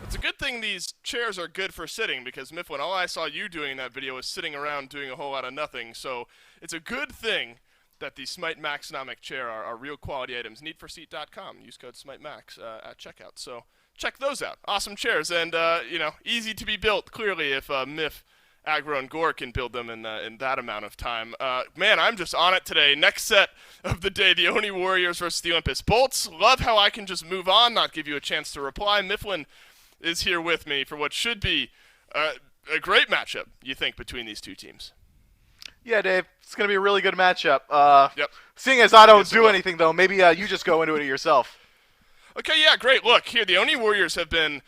It's a good thing these chairs are good for sitting, because Mifflin, all I saw you doing in that video was sitting around doing a whole lot of nothing. So it's a good thing that the SMITE Maxonomic chair are real quality items. Needforseat.com. Use code SMITEMAX at checkout. So check those out. Awesome chairs, and easy to be built. Clearly, if Miff, Aggro, and Gore can build them in that amount of time. Man, I'm just on it today. Next set of the day, the Oni Warriors versus the Olympus Bolts. Love how I can just move on, not give you a chance to reply. Mifflin is here with me for what should be a great matchup, you think, between these two teams. Yeah, Dave, it's going to be a really good matchup. Yep. Seeing as I don't do anything, though, maybe you just go into it yourself. Okay, yeah, great. Look, here, the Oni Warriors have been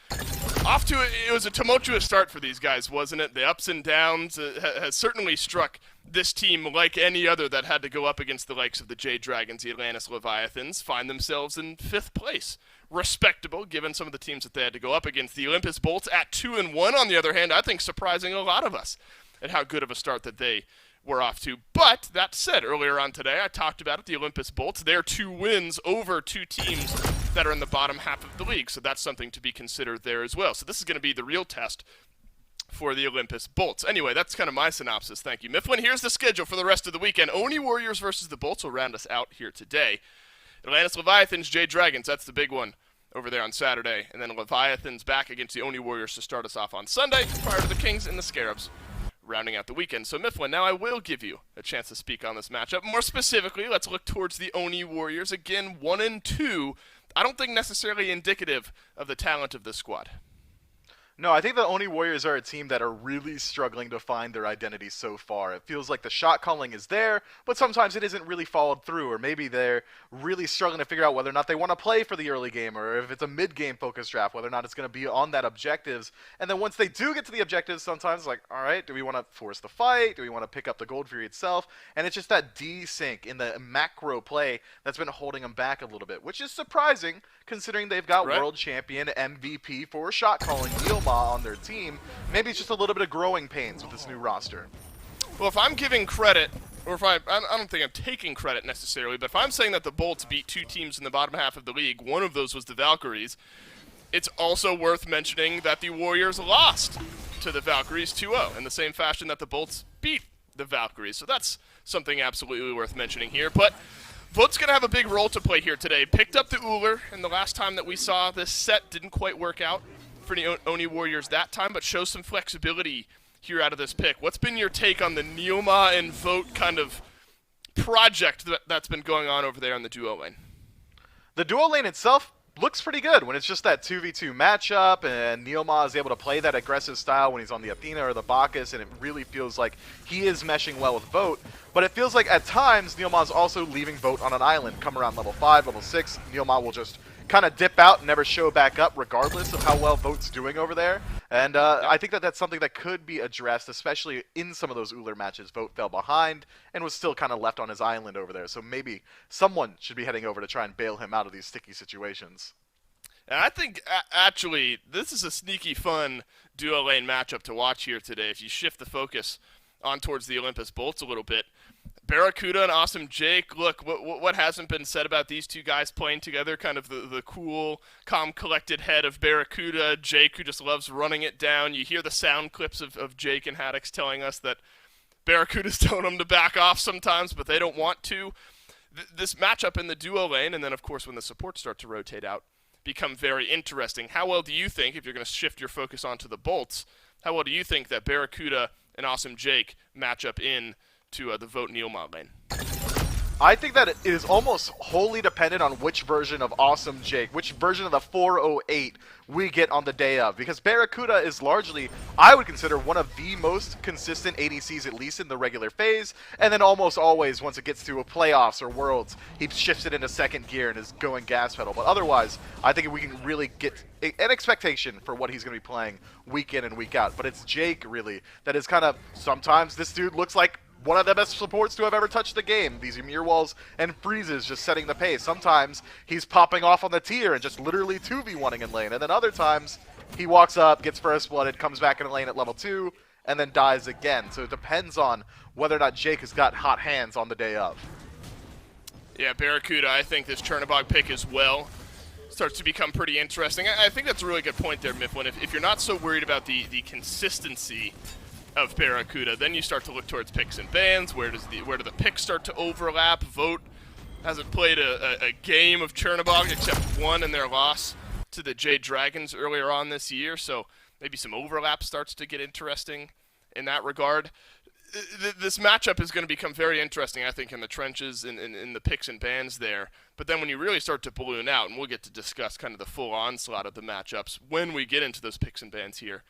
off to it was a tumultuous start for these guys, wasn't it? The ups and downs has certainly struck this team like any other that had to go up against the likes of the Jade Dragons, the Atlantis Leviathans, find themselves in 5th place. Respectable, given some of the teams that they had to go up against. The Olympus Bolts at 2-1, on the other hand, I think surprising a lot of us at how good of a start that they were off to. But that said, earlier on today, I talked about it, the Olympus Bolts, their 2 wins over 2 teams that are in the bottom half of the league, so that's something to be considered there as well. So this is going to be the real test for the Olympus Bolts. Anyway, that's kind of my synopsis. Thank you, Mifflin. Here's the schedule for the rest of the weekend. Oni Warriors versus the Bolts will round us out here today. Atlantis Leviathans, Jade Dragons, that's the big one over there on Saturday. And then Leviathans back against the Oni Warriors to start us off on Sunday, prior to the Kings and the Scarabs rounding out the weekend. So Mifflin, now I will give you a chance to speak on this matchup. More specifically, let's look towards the Oni Warriors. Again, 1-2. I don't think necessarily indicative of the talent of this squad. No, I think the Oni Warriors are a team that are really struggling to find their identity so far. It feels like the shot calling is there, but sometimes it isn't really followed through, or maybe they're really struggling to figure out whether or not they want to play for the early game, or if it's a mid-game focused draft, whether or not it's going to be on that objectives. And then once they do get to the objectives, sometimes it's like, all right, do we want to force the fight? Do we want to pick up the Gold Fury itself? And it's just that desync in the macro play that's been holding them back a little bit, which is surprising considering they've got world champion MVP for shot calling, Neil on their team. Maybe it's just a little bit of growing pains with this new roster. Well, if I'm giving credit, or if I don't think I'm taking credit necessarily, but if I'm saying that the Bolts beat 2 teams in the bottom half of the league, one of those was the Valkyries, it's also worth mentioning that the Warriors lost to the Valkyries 2-0 in the same fashion that the Bolts beat the Valkyries. So that's something absolutely worth mentioning here. But Vogt's going to have a big role to play here today. Picked up the Uller, and the last time that we saw this set didn't quite work out for the Oni Warriors that time, but shows some flexibility here out of this pick. What's been your take on the Neoma and Vogt kind of project that's been going on over there on the duo lane? The duo lane itself looks pretty good when it's just that 2v2 matchup, and Neoma is able to play that aggressive style when he's on the Athena or the Bacchus, and it really feels like he is meshing well with Vogt. But it feels like at times Neoma is also leaving Vogt on an island. Come around level 5, level 6, Neoma will just kind of dip out and never show back up regardless of how well Vogt's doing over there. And I think that that's something that could be addressed, especially in some of those Uller matches. Vogt fell behind and was still kind of left on his island over there. So maybe someone should be heading over to try and bail him out of these sticky situations. And I think, actually, this is a sneaky fun duo lane matchup to watch here today. If you shift the focus on towards the Olympus Bolts a little bit, Barracuda and Awesome Jake, look, what hasn't been said about these two guys playing together, kind of the cool, calm, collected head of Barracuda, Jake, who just loves running it down. You hear the sound clips of Jake and Haddix telling us that Barracuda's telling them to back off sometimes, but they don't want to. this matchup in the duo lane, and then of course when the supports start to rotate out, become very interesting. How well do you think, if you're going to shift your focus onto the bolts, how well do you think that Barracuda and Awesome Jake match up in to the Vote Neilmod lane? I think that it is almost wholly dependent on which version of Awesome Jake, which version of the 408 we get on the day of. Because Barracuda is largely, I would consider, one of the most consistent ADCs, at least in the regular phase. And then almost always, once it gets to a playoffs or worlds, he shifts it into second gear and is going gas pedal. But otherwise, I think we can really get an expectation for what he's going to be playing week in and week out. But it's Jake, really, that is kind of, sometimes this dude looks like one of the best supports to have ever touched the game. These Ymir walls and freezes just setting the pace. Sometimes he's popping off on the tier and just literally 2v1ing in lane. And then other times he walks up, gets first blooded, comes back in lane at level 2, and then dies again. So it depends on whether or not Jake has got hot hands on the day of. Yeah, Barracuda, I think this Chernobog pick as well starts to become pretty interesting. I think that's a really good point there, Mifflin. If you're not so worried about the consistency of Barracuda, then you start to look towards picks and bans. Where do the picks start to overlap? Vote hasn't played a game of Chernobog except one in their loss to the Jade Dragons earlier on this year, so maybe some overlap starts to get interesting in that regard. This matchup is going to become very interesting, I think, in the trenches, in the picks and bans there. But then when you really start to balloon out, and we'll get to discuss kind of the full onslaught of the matchups when we get into those picks and bans here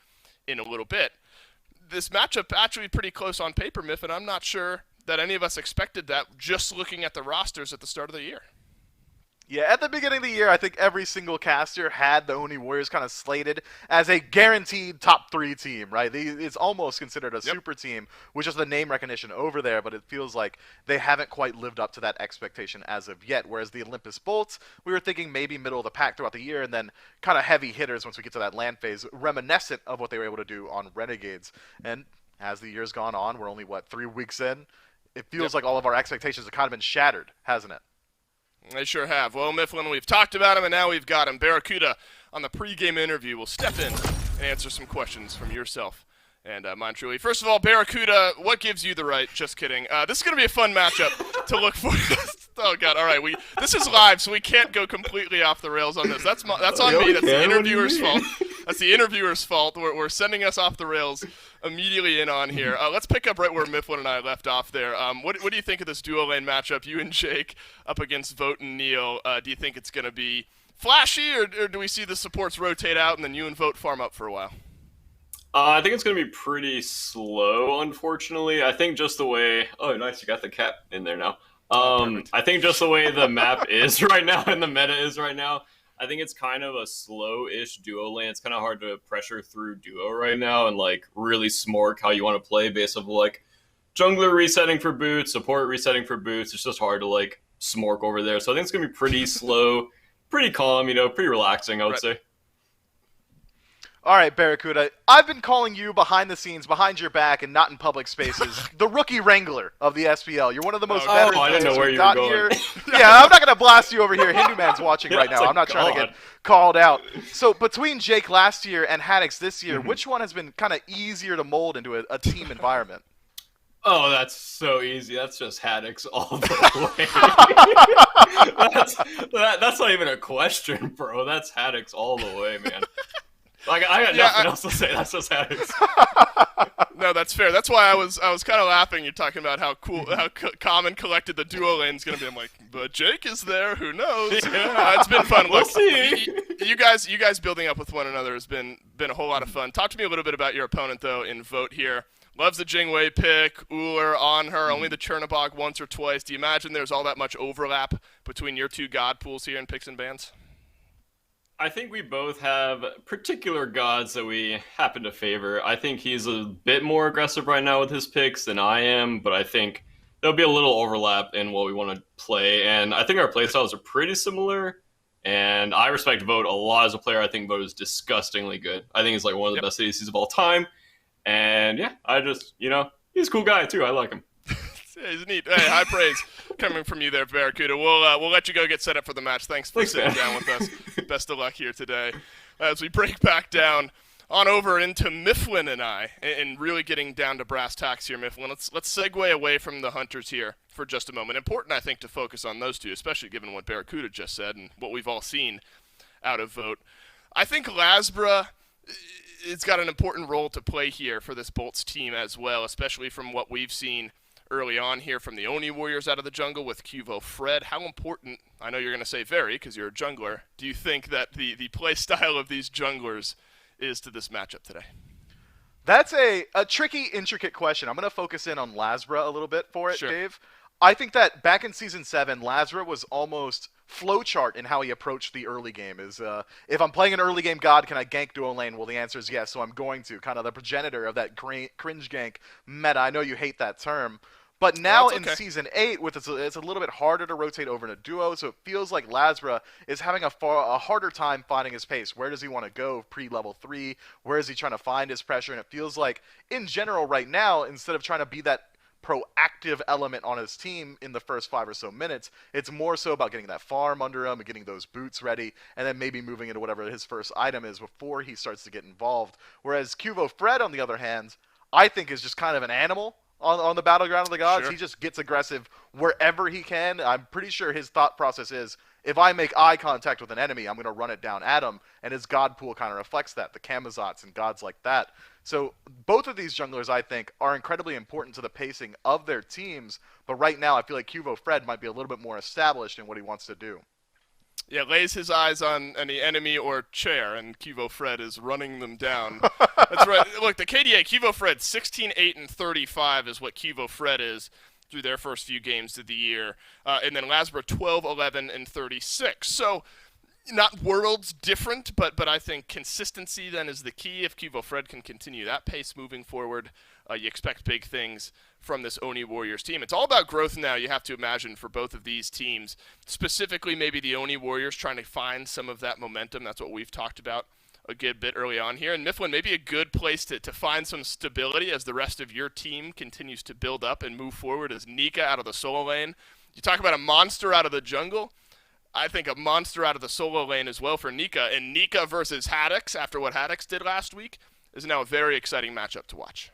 in a little bit, this matchup actually pretty close on paper, Miff, and I'm not sure that any of us expected that just looking at the rosters at the start of the year. Yeah, at the beginning of the year, I think every single caster had the Oni Warriors kind of slated as a guaranteed top 3 team, right? It's almost considered a super team, with just the name recognition over there, but it feels like they haven't quite lived up to that expectation as of yet. Whereas the Olympus Bolts, we were thinking maybe middle of the pack throughout the year, and then kind of heavy hitters once we get to that land phase, reminiscent of what they were able to do on Renegades. And as the year's gone on, we're only, 3 weeks in? It feels like all of our expectations have kind of been shattered, hasn't it? They sure have. Well, Mifflin, we've talked about him, and now we've got him. Barracuda, on the pregame interview, will step in and answer some questions from yourself and mine truly. First of all, Barracuda, what gives you the right? Just kidding. This is going to be a fun matchup to look for. Oh, God. All right. This is live, so we can't go completely off the rails on this. That's on me. That's the interviewer's fault. That's the interviewer's fault. We're sending us off the rails immediately in on here. Let's pick up right where Mifflin and I left off there. What do you think of this duo lane matchup, you and Jake, up against Vote and Neil? Do you think it's going to be flashy, or do we see the supports rotate out and then you and Vote farm up for a while? I think it's going to be pretty slow, unfortunately. I think just the way... Oh, nice. You got the cat in there now. I think just the way the map is right now and the meta is right now, I think it's kind of a slow-ish duo lane. It's kind of hard to pressure through duo right now and really smork how you want to play based on jungler resetting for boots, support resetting for boots. It's just hard to smork over there. So I think it's going to be pretty slow, pretty calm, pretty relaxing, I would say. All right, Barracuda, I've been calling you behind the scenes, behind your back, and not in public spaces, the rookie wrangler of the SPL. You're one of the most veteran I didn't know where you were going. Here. Yeah, I'm not going to blast you over here. Hindu Man's watching right now. I'm not trying to get called out. So between Jake last year and Haddix this year, which one has been kind of easier to mold into a team environment? Oh, that's so easy. That's just Haddix all the way. That's not even a question, bro. That's Haddix all the way, man. I got nothing else to say. That's just Haddix. No, that's fair. That's why I was kind of laughing. You're talking about how cool, how calm and collected the duo lane's gonna be. I'm like, but Jake is there. Who knows? It's been fun. We'll see. You guys building up with one another has been a whole lot of fun. Talk to me a little bit about your opponent though in Vote here. Loves the Jingwei pick, Uller on her, only the Chernobog once or twice. Do you imagine there's all that much overlap between your two god pools here in picks and bans? I think we both have particular gods that we happen to favor. I think he's a bit more aggressive right now with his picks than I am, but I think there'll be a little overlap in what we want to play, and I think our playstyles are pretty similar, and I respect Vote a lot as a player. I think Vote is disgustingly good. I think he's one of the best ADCs of all time, and yeah, I just, he's a cool guy too. I like him. Yeah, he's neat. Hey, high praise coming from you there, Barracuda. We'll let you go get set up for the match. Thanks for sitting down with us. Best of luck here today as we break back down on over into Mifflin and I, and really getting down to brass tacks here, Mifflin. Let's segue away from the Hunters here for just a moment. Important, I think, to focus on those two, especially given what Barracuda just said and what we've all seen out of Vote. I think Lasbra has got an important role to play here for this Bolts team as well, especially from what we've seen early on here from the Oni Warriors out of the jungle with Cuvo Fred. How important, I know you're going to say very because you're a jungler, do you think that the play style of these junglers is to this matchup today? That's a tricky, intricate question. I'm going to focus in on Lasbra a little bit for it, Sure. Dave. I think that back in Season 7, Lasbra was almost flowchart in how he approached the early game. If I'm playing an early game god, can I gank duo lane? Well, the answer is yes, so I'm going to. Kind of the progenitor of that cringe gank meta. I know you hate that term. But now in Season 8, it's a little bit harder to rotate over in a duo, so it feels like Lasbra is having a harder time finding his pace. Where does he want to go pre-level 3? Where is he trying to find his pressure? And it feels like, in general right now, instead of trying to be that proactive element on his team in the first 5 or so minutes, it's more so about getting that farm under him and getting those boots ready, and then maybe moving into whatever his first item is before he starts to get involved. Whereas Cuvo Fred, on the other hand, I think is just kind of an animal on the battleground of the gods. Sure. He just gets aggressive wherever he can. I'm pretty sure his thought process is, if I make eye contact with an enemy, I'm going to run it down at him, and his god pool kind of reflects that, the Kamazots and gods like that. So both of these junglers, I think, are incredibly important to the pacing of their teams, but right now I feel like Cuvo Fred might be a little bit more established in what he wants to do. Yeah, lays his eyes on any enemy or chair, and Cuvo Fred is running them down. That's right. Look, the KDA, Cuvo Fred, 16, 8, and 35 is what Cuvo Fred is through their first few games of the year. And then Lasbra, 12, 11, and 36. So not worlds different, but I think consistency then is the key. If Cuvo Fred can continue that pace moving forward, you expect big things from this Oni Warriors team. It's all about growth now, you have to imagine, for both of these teams. Specifically, maybe the Oni Warriors trying to find some of that momentum. That's what we've talked about a good bit early on here. And Mifflin, maybe a good place to find some stability as the rest of your team continues to build up and move forward is Nika out of the solo lane. You talk about a monster out of the jungle. I think a monster out of the solo lane as well for Nika. And Nika versus Haddix, after what Haddix did last week, is now a very exciting matchup to watch.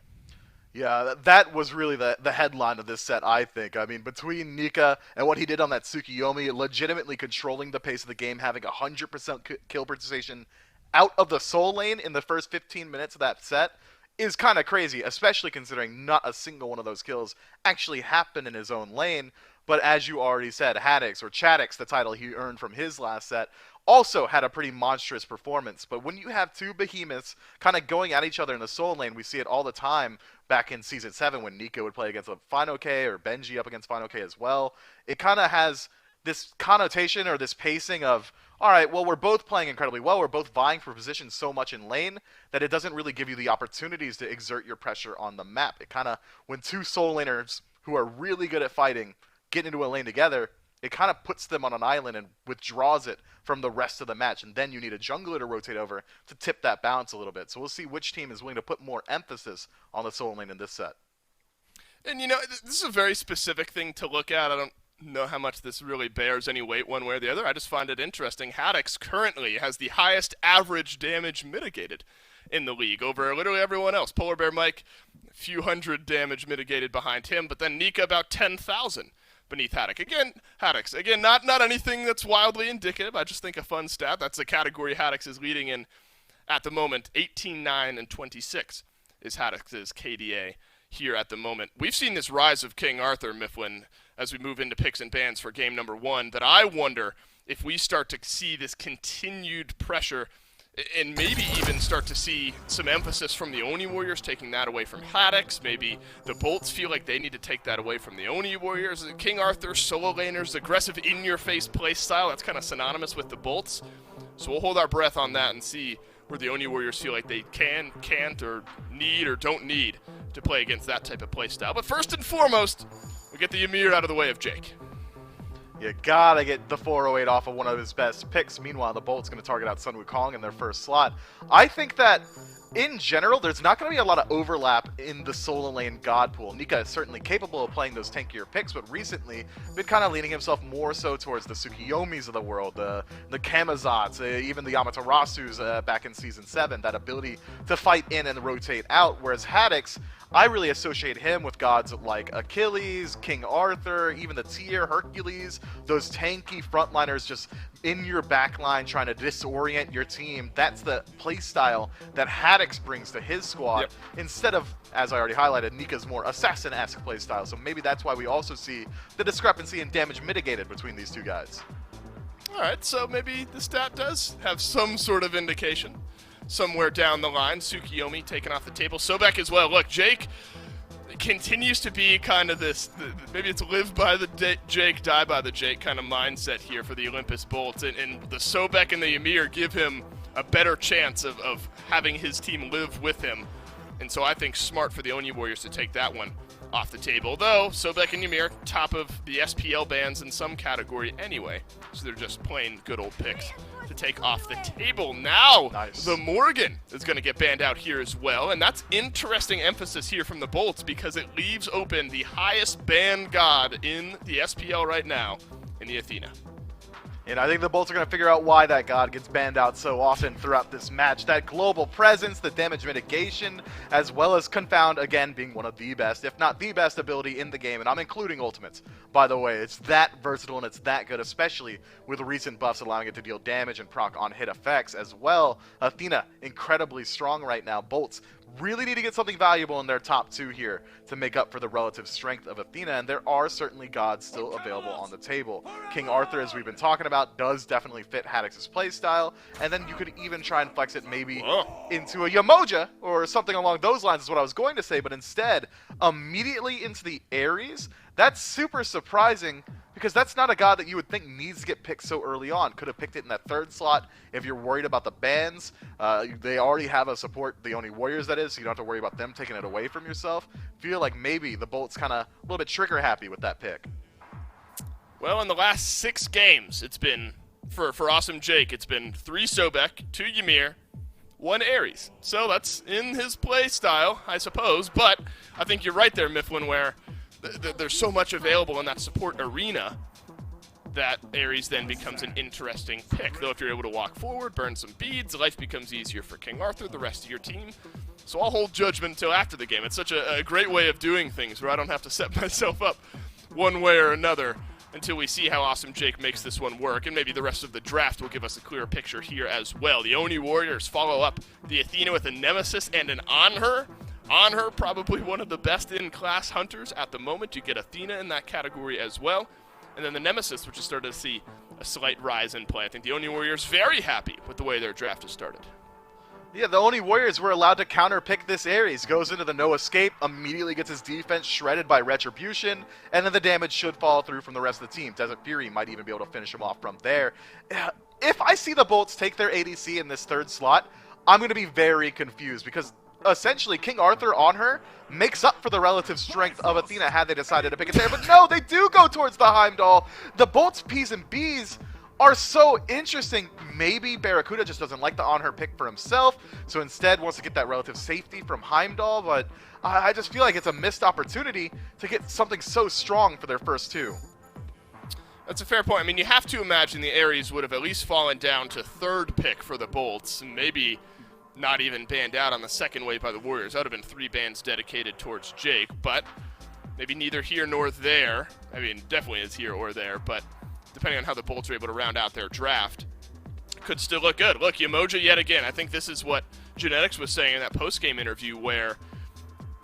Yeah, that was really the headline of this set, I think. I mean, between Nika and what he did on that Tsukiyomi, legitimately controlling the pace of the game, having 100% kill participation out of the soul lane in the first 15 minutes of that set, is kind of crazy, especially considering not a single one of those kills actually happened in his own lane. But as you already said, Haddix, or Chaddix, the title he earned from his last set, also had a pretty monstrous performance. But when you have two behemoths kind of going at each other in the soul lane, we see it all the time back in Season 7 when Nika would play against a Final K or Benji up against Final K as well. It kind of has this connotation or this pacing of, all right, well, we're both playing incredibly well. We're both vying for position so much in lane that it doesn't really give you the opportunities to exert your pressure on the map. It kind of, when two soul laners who are really good at fighting get into a lane together, it kind of puts them on an island and withdraws it from the rest of the match. And then you need a jungler to rotate over to tip that balance a little bit. So we'll see which team is willing to put more emphasis on the soul lane in this set. And, you know, this is a very specific thing to look at. I don't know how much this really bears any weight one way or the other. I just find it interesting. Haddix currently has the highest average damage mitigated in the league over literally everyone else. Polar Bear Mike, a few hundred damage mitigated behind him, but then Nika about 10,000 beneath Haddix. Again, not anything that's wildly indicative. I just think a fun stat. That's the category Haddix is leading in at the moment. 18, 9, and 26 is Haddix's KDA here at the moment. We've seen this rise of King Arthur, Mifflin, as we move into picks and bans for game number 1, that I wonder if we start to see this continued pressure and maybe even start to see some emphasis from the Oni Warriors taking that away from Haddix. Maybe the Bolts feel like they need to take that away from the Oni Warriors. King Arthur, solo laners, aggressive in-your-face play style, that's kind of synonymous with the Bolts. So we'll hold our breath on that and see where the Oni Warriors feel like they can, can't, or need, or don't need to play against that type of play style. But first and foremost, we get the Ymir out of the way of Jake. You gotta get the 408 off of one of his best picks. Meanwhile, the Bolt's gonna target out Sun Wukong in their first slot. I think that in general, there's not going to be a lot of overlap in the solo lane God pool. Nika is certainly capable of playing those tankier picks, but recently been kind of leaning himself more so towards the Tsukiyomis of the world, the Kamazats, even the Amaterasu's back in Season 7, that ability to fight in and rotate out, whereas Haddix, I really associate him with gods like Achilles, King Arthur, even the tier, Hercules, those tanky frontliners just in your backline trying to disorient your team. That's the playstyle that Haddix brings to his squad, instead of, as I already highlighted, Nika's more assassin-esque playstyle. So maybe that's why we also see the discrepancy in damage mitigated between these two guys. Alright, so maybe the stat does have some sort of indication. Somewhere down the line, Tsukiyomi taken off the table. Sobek as well. Look, Jake continues to be kind of this, maybe it's live by the Jake, die by the Jake kind of mindset here for the Olympus Bolts. And the Sobek and the Ymir give him a better chance of having his team live with him. And so I think smart for the Oni Warriors to take that one off the table. Though, Sobek and Ymir, top of the SPL bans in some category anyway. So they're just plain good old picks to take off the table. Now, Nice. The Morgan is going to get banned out here as well. And that's interesting emphasis here from the Bolts because it leaves open the highest banned god in the SPL right now in the Athena. And I think the Bolts are going to figure out why that god gets banned out so often throughout this match. That global presence, the damage mitigation, as well as Confound, again, being one of the best, if not the best ability in the game. And I'm including Ultimates, by the way. It's that versatile and it's that good, especially with recent buffs allowing it to deal damage and proc on hit effects as well. Athena, incredibly strong right now. Bolts really need to get something valuable in their top two here to make up for the relative strength of Athena, and there are certainly gods still available on the table. King Arthur, as we've been talking about, does definitely fit Haddix's playstyle, and then you could even try and flex it maybe into a Yamoja or something along those lines is what I was going to say, but instead, immediately into the Ares. That's super surprising because that's not a god that you would think needs to get picked so early on. Could have picked it in that third slot if you're worried about the bans. They already have a support, the Oni Warriors that is, so you don't have to worry about them taking it away from yourself. Feel like maybe the Bolts kind of a little bit trigger happy with that pick. Well, in the last 6 games, it's been, for Awesome Jake, it's been 3 Sobek, 2 Ymir, 1 Ares. So that's in his play style, I suppose, but I think you're right there, Mifflin, where there's so much available in that support arena that Ares then becomes an interesting pick. Though if you're able to walk forward, burn some beads, life becomes easier for King Arthur, the rest of your team. So I'll hold judgment until after the game. It's such a great way of doing things where I don't have to set myself up one way or another until we see how Awesome Jake makes this one work, and maybe the rest of the draft will give us a clearer picture here as well. The Oni Warriors follow up the Athena with a Nemesis and an Anhur. Anhur, probably one of the best in-class hunters at the moment. You get Athena in that category as well. And then the Nemesis, which has started to see a slight rise in play. I think the Oni Warriors very happy with the way their draft has started. Yeah, the Oni Warriors were allowed to counter-pick this Ares. Goes into the no escape, immediately gets his defense shredded by Retribution, and then the damage should follow through from the rest of the team. Desert Fury might even be able to finish him off from there. If I see the Bolts take their ADC in this third slot, I'm going to be very confused because essentially King Arthur on her makes up for the relative strength of Athena had they decided to pick it there. But no, they do go towards the Heimdall. The Bolts P's and B's are so interesting. Maybe Barracuda just doesn't like the on her pick for himself, so instead wants to get that relative safety from Heimdall, but I just feel like it's a missed opportunity to get something so strong for their first two. That's a fair point. I mean, you have to imagine the Ares would have at least fallen down to third pick for the Bolts, and maybe not even banned out on the second wave by the Warriors. That would have been 3 bans dedicated towards Jake, but maybe neither here nor there. I mean, definitely is here or there, but depending on how the Bolts are able to round out their draft, could still look good. Look, Yamoja yet again. I think this is what Genetics was saying in that post-game interview where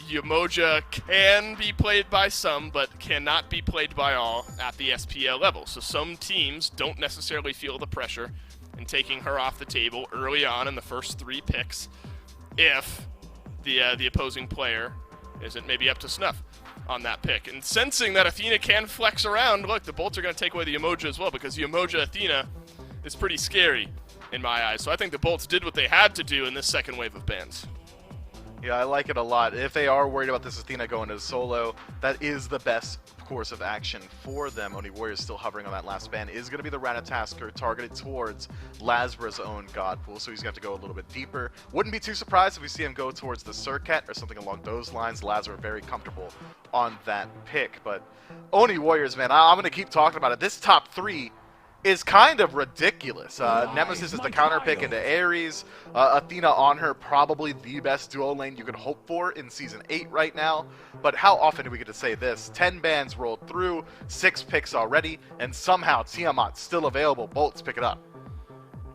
Yamoja can be played by some, but cannot be played by all at the SPL level. So some teams don't necessarily feel the pressure in taking her off the table early on in the first 3 picks if the opposing player isn't maybe up to snuff on that pick. And sensing that Athena can flex around, look, the Bolts are going to take away the Yamoja as well because Yamoja Athena is pretty scary in my eyes. So I think the Bolts did what they had to do in this second wave of bans. Yeah, I like it a lot. If they are worried about this Athena going to solo, that is the best course of action for them. Oni Warriors still hovering on that last ban is going to be the Ratatasker targeted towards Lasbra's own God Pool, so he's going to have to go a little bit deeper. Wouldn't be too surprised if we see him go towards the Surcat or something along those lines. Lasbra very comfortable on that pick, but Oni Warriors, man, I'm going to keep talking about it. This top 3 is kind of ridiculous. Nemesis is the counter pick into Ares. Athena on her, probably the best duo lane you could hope for in Season 8 right now. But how often do we get to say this? 10 bans rolled through, 6 picks already, and somehow Tiamat's still available. Bolts pick it up.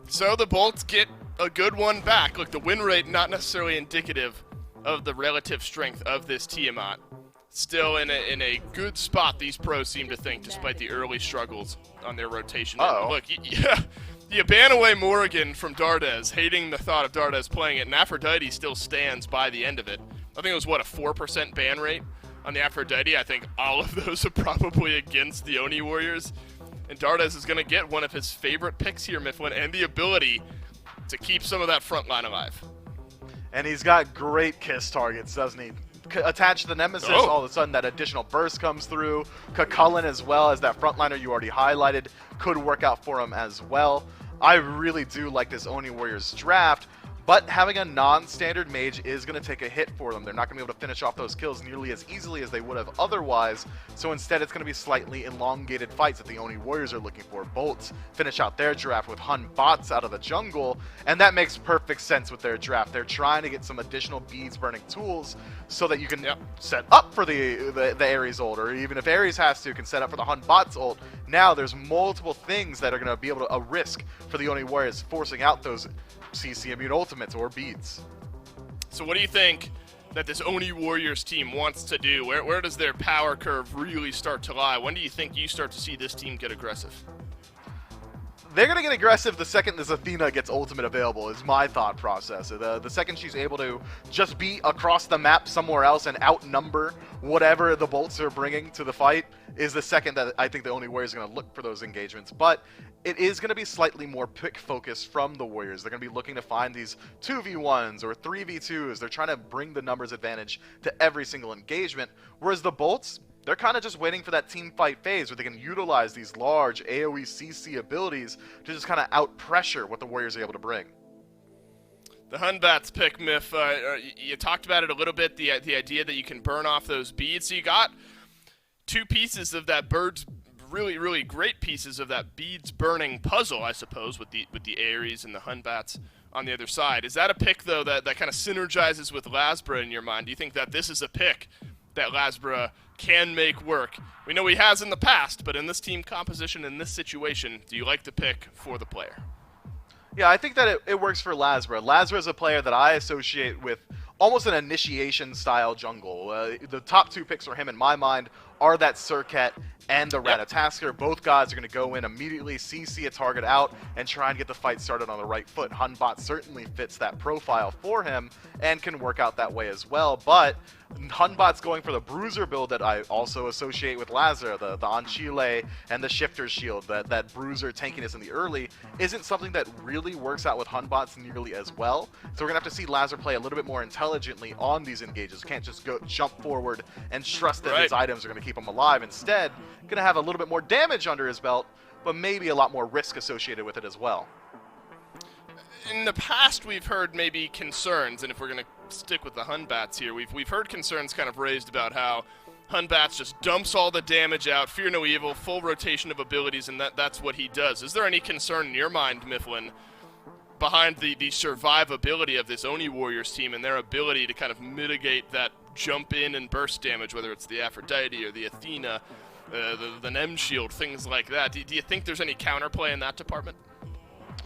So the Bolts get a good one back. Look, the win rate not necessarily indicative of the relative strength of this Tiamat. Still in a good spot, these pros seem to think, despite the early struggles on their rotation. Look, you ban away Morrigan from Dardes, hating the thought of Dardes playing it, and Aphrodite still stands by the end of it. I think it was, what, a 4% ban rate on the Aphrodite? I think all of those are probably against the Oni Warriors. And Dardes is going to get one of his favorite picks here, Mifflin, and the ability to keep some of that front line alive. And he's got great kiss targets, doesn't he? Attached to the Nemesis, all of a sudden that additional burst comes through. Kakulin as well as that frontliner you already highlighted could work out for him as well. I really do like this Oni Warriors draft, but having a non-standard mage is going to take a hit for them. They're not going to be able to finish off those kills nearly as easily as they would have otherwise, so instead it's going to be slightly elongated fights that the Oni Warriors are looking for. Bolts finish out their draft with Hun bots out of the jungle, and that makes perfect sense with their draft. They're trying to get some additional beads burning tools so that you can set up for the Ares ult, or even if Ares has to, can set up for the Hun bots ult. Now there's multiple things that are going to be able to risk for the Oni Warriors, forcing out those CC immune ultimates or beads. So what do you think that this Oni Warriors team wants to do? Where does their power curve really start to lie? When do you think you start to see this team get aggressive? They're going to get aggressive the second this Athena gets ultimate available, is my thought process. The second she's able to just be across the map somewhere else and outnumber whatever the Bolts are bringing to the fight is the second that I think the Oni Warriors are going to look for those engagements. But it is going to be slightly more pick focused from the Warriors. They're going to be looking to find these 2v1s or 3v2s. They're trying to bring the numbers advantage to every single engagement, whereas the Bolts, they're kind of just waiting for that team fight phase where they can utilize these large AoE CC abilities to just kind of out-pressure what the Warriors are able to bring. The Hunbats pick, Miff, you talked about it a little bit, the idea that you can burn off those beads. So you got 2 pieces of that bird's really, really great pieces of that beads burning puzzle, I suppose, with the Ares and the Hunbats on the other side. Is that a pick, though, that kind of synergizes with Lasbra in your mind? Do you think that this is a pick that Lasbra can make work? We know he has in the past, but in this team composition, in this situation, do you like the pick for the player? Yeah, I think that it works for Lasbra. Lasbra is a player that I associate with almost an initiation-style jungle. The top 2 picks for him, in my mind, are that Surcat and the Ratatasker. Both guys are going to go in immediately, CC a target out, and try and get the fight started on the right foot. Hunbot certainly fits that profile for him and can work out that way as well, but Hunbot's going for the Bruiser build that I also associate with Lazar, the Anchile and the Shifter Shield. That Bruiser tankiness in the early isn't something that really works out with Hunbots nearly as well, so we're going to have to see Lazar play a little bit more intelligently on these engages. Can't just go jump forward and trust that his items are going to keep him alive. Instead, going to have a little bit more damage under his belt, but maybe a lot more risk associated with it as well. In the past, we've heard maybe concerns, and if we're going to stick with the Hunbats here, we've heard concerns kind of raised about how Hunbats just dumps all the damage out, fear no evil, full rotation of abilities, and that's what he does. Is there any concern in your mind, Mifflin, behind the survivability of this Oni Warriors team and their ability to kind of mitigate that jump in and burst damage, whether it's the Aphrodite or the Athena, the Nem Shield, things like that? Do you think there's any counterplay in that department?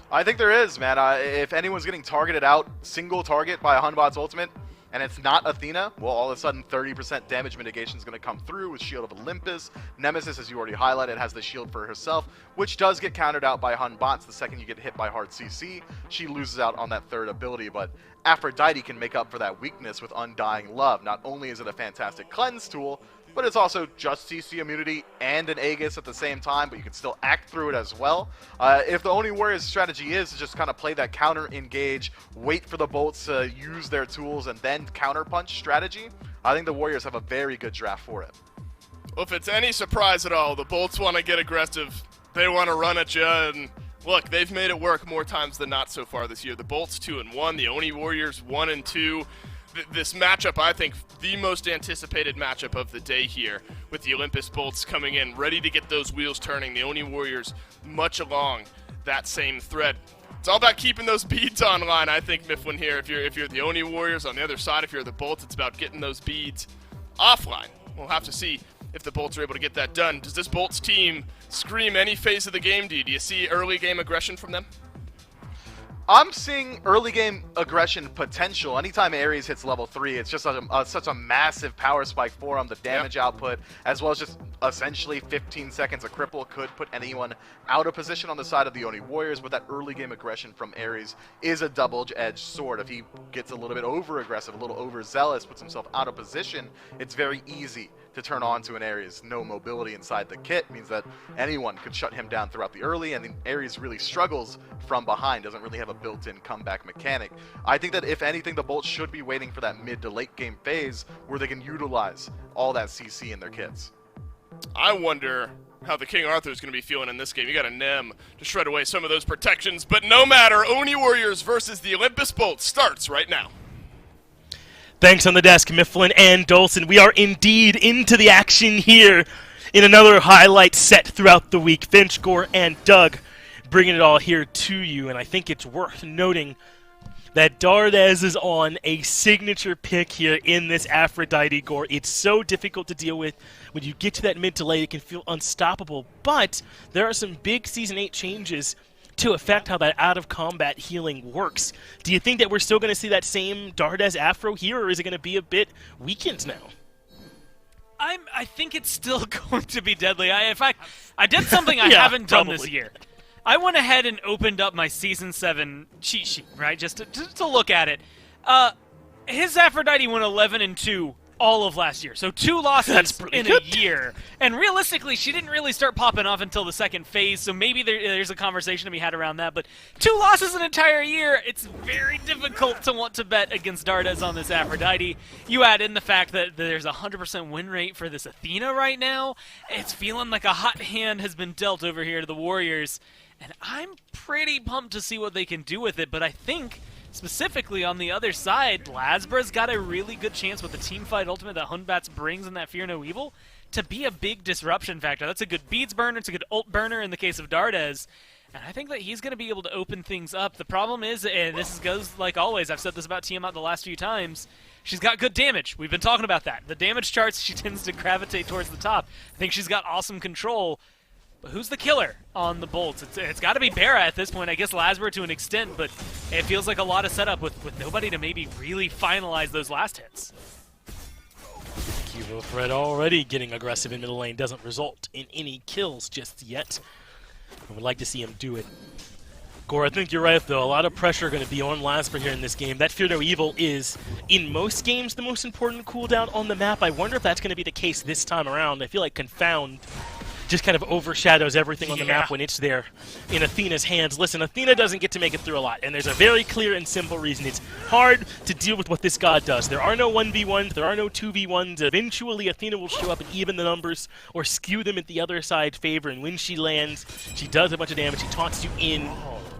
I think there is, man. If anyone's getting targeted out, single target by a Hunbot's ultimate, and it's not Athena, well, all of a sudden 30% damage mitigation is going to come through with Shield of Olympus. Nemesis, as you already highlighted, has the shield for herself, which does get countered out by Hunbots the second you get hit by hard CC. She loses out on that third ability, but Aphrodite can make up for that weakness with Undying Love. Not only is it a fantastic cleanse tool, but it's also just CC immunity and an Aegis at the same time, but you can still act through it as well. If the Oni Warriors' strategy is to just kind of play that counter engage, wait for the bolts to use their tools, and then counter punch strategy, I think the Warriors have a very good draft for it. Well, if it's any surprise at all, the bolts want to get aggressive. They want to run at you, and look, they've made it work more times than not so far this year. The bolts 2-1, the Oni Warriors 1-2. This matchup, I think, the most anticipated matchup of the day here, with the Olympus bolts coming in, ready to get those wheels turning. The Oni Warriors much along that same thread. It's all about keeping those beads online, I think, Mifflin here. If you're the Oni Warriors, on the other side, if you're the bolts, it's about getting those beads offline. We'll have to see if the bolts are able to get that done. Does this bolts team scream any phase of the game? Do you see early game aggression from them? I'm seeing early game aggression potential. Anytime Ares hits level 3, it's just such a massive power spike for him. The damage output, as well as just essentially 15 seconds of cripple, could put anyone out of position on the side of the Oni Warriors. But that early game aggression from Ares is a double-edged sword. If he gets a little bit over-aggressive, a little overzealous, puts himself out of position, it's very easy to turn on to an Ares. No mobility inside the kit means that anyone could shut him down throughout the early, and then Ares really struggles from behind, doesn't really have a built-in comeback mechanic. I think that if anything, the bolts should be waiting for that mid to late game phase where they can utilize all that CC in their kits. I wonder how the King Arthur is going to be feeling in this game. You got a Nem to shred away some of those protections, but no matter, Oni Warriors versus the Olympus Bolts starts right now. Thanks on the desk, Mifflin and Dolson. We are indeed into the action here in another highlight set throughout the week. Finch, Gore, and Doug bringing it all here to you, and I think it's worth noting that Dardez is on a signature pick here in this Aphrodite, Gore. It's so difficult to deal with. When you get to that mid to late, it can feel unstoppable, but there are some big Season 8 changes to affect how that out-of-combat healing works. Do you think that we're still going to see that same Dardez Afro here, or is it going to be a bit weakened now? I think it's still going to be deadly. In fact, I did something I haven't done this year. I went ahead and opened up my Season 7 cheat sheet, right, just to look at it. His Aphrodite went 11-2 all of last year, so 2 losses in a year. And realistically, she didn't really start popping off until the second phase, so maybe there's a conversation to be had around that. But 2 losses an entire year, it's very difficult to want to bet against Dardez on this Aphrodite. You add in the fact that there's a 100% win rate for this Athena right now. It's feeling like a hot hand has been dealt over here to the Warriors. And I'm pretty pumped to see what they can do with it, but I think specifically on the other side, Lasbra's got a really good chance with the teamfight ultimate that Hunbats brings in that Fear No Evil to be a big disruption factor. That's a good beads burner, it's a good ult burner in the case of Dardez, and I think that he's going to be able to open things up. The problem is, and this goes like always, I've said this about Tiamat the last few times, she's got good damage. We've been talking about that. The damage charts, she tends to gravitate towards the top. I think she's got awesome control. But who's the killer on the bolts? It's got to be Barra at this point. I guess Lasbra to an extent, but it feels like a lot of setup with nobody to maybe really finalize those last hits. Kivo Thread already getting aggressive in middle lane doesn't result in any kills just yet. I would like to see him do it. Gore, I think you're right, though. A lot of pressure going to be on Lasbra here in this game. That Fear No Evil is, in most games, the most important cooldown on the map. I wonder if that's going to be the case this time around. I feel like Confound just kind of overshadows everything on the map when it's there in Athena's hands. Listen, Athena doesn't get to make it through a lot, and there's a very clear and simple reason. It's hard to deal with what this god does. There are no 1v1s, there are no 2v1s. Eventually, Athena will show up and even the numbers or skew them at the other side's favor, and when she lands, she does a bunch of damage. She taunts you in,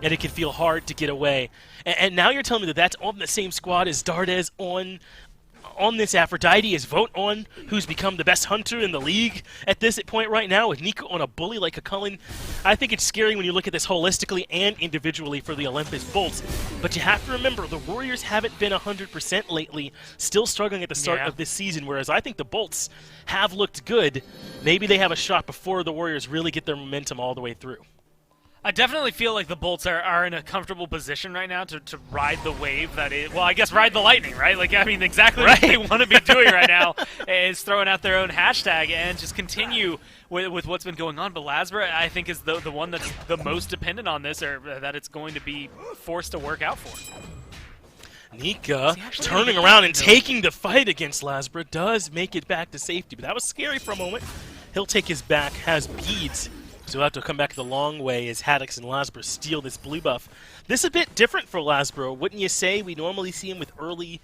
and it can feel hard to get away. And now you're telling me that that's on the same squad as Dardez on this Aphrodite, is Vote on, who's become the best hunter in the league at this point right now, with Nico on a bully like a Cullen. I think it's scary when you look at this holistically and individually for the Olympus Bolts. But you have to remember, the Warriors haven't been 100% lately, still struggling at the start of this season, whereas I think the Bolts have looked good. Maybe they have a shot before the Warriors really get their momentum all the way through. I definitely feel like the Bolts are in a comfortable position right now to ride the wave that is, well, I guess ride the lightning, right? Like, I mean, exactly what they want to be doing right now is throwing out their own hashtag and just continue with what's been going on. But Lasbra, I think, is the one that's the most dependent on this, or that it's going to be forced to work out for. Nika Is he actually turning gonna get around that? and No. taking the fight against Lasbra does make it back to safety, but that was scary for a moment. He'll take his back, has beads, so he'll have to come back the long way as Haddix and Lasbra steal this blue buff. This is a bit different for Lasbra, wouldn't you say? We normally see him with early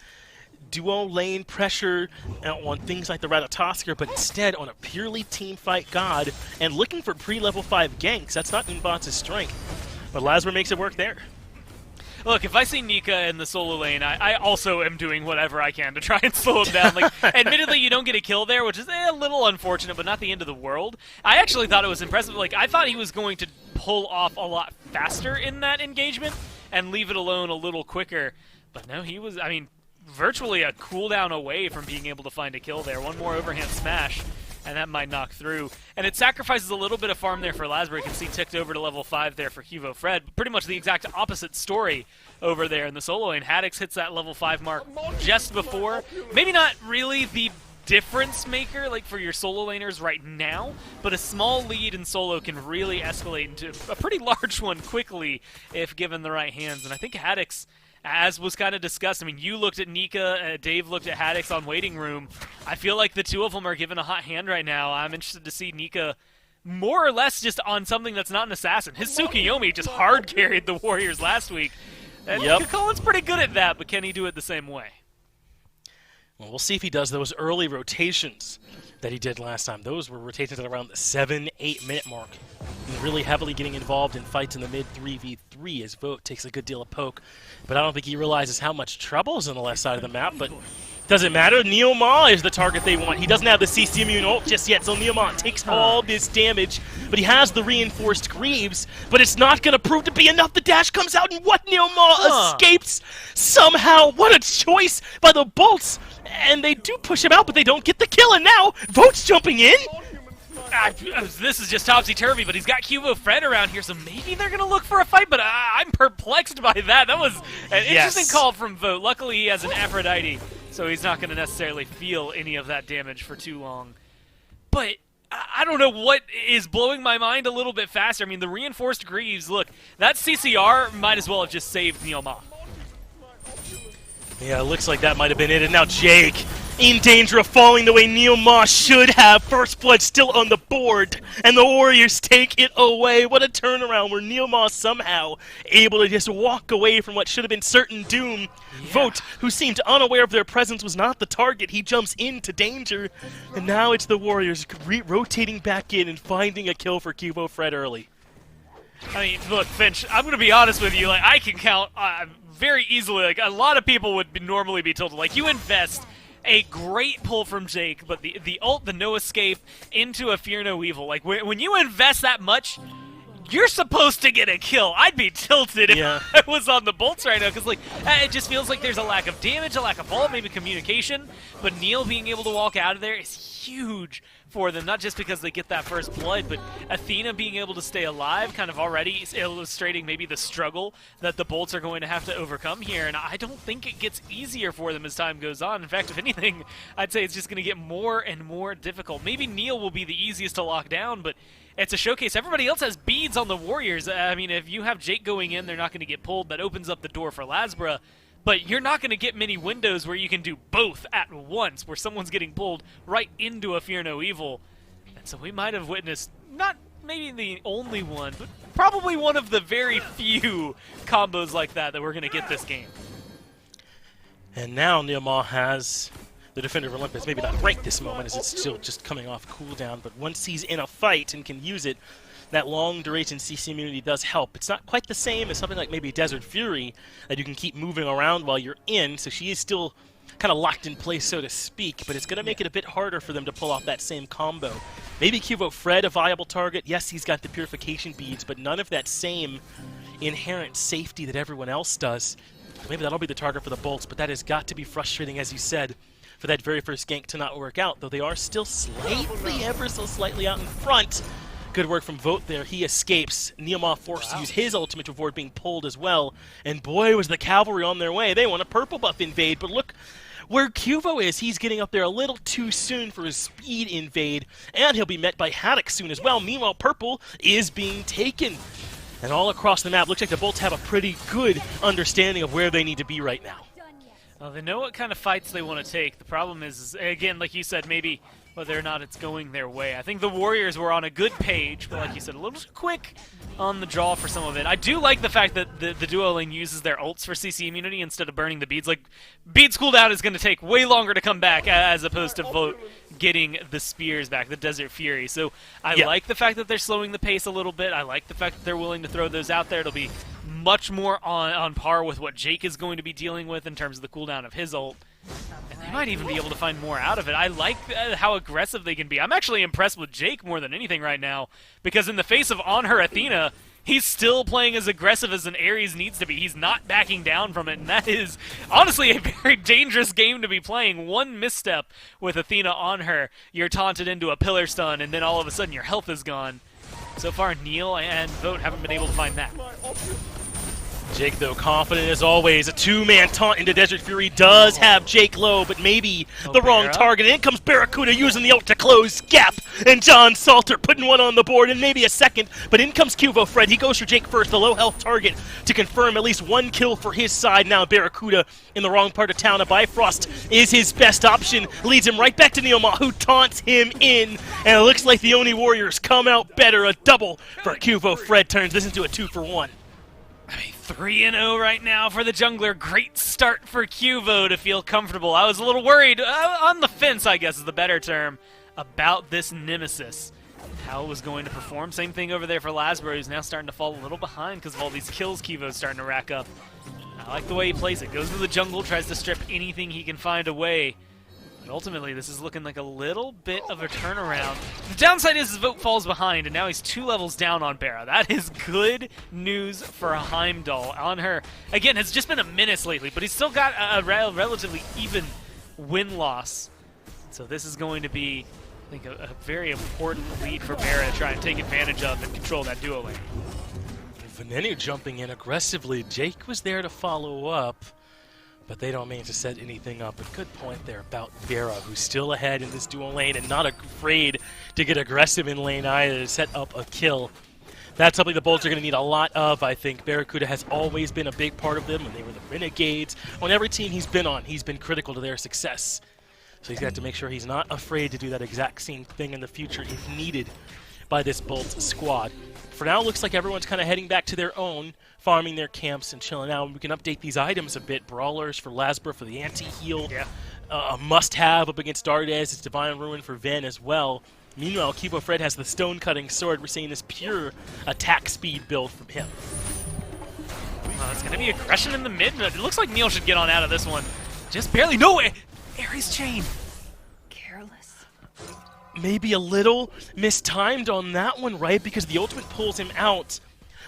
duo lane pressure on things like the Ratatosker, but instead on a purely team fight god and looking for pre-level 5 ganks. That's not Unbots' strength, but Lasbra makes it work there. Look, if I see Nika in the solo lane, I also am doing whatever I can to try and slow him down. Like, admittedly, you don't get a kill there, which is a little unfortunate, but not the end of the world. I actually thought it was impressive. Like, I thought he was going to pull off a lot faster in that engagement and leave it alone a little quicker. But no, he was, I mean, virtually a cooldown away from being able to find a kill there. One more overhand smash, and that might knock through. And it sacrifices a little bit of farm there for Lasbra. You can see ticked over to level 5 there for Hugo Fred. Pretty much the exact opposite story over there in the solo lane. Haddix hits that level 5 mark just before. Maybe not really the difference maker like for your solo laners right now, but a small lead in solo can really escalate into a pretty large one quickly if given the right hands. And I think Haddix, as was kind of discussed, I mean, you looked at Nika, Dave looked at Haddix on Waiting Room. I feel like the two of them are given a hot hand right now. I'm interested to see Nika more or less just on something that's not an assassin. His Tsukuyomi just hard carried the Warriors last week. And Nika Cullen's pretty good at that, but can he do it the same way? Well, we'll see if he does those early rotations that he did last time. Those were rotations at around the 7-8 minute mark. He's really heavily getting involved in fights in the mid 3v3 as Vote takes a good deal of poke. But I don't think he realizes how much trouble is on the left side of the map. But doesn't matter. Neomar is the target they want. He doesn't have the CC immune ult just yet, so Neomar takes all this damage. But he has the reinforced Greaves, but it's not going to prove to be enough. The dash comes out, and what? Neomar escapes somehow. What a choice by the Bolts. And they do push him out, but they don't get the kill. And now, Vote's jumping in. This is just topsy-turvy, but he's got Cubo Fred around here, so maybe they're going to look for a fight, but I'm perplexed by that. That was an interesting call from Vote. Luckily, he has an Aphrodite, so he's not going to necessarily feel any of that damage for too long. But I don't know what is blowing my mind a little bit faster. I mean, the reinforced Greaves, look, that CCR might as well have just saved Neomar. Yeah, it looks like that might have been it. And now Jake in danger of falling the way Neomar should have. First blood still on the board, and the Warriors take it away. What a turnaround where Neomar somehow able to just walk away from what should have been certain doom. Yeah. Vote, who seemed unaware of their presence, was not the target. He jumps into danger, and now it's the Warriors rotating back in and finding a kill for Cubo Fred early. I mean, look, Finch, I'm going to be honest with you. Like, I can count very easily. Like, a lot of people would normally be tilted. Like, you invest a great pull from Jake, but the ult, the no escape into a Fear No Evil. Like, when you invest that much, you're supposed to get a kill. I'd be tilted if I was on the Bolts right now, because like it just feels like there's a lack of damage, a lack of ult, maybe communication. But Neil being able to walk out of there is huge for them, not just because they get that first blood, but Athena being able to stay alive, kind of already illustrating maybe the struggle that the Bolts are going to have to overcome here. And I don't think it gets easier for them as time goes on. In fact, if anything, I'd say it's just going to get more and more difficult. Maybe Neil will be the easiest to lock down, but it's a showcase. Everybody else has beads on the Warriors. I mean, if you have Jake going in, they're not going to get pulled. That opens up the door for Lasbra. But you're not going to get many windows where you can do both at once, where someone's getting pulled right into a Fear No Evil. And so we might have witnessed, not maybe the only one, but probably one of the very few combos like that we're going to get this game. And now Neomar has the defender of Olympus, maybe not right this moment as it's still just coming off cooldown, but once he's in a fight and can use it, that long duration CC immunity does help. It's not quite the same as something like maybe Desert Fury that you can keep moving around while you're in, so she is still kind of locked in place, so to speak, but it's going to make it a bit harder for them to pull off that same combo. Maybe Cubo Fred a viable target. Yes, he's got the purification beads, but none of that same inherent safety that everyone else does. Maybe that'll be the target for the Bolts, but that has got to be frustrating, as you said, for that very first gank to not work out, though they are still slightly, ever so slightly out in front. Good work from Vote there. He escapes. Neomar forced to use his ultimate to avoid being pulled as well. And boy, was the cavalry on their way. They want a purple buff invade, but look where Cubo is. He's getting up there a little too soon for his speed invade, and he'll be met by Haddock soon as well. Meanwhile, purple is being taken. And all across the map, looks like the Bolts have a pretty good understanding of where they need to be right now. Well, they know what kind of fights they want to take. The problem is, again, like you said, maybe whether or not it's going their way. I think the Warriors were on a good page, but like you said, a little too quick on the draw for some of it. I do like the fact that the duo lane uses their ults for CC immunity instead of burning the beads. Like, beads cooldown is going to take way longer to come back as opposed to Vote getting the spears back, the Desert Fury. So I like the fact that they're slowing the pace a little bit. I like the fact that they're willing to throw those out there. It'll be much more on par with what Jake is going to be dealing with in terms of the cooldown of his ult. And they might even be able to find more out of it. I like how aggressive they can be. I'm actually impressed with Jake more than anything right now, because in the face of on her Athena, he's still playing as aggressive as an Ares needs to be. He's not backing down from it, and that is honestly a very dangerous game to be playing. One misstep with Athena on her, you're taunted into a pillar stun, and then all of a sudden your health is gone. So far, Neil and Vote haven't been able to find that. Jake, though, confident as always. A two-man taunt into Desert Fury does have Jake low, but maybe the wrong target. In comes Barracuda using the ult to close gap, and John Salter putting one on the board, and maybe a second. But in comes Cuvo Fred. He goes for Jake first, the low-health target, to confirm at least one kill for his side. Now Barracuda in the wrong part of town. A Bifrost is his best option. Leads him right back to Neilma, who taunts him in. And it looks like the Oni Warriors come out better. A double for Cuvo Fred turns this into a 2-for-1. 3-0 right now for the jungler. Great start for Cuvo to feel comfortable. I was a little worried, on the fence I guess is the better term, about this Nemesis. How it was going to perform. Same thing over there for Lasbury, who's now starting to fall a little behind because of all these kills Cuvo's starting to rack up. I like the way he plays it. Goes to the jungle, tries to strip anything he can find away. But ultimately, this is looking like a little bit of a turnaround. The downside is his Vote falls behind, and now he's 2 levels down on Barra. That is good news for Heimdall. On her, again, has just been a menace lately, but he's still got a relatively even win-loss. So this is going to be, I think, a very important lead for Barra to try and take advantage of and control that duo lane. Venenu jumping in aggressively. Jake was there to follow up, but they don't mean to set anything up. A good point there about Vera, who's still ahead in this dual lane and not afraid to get aggressive in lane either to set up a kill. That's something the Bolts are going to need a lot of, I think. Barracuda has always been a big part of them when they were the Renegades. On every team he's been on, he's been critical to their success. So he's got to make sure he's not afraid to do that exact same thing in the future if needed by this Bolts squad. For now, it looks like everyone's kind of heading back to their own, farming their camps and chilling out. We can update these items a bit. Brawlers for Lasbra for the anti-heal. Yeah. A must-have up against Dardes. It's Divine Ruin for Ven as well. Meanwhile, Cuvo Fred has the stone-cutting sword. We're seeing this pure attack speed build from him. It's going to be aggression in the mid. It looks like Neil should get on out of this one. Just barely. No way! Ares chain. Careless. Maybe a little mistimed on that one, right? Because the ultimate pulls him out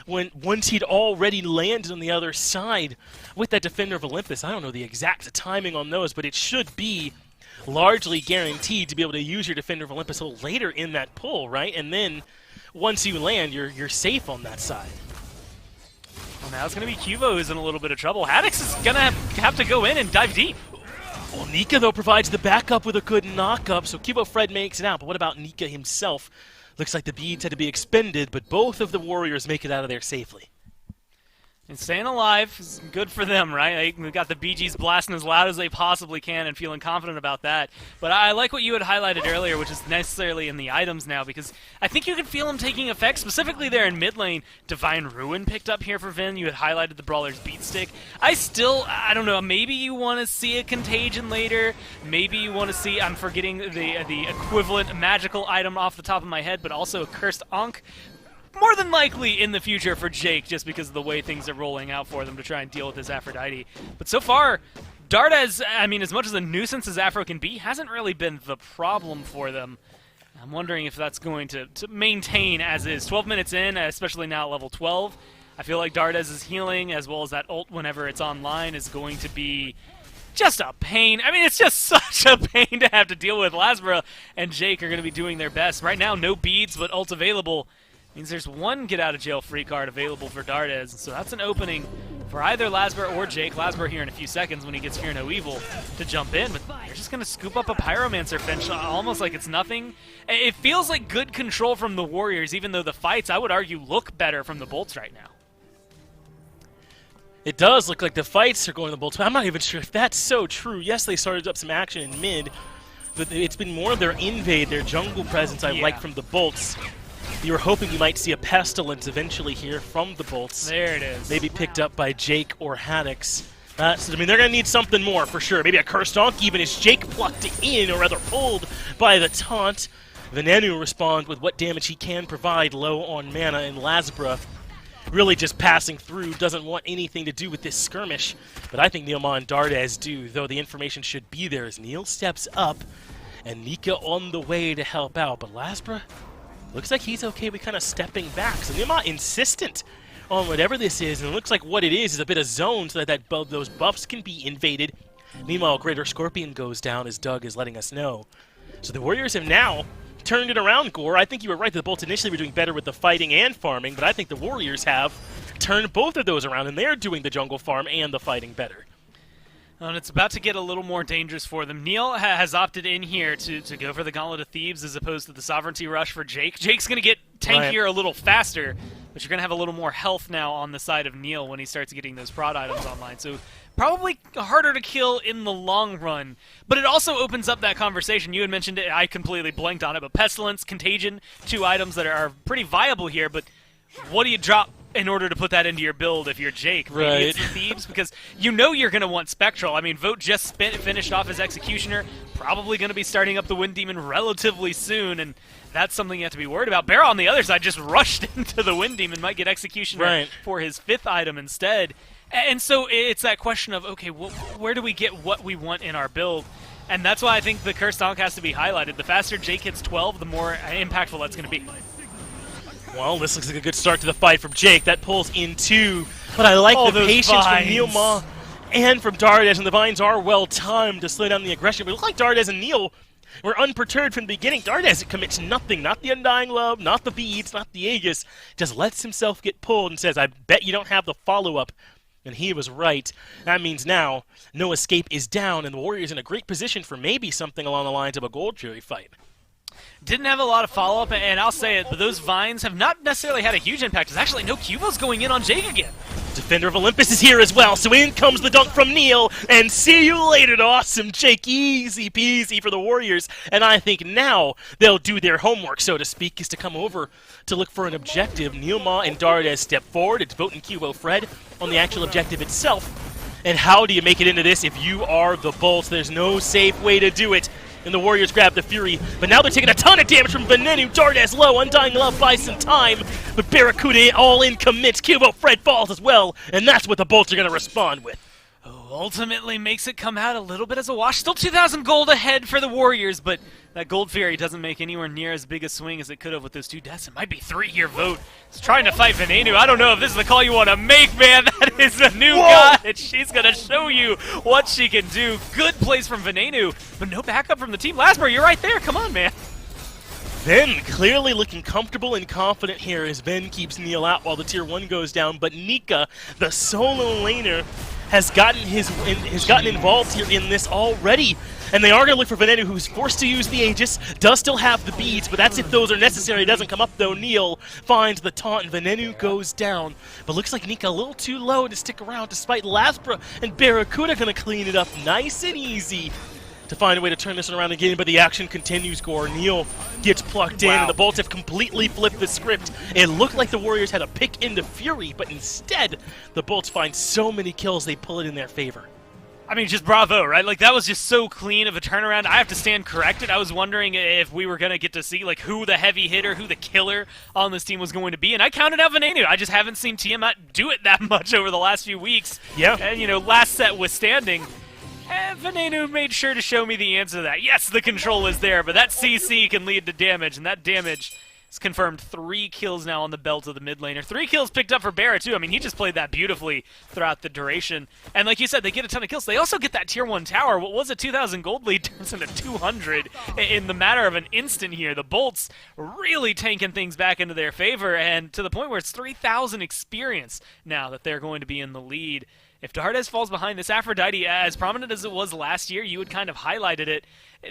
once he'd already landed on the other side with that Defender of Olympus. I don't know the exact timing on those, but it should be largely guaranteed to be able to use your Defender of Olympus a little later in that pull, right? And then once you land, you're safe on that side. Well, now it's going to be Cuvo who's in a little bit of trouble. Haddix is going to have to go in and dive deep. Well, Nika, though, provides the backup with a good knock-up, so Cuvo Fred makes it out. But what about Nika himself? Looks like the beads had to be expended, but both of the Warriors make it out of there safely. And staying alive is good for them, right? They've got the BGs blasting as loud as they possibly can and feeling confident about that. But I like what you had highlighted earlier, which is necessarily in the items now, because I think you can feel them taking effect, specifically there in mid lane. Divine Ruin picked up here for Vin. You had highlighted the Brawler's Beat Stick. I don't know, maybe you want to see a Contagion later. Maybe you want to see, I'm forgetting the equivalent magical item off the top of my head, but also a Cursed Ankh. More than likely in the future for Jake, just because of the way things are rolling out for them to try and deal with this Aphrodite. But so far, Dardes, I mean, as much as a nuisance as Afro can be, hasn't really been the problem for them. I'm wondering if that's going to maintain as is. 12 minutes in, especially now at level 12, I feel like Dardes' healing, as well as that ult whenever it's online, is going to be just a pain. I mean, it's just such a pain to have to deal with. Lasbra and Jake are going to be doing their best. Right now, no beads, but ult available. Means there's one get-out-of-jail-free card available for Dardes, so that's an opening for either Lasbra or Jake. Lasbra here in a few seconds when he gets Fear No Evil to jump in, but they're just going to scoop up a Pyromancer bench almost like it's nothing. It feels like good control from the Warriors, even though the fights, I would argue, look better from the Bolts right now. It does look like the fights are going to the Bolts. I'm not even sure if that's so true. Yes, they started up some action in mid, but it's been more of their invade, their jungle presence I like from the Bolts. You were hoping you might see a Pestilence eventually here from the Bolts. There it is. Maybe picked up by Jake or Haddix. So, I mean, they're going to need something more for sure. Maybe a Cursed Donk even as Jake plucked in, or rather pulled by the taunt. Venenu responds with what damage he can provide low on mana, and Lasbra really just passing through, doesn't want anything to do with this skirmish. But I think Neilma and Dardes do, though the information should be there as Neil steps up and Nika on the way to help out. But Lasbra looks like he's okay with kind of stepping back. So Neilma insistent on whatever this is, and it looks like what it is a bit of zone so that those buffs can be invaded. Meanwhile, Greater Scorpion goes down as Doug is letting us know. So the Warriors have now turned it around, Gore. I think you were right. The Bolts initially were doing better with the fighting and farming, but I think the Warriors have turned both of those around, and they're doing the jungle farm and the fighting better. And it's about to get a little more dangerous for them. Neil has opted in here to go for the Gauntlet of Thebes as opposed to the Sovereignty Rush for Jake. Jake's going to get tankier a little faster, but you're going to have a little more health now on the side of Neil when he starts getting those prod items online. So probably harder to kill in the long run. But it also opens up that conversation. You had mentioned it. I completely blanked on it. But Pestilence, Contagion, 2 items that are pretty viable here. But what do you drop in order to put that into your build if you're Jake? Maybe it's the Thebes, because you know you're going to want Spectral. I mean, Vote just finished off his Executioner, probably going to be starting up the Wind Demon relatively soon, and that's something you have to be worried about. Barra on the other side just rushed into the Wind Demon, might get Executioner for his 5th item instead. And so it's that question of, okay, where do we get what we want in our build? And that's why I think the Cursed Donk has to be highlighted. The faster Jake hits 12, the more impactful that's going to be. Well, this looks like a good start to the fight from Jake. That pulls in 2, but I like the patience from Neilma and from Dardes, and the vines are well timed to slow down the aggression. But it looks like Dardes and Neil were unperturbed from the beginning. Dardes commits nothing, not the Undying Love, not the beads, not the Aegis, just lets himself get pulled and says, I bet you don't have the follow-up. And he was right. That means now no escape is down, and the Warriors in a great position for maybe something along the lines of a Gold Fury fight. Didn't have a lot of follow-up, and I'll say it, but those vines have not necessarily had a huge impact. There's actually no Cubos going in on Jake again. Defender of Olympus is here as well, so in comes the dunk from Neil, and see you later, awesome Jake. Easy peasy for the Warriors, and I think now they'll do their homework, so to speak, is to come over to look for an objective. Neilma and Dardes step forward. It's Vote and Cubo Fred on the actual objective itself. And how do you make it into this if you are the Bolts? There's no safe way to do it. And the Warriors grab the Fury, but now they're taking a ton of damage from Venenu. Dardes low, Undying Love buys some time, but Barracuda all in commits. Cubo Fred falls as well, and that's what the Bolts are going to respond with. Ultimately makes it come out a little bit as a wash. Still 2,000 gold ahead for the Warriors, but that Gold Fury doesn't make anywhere near as big a swing as it could have with those 2 deaths. It might be 3 here. Vote is trying to fight Venenu. I don't know if this is the call you want to make, man. That is a new god, and she's going to show you what she can do. Good plays from Venenu, but no backup from the team. Lasper, you're right there. Come on, man. Ven clearly looking comfortable and confident here as Ven keeps Neil out while the tier 1 goes down, but Nika, the solo laner, has gotten involved here in this already. And they are going to look for Venenu, who's forced to use the Aegis, does still have the beads, but that's if those are necessary. It doesn't come up, though. Neil finds the taunt, and Venenu goes down. But looks like Nika a little too low to stick around, despite Laspra and Barracuda going to clean it up nice and easy to find a way to turn this around again, but the action continues, Gore. Neil gets plucked in, and the Bolts have completely flipped the script. It looked like the Warriors had a pick into Fury, but instead, the Bolts find so many kills, they pull it in their favor. I mean, just bravo, right? Like, that was just so clean of a turnaround. I have to stand corrected. I was wondering if we were going to get to see, like, who the heavy hitter, who the killer on this team was going to be, and I counted out Venenu. I just haven't seen Tiamat do it that much over the last few weeks. Yeah. And, you know, last set withstanding. And Venenu made sure to show me the answer to that. Yes, the control is there, but that CC can lead to damage, and that damage is confirmed. 3 kills now on the belt of the mid laner. 3 kills picked up for Barra, too. I mean, he just played that beautifully throughout the duration. And like you said, they get a ton of kills. They also get that tier 1 tower. What was a 2,000 gold lead turns into 200 in the matter of an instant here. The Bolts really tanking things back into their favor, and to the point where it's 3,000 experience now that they're going to be in the lead. If Dardes falls behind, this Aphrodite, as prominent as it was last year, you had kind of highlighted it.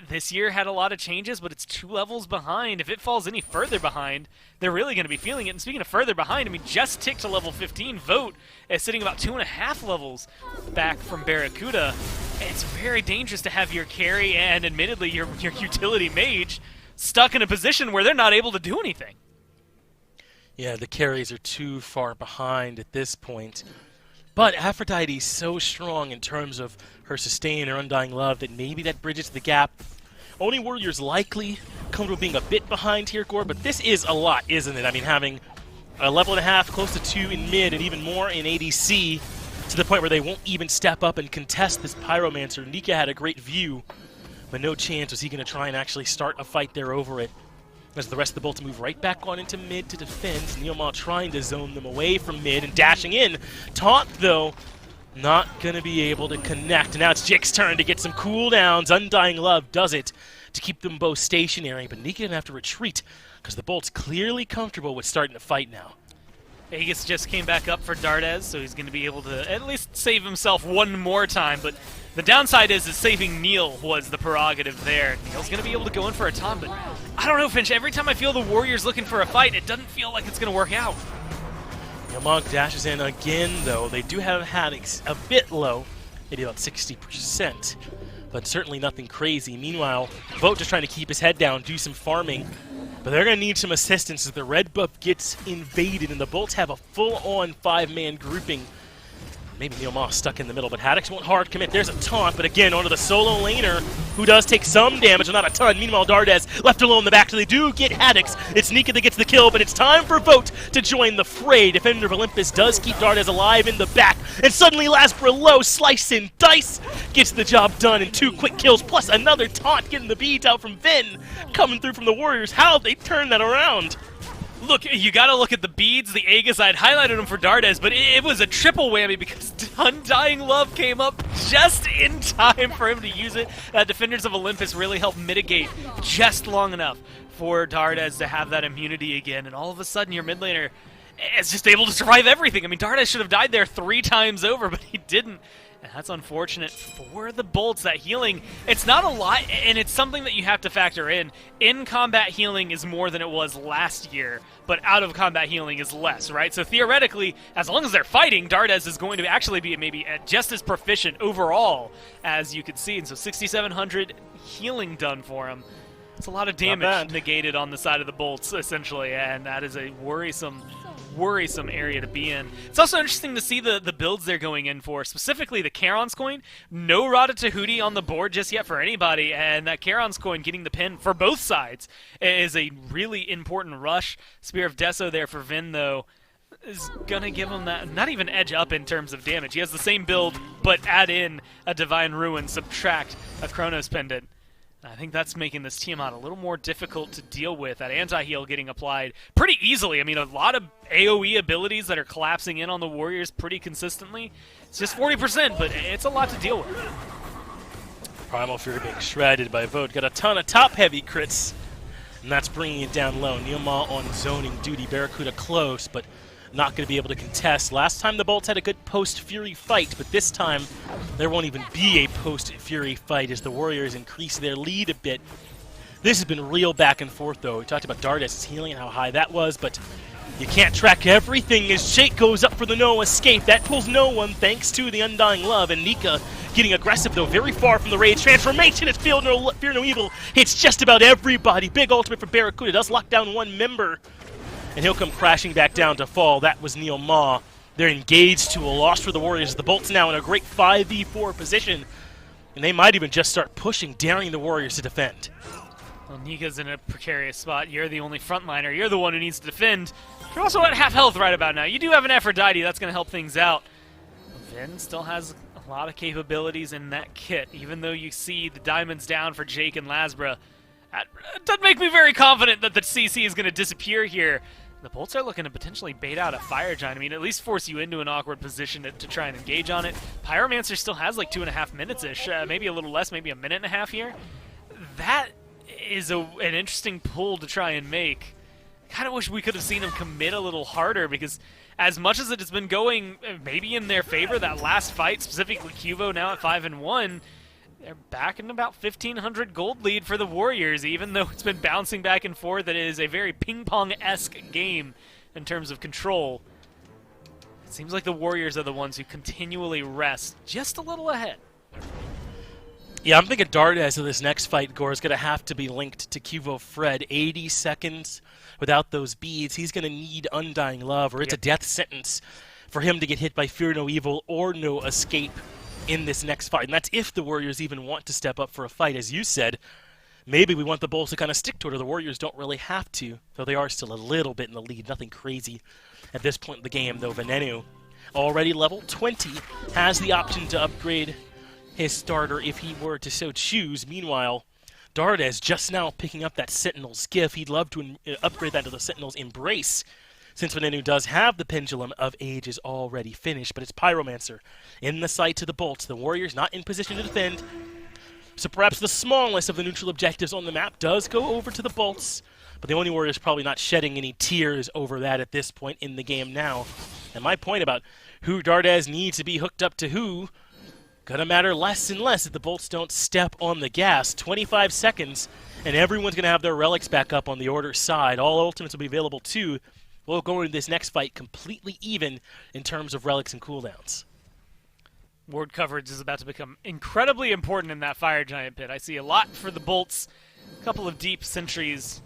This year had a lot of changes, but it's 2 levels behind. If it falls any further behind, they're really going to be feeling it. And speaking of further behind, I mean, just ticked to level 15. Vote is sitting about 2.5 levels back from Barracuda. It's very dangerous to have your carry and, admittedly, your utility mage stuck in a position where they're not able to do anything. Yeah, the carries are too far behind at this point. But Aphrodite's so strong in terms of her sustain, her undying love, that maybe that bridges the gap. Only Warriors likely comfortable being a bit behind here, Gore, but this is a lot, isn't it? I mean, having a level and a half, close to 2 in mid, and even more in ADC, to the point where they won't even step up and contest this Pyromancer. Nika had a great view, but no chance was he going to try and actually start a fight there over it. As the rest of the Bolts move right back on into mid to defend. Neomar trying to zone them away from mid and dashing in. Taunt, though, not going to be able to connect. And now it's Jake's turn to get some cooldowns. Undying Love does it to keep them both stationary. But Nika gonna have to retreat because the Bolt's clearly comfortable with starting to fight now. Aegis just came back up for Dardes, so he's going to be able to at least save himself one more time. But the downside is saving Neil was the prerogative there. Neil's going to be able to go in for a ton, but I don't know, Finch. Every time I feel the Warriors looking for a fight, it doesn't feel like it's going to work out. Monk dashes in again, though. They do have Haddix a bit low, maybe about 60%, but certainly nothing crazy. Meanwhile, Vote just trying to keep his head down, do some farming, but they're going to need some assistance as the red buff gets invaded, and the Bolts have a full-on 5-man grouping. Maybe Neomar stuck in the middle, but Haddix won't hard commit. There's a taunt, but again, onto the solo laner, who does take some damage, but not a ton. Meanwhile, Dardes left alone in the back, so they do get Haddix. It's Nika that gets the kill, but it's time for Vote to join the fray. Defender of Olympus does keep Dardes alive in the back, and suddenly Lasper low, slice and dice, gets the job done in 2 quick kills, plus another taunt getting the beads out from Vin, coming through from the Warriors. How have they turned that around? Look, you gotta look at the beads, the Aegis. I'd highlighted them for Dardes, but it was a triple whammy because Undying Love came up just in time for him to use it. Defenders of Olympus really helped mitigate just long enough for Dardes to have that immunity again, and all of a sudden your mid laner is just able to survive everything. I mean, Dardes should have died there 3 times over, but he didn't. And that's unfortunate for the Bolts. That healing, it's not a lot, and it's something that you have to factor in. In-combat healing is more than it was last year, but out-of-combat healing is less, right? So theoretically, as long as they're fighting, Dardes is going to actually be maybe just as proficient overall as you could see. And so 6,700 healing done for him. It's a lot of damage negated on the side of the Bolts, essentially, and that is a worrisome area to be in. It's also interesting to see the builds they're going in for, specifically the Charon's coin. No Rada Tahuti on the board just yet for anybody, and that Charon's coin getting the pin for both sides is a really important rush. Spear of Deso there for Vin, though, is gonna give him that, not even edge up in terms of damage. He has the same build, but add in a Divine Ruin, subtract a Chronos Pendant. I think that's making this Tiamat a little more difficult to deal with. That anti-heal getting applied pretty easily. I mean, a lot of AoE abilities that are collapsing in on the Warriors pretty consistently. It's just 40%, but it's a lot to deal with. Primal Fury being shredded by Vote. Got a ton of top-heavy crits, and that's bringing it down low. Neomar on zoning duty. Barracuda close, but not going to be able to contest. Last time the Bolts had a good post-Fury fight, but this time there won't even be a post-Fury fight as the Warriors increase their lead a bit. This has been real back and forth, though. We talked about Dardes' healing and how high that was, but you can't track everything as Shake goes up for the no escape. That pulls no one thanks to the Undying Love, and Nika getting aggressive, though, very far from the Rage. Transformation is Fear No Evil. Hits just about everybody. Big ultimate for Barracuda. Does lock down one member, and he'll come crashing back down to fall. That was Neomar. They're engaged to a loss for the Warriors. The Bolts now in a great 5v4 position, and they might even just start pushing, daring the Warriors to defend. Well, Nika's in a precarious spot. You're the only frontliner. You're the one who needs to defend. You're also at half health right about now. You do have an Aphrodite. That's going to help things out. Vin still has a lot of capabilities in that kit, even though you see the diamonds down for Jake and Lasbra. That doesn't make me very confident that the CC is going to disappear here. The Bolts are looking to potentially bait out a Fire Giant. I mean, at least force you into an awkward position to try and engage on it. Pyromancer still has like 2.5 minutes-ish, maybe a little less, maybe a minute and a half here. That is an interesting pull to try and make. I kind of wish we could have seen him commit a little harder, because as much as it has been going maybe in their favor, that last fight, specifically Cuvo now at 5-1, they're back in about 1,500 gold lead for the Warriors, even though it's been bouncing back and forth. It is a very ping-pong-esque game in terms of control. It seems like the Warriors are the ones who continually rest just a little ahead. Yeah, I'm thinking Dardes in this next fight, Gore, is going to have to be linked to Cuvo Fred. 80 seconds without those beads. He's going to need Undying Love, or it's a death sentence for him to get hit by Fear No Evil or No Escape in this next fight. And that's if the Warriors even want to step up for a fight. As you said, maybe we want the Bulls to kind of stick to it, or the Warriors don't really have to, though they are still a little bit in the lead. Nothing crazy at this point in the game, though. Venenu, already level 20, has the option to upgrade his starter if he were to so choose. Meanwhile, Dardes just now picking up that Sentinel's Gift. He'd love to upgrade that to the Sentinel's Embrace, since Venenu does have the Pendulum of Ages already finished. But it's Pyromancer in the sight to the Bolts. The Warriors not in position to defend, so perhaps the smallest of the neutral objectives on the map does go over to the Bolts. But the only Warriors probably not shedding any tears over that at this point in the game now. And my point about who Dardes needs to be hooked up to who gonna matter less and less if the Bolts don't step on the gas. 25 seconds, and everyone's gonna have their relics back up on the Order side. All ultimates will be available too. We'll go into this next fight completely even in terms of relics and cooldowns. Ward coverage is about to become incredibly important in that Fire Giant pit. I see a lot for the Bolts, a couple of deep sentries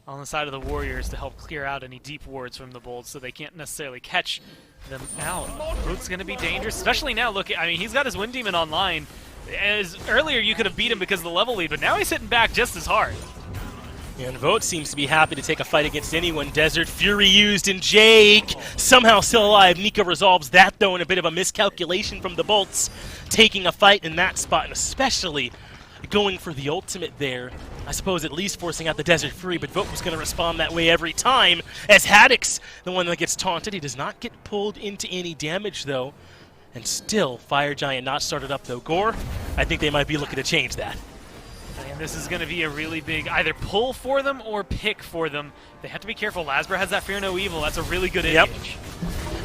on the side of the Warriors to help clear out any deep wards from the Bolts so they can't necessarily catch them out. Vote's going to be dangerous, especially now. Look, I mean, he's got his Wind Demon online. As earlier you could have beat him because of the level lead, but now he's hitting back just as hard. And Vote seems to be happy to take a fight against anyone. Desert Fury used, and Jake somehow still alive. Nika resolves that, though, in a bit of a miscalculation from the Bolts, taking a fight in that spot, and especially going for the ultimate there. I suppose at least forcing out the Desert Fury, but Vote was going to respond that way every time, as Haddix, the one that gets taunted. He does not get pulled into any damage, though, and still Fire Giant not started up, though. Gore, I think they might be looking to change that. And this is going to be a really big either pull for them or pick for them. They have to be careful. Lasber has that Fear No Evil. That's a really good engage.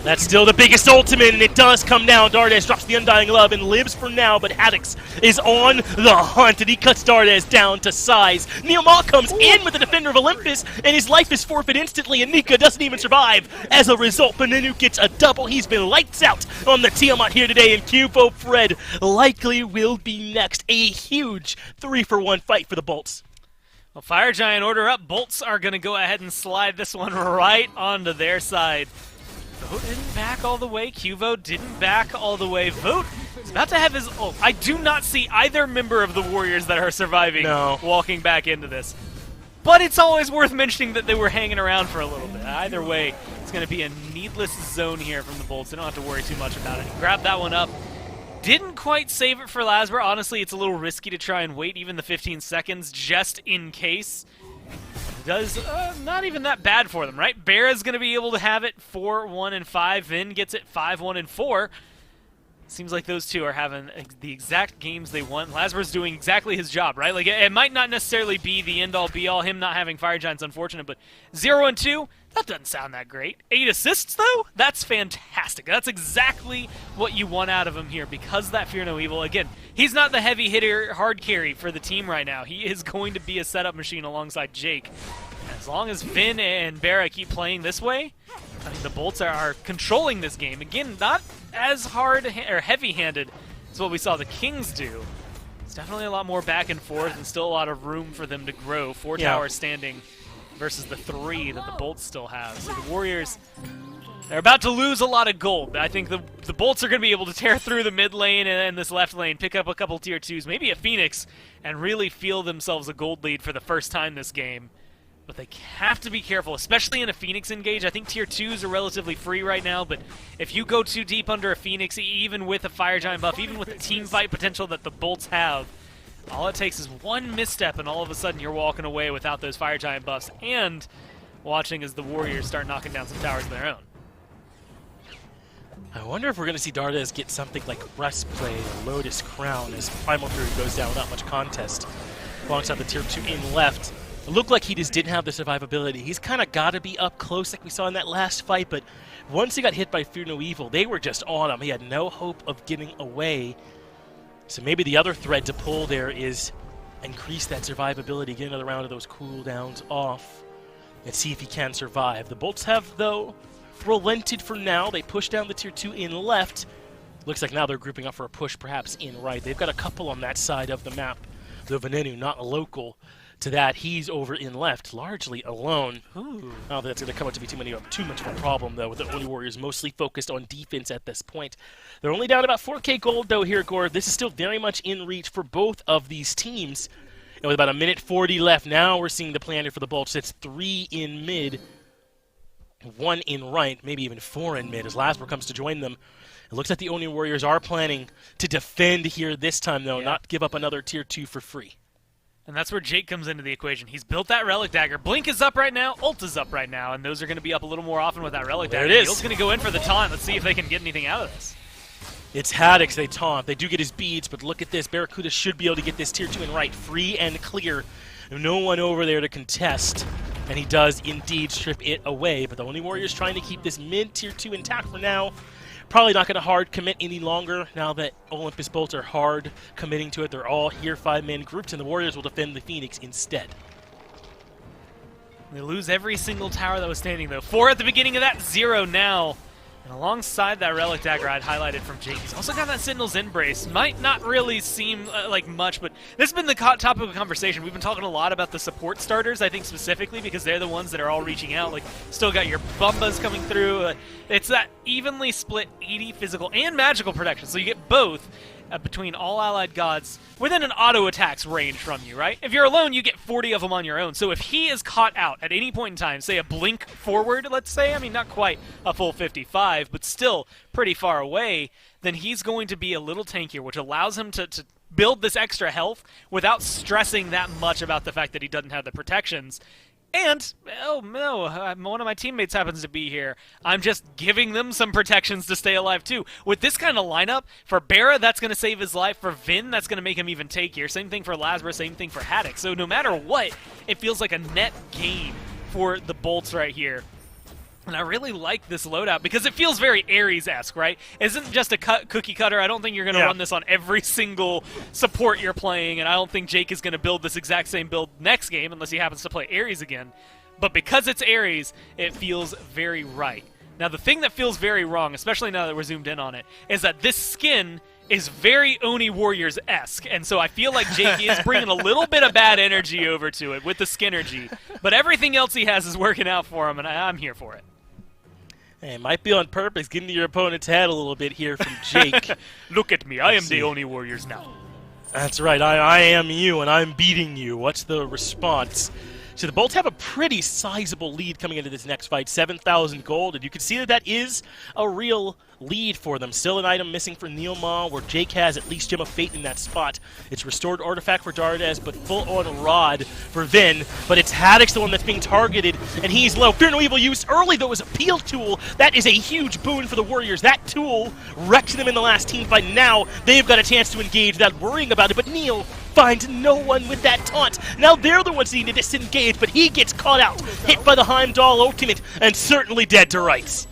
That's still the biggest ultimate, and it does come down. Dardes drops the Undying Love and lives for now, but Haddix is on the hunt, and he cuts Dardes down to size. Neomar comes in with the Defender of Olympus, and his life is forfeit instantly, and Nika doesn't even survive. As a result, Venenu gets a double. He's been lights out on the Tiamat here today, and Cuvo Fred likely will be next. A huge 3-for-1 fight for the Bolts. Well, Fire Giant order up. Bolts are going to go ahead and slide this one right onto their side. Vote didn't back all the way. Cuvo didn't back all the way. Vote is about to have his... Oh, I do not see either member of the Warriors that are surviving walking back into this. But it's always worth mentioning that they were hanging around for a little bit. Either way, it's going to be a needless zone here from the Bolts. They don't have to worry too much about it. He grabbed that one up. Didn't quite save it for Lasber. Honestly, it's a little risky to try and wait even the 15 seconds just in case. Does not even that bad for them, right? Bera's going to be able to have it 4-1-5. Vin gets it 5-1-4. Seems like those two are having the exact games they want. Lasber's doing exactly his job, right? Like, it might not necessarily be the end-all, be-all. Him not having Fire Giant's unfortunate, but 0-2, that doesn't sound that great. 8 assists, though? That's fantastic. That's exactly what you want out of him here because of that Fear No Evil. Again, he's not the heavy hitter, hard carry for the team right now. He is going to be a setup machine alongside Jake. As long as Vin and Bera keep playing this way, I mean, the Bolts are controlling this game. Again, not as hard or heavy-handed as what we saw the Kings do. It's definitely a lot more back and forth and still a lot of room for them to grow. 4 towers standing versus the 3 that the Bolts still have. So the Warriors, they're about to lose a lot of gold. I think the Bolts are going to be able to tear through the mid lane and this left lane, pick up a couple tier 2s, maybe a Phoenix, and really feel themselves a gold lead for the first time this game. But they have to be careful, especially in a Phoenix engage. I think tier 2s are relatively free right now, but if you go too deep under a Phoenix, even with a Fire Giant buff, even with the team fight potential that the Bolts have, all it takes is one misstep and all of a sudden you're walking away without those Fire Giant buffs and watching as the Warriors start knocking down some towers of their own. I wonder if we're going to see Dardes get something like Breastplate or Lotus Crown as Primal Fury goes down without much contest alongside the tier 2 in left. It looked like he just didn't have the survivability. He's kind of got to be up close like we saw in that last fight, but once he got hit by Fear No Evil, they were just on him. He had no hope of getting away. So maybe the other thread to pull there is increase that survivability, get another round of those cooldowns off, and see if he can survive. The Bolts have, though, relented for now. They push down the tier 2 in left. Looks like now they're grouping up for a push perhaps in right. They've got a couple on that side of the map. The Venenu, not local to that. He's over in left, largely alone. Ooh. Oh, that's going to come out to be too much of a problem, though, with the Oni Warriors mostly focused on defense at this point. They're only down about 4k gold, though, here, Gore. This is still very much in reach for both of these teams. And with about a minute 40 left, now we're seeing the planner for the Bolts. It's 3 in mid, 1 in right, maybe even 4 in mid as Lasper comes to join them. It looks like the Oni Warriors are planning to defend here this time, though, not give up another tier 2 for free. And that's where Jake comes into the equation. He's built that Relic Dagger. Blink is up right now, Ult is up right now, and those are going to be up a little more often with that Relic Dagger. There it is. Neil's going to go in for the taunt. Let's see if they can get anything out of this. It's Haddix they taunt. They do get his beads, but look at this. Barracuda should be able to get this tier 2 in right free and clear. No one over there to contest, and he does indeed strip it away. But the Oni Warriors trying to keep this mid tier 2 intact for now. Probably not going to hard commit any longer now that Olympus Bolts are hard committing to it. They're all here 5-man groups, and the Warriors will defend the Phoenix instead. They lose every single tower that was standing, though. 4 at the beginning of that, 0 now. And alongside that Relic Dagger I'd highlighted from Jake, he's also got that Sentinel's Embrace. Might not really seem like much, but this has been the topic of conversation. We've been talking a lot about the support starters, I think specifically, because they're the ones that are all reaching out. Like, still got your Bumbas coming through. It's that evenly split 80 physical and magical protection, so you get both between all allied gods within an auto attacks range from you, right? If you're alone, you get 40 of them on your own. So if he is caught out at any point in time, say a blink forward, let's say, I mean, not quite a full 55, but still pretty far away, then he's going to be a little tankier, which allows him to build this extra health without stressing that much about the fact that he doesn't have the protections. And, oh no, one of my teammates happens to be here. I'm just giving them some protections to stay alive too. With this kind of lineup, for Barra, that's going to save his life. For Vin, that's going to make him even takier. Same thing for Lazarus, same thing for Haddix. So no matter what, it feels like a net gain for the Bolts right here. And I really like this loadout because it feels very Ares-esque, right? It isn't just a cookie cutter. I don't think you're going to run this on every single support you're playing, and I don't think Jake is going to build this exact same build next game unless he happens to play Ares again. But because it's Ares, it feels very right. Now, the thing that feels very wrong, especially now that we're zoomed in on it, is that this skin is very Oni Warriors-esque, and so I feel like Jake is bringing a little bit of bad energy over to it with the Skinergy. But everything else he has is working out for him, and I'm here for it. Hey, it might be on purpose, getting to your opponent's head a little bit here from Jake. Look at me, I am the Oni Warriors now. That's right, I am you, and I'm beating you. What's the response? So the Bolts have a pretty sizable lead coming into this next fight, 7,000 gold, and you can see that that is a real lead for them. Still an item missing for Neilma, where Jake has at least Gem of Fate in that spot. It's Restored Artifact for Dardes, but full-on Rod for Vin. But it's Haddix, the one that's being targeted, and he's low. Fear No Evil used early, though, as a peel tool. That is a huge boon for the Warriors. That tool wrecked them in the last team fight. Now they've got a chance to engage without worrying about it, but Neil finds no one with that taunt. Now they're the ones needing to disengage, but he gets caught out, hit by the Heimdall ultimate, and certainly dead to rights.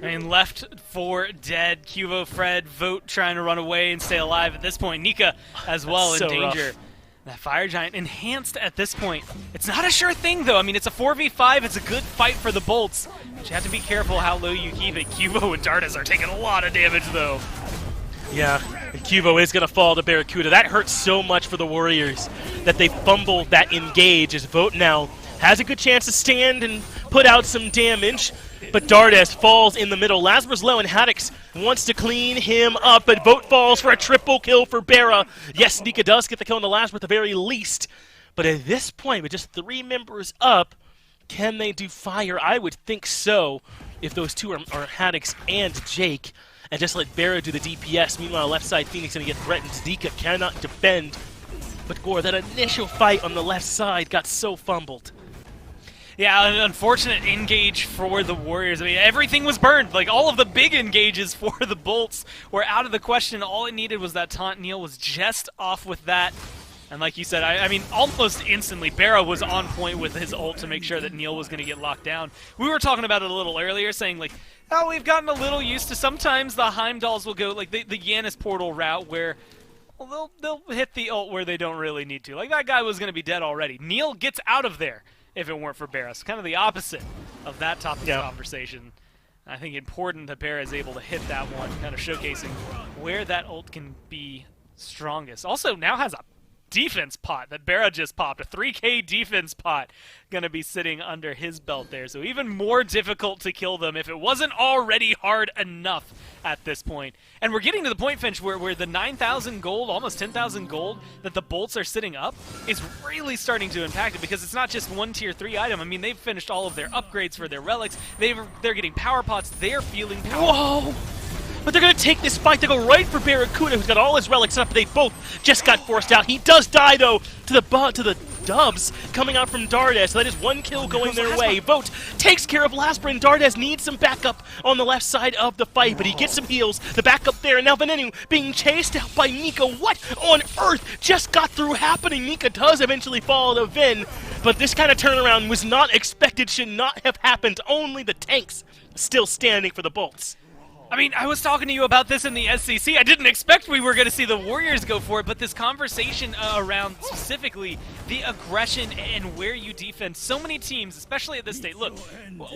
I mean, left for dead. Cuvo, Fred, Vote trying to run away and stay alive at this point. Nika as well in danger. Rough. That Fire Giant enhanced at this point. It's not a sure thing, though. I mean, it's a 4v5. It's a good fight for the Bolts. But you have to be careful how low you keep it. Cuvo and Dardas are taking a lot of damage, though. Yeah, and Cuvo is going to fall to Barracuda. That hurts so much for the Warriors that they fumbled that engage, as Vote now has a good chance to stand and put out some damage. But Dardes falls in the middle. Lazarus low, and Haddix wants to clean him up, but Vote falls for a triple kill for Barra. Yes, Nika does get the kill on the Lazarus at the very least. But at this point, with just 3 members up, can they do fire? I would think so, if those two are Haddix and Jake, and just let Barra do the DPS. Meanwhile, left side Phoenix going to get threatened. Zika cannot defend. But Gore, that initial fight on the left side got so fumbled. Yeah, an unfortunate engage for the Warriors. I mean, everything was burned. Like, all of the big engages for the Bolts were out of the question. All it needed was that taunt. Neil was just off with that. And like you said, I mean, almost instantly, Barra was on point with his ult to make sure that Neil was going to get locked down. We were talking about it a little earlier, saying, like, oh, we've gotten a little used to sometimes the Heimdalls will go, like, the Yanis portal route where, well, they'll hit the ult where they don't really need to. Like, that guy was going to be dead already. Neil gets out of there if it weren't for Barra. So kind of the opposite of that topic of conversation. I think important that Barra is able to hit that one, kind of showcasing where that ult can be strongest. Also, now has a defense pot that Barra just popped, a 3k defense pot gonna be sitting under his belt there, so even more difficult to kill them if it wasn't already hard enough at this point. And we're getting to the point, Finch, where the 9,000 gold, almost 10,000 gold that the bolts are sitting up is really starting to impact it, because it's not just one tier 3 item. I mean, they've finished all of their upgrades for their relics, they're getting power pots, they're feeling power. Whoa! But they're going to take this fight to go right for Barracuda, who's got all his relics up. They both just got forced out. He does die, though, to the dubs coming out from Dardes. So that is one kill going their way. Vote takes care of Lasprin. Dardes needs some backup on the left side of the fight, but he gets some heals. The backup there. And now Venenu being chased out by Nika. What on earth just got through happening? Nika does eventually fall to Vin, but this kind of turnaround was not expected, should not have happened. Only the tanks still standing for the bolts. I mean, I was talking to you about this in the SCC. I didn't expect we were going to see the Warriors go for it, but this conversation around specifically the aggression and where you defend so many teams, especially at this state. Look,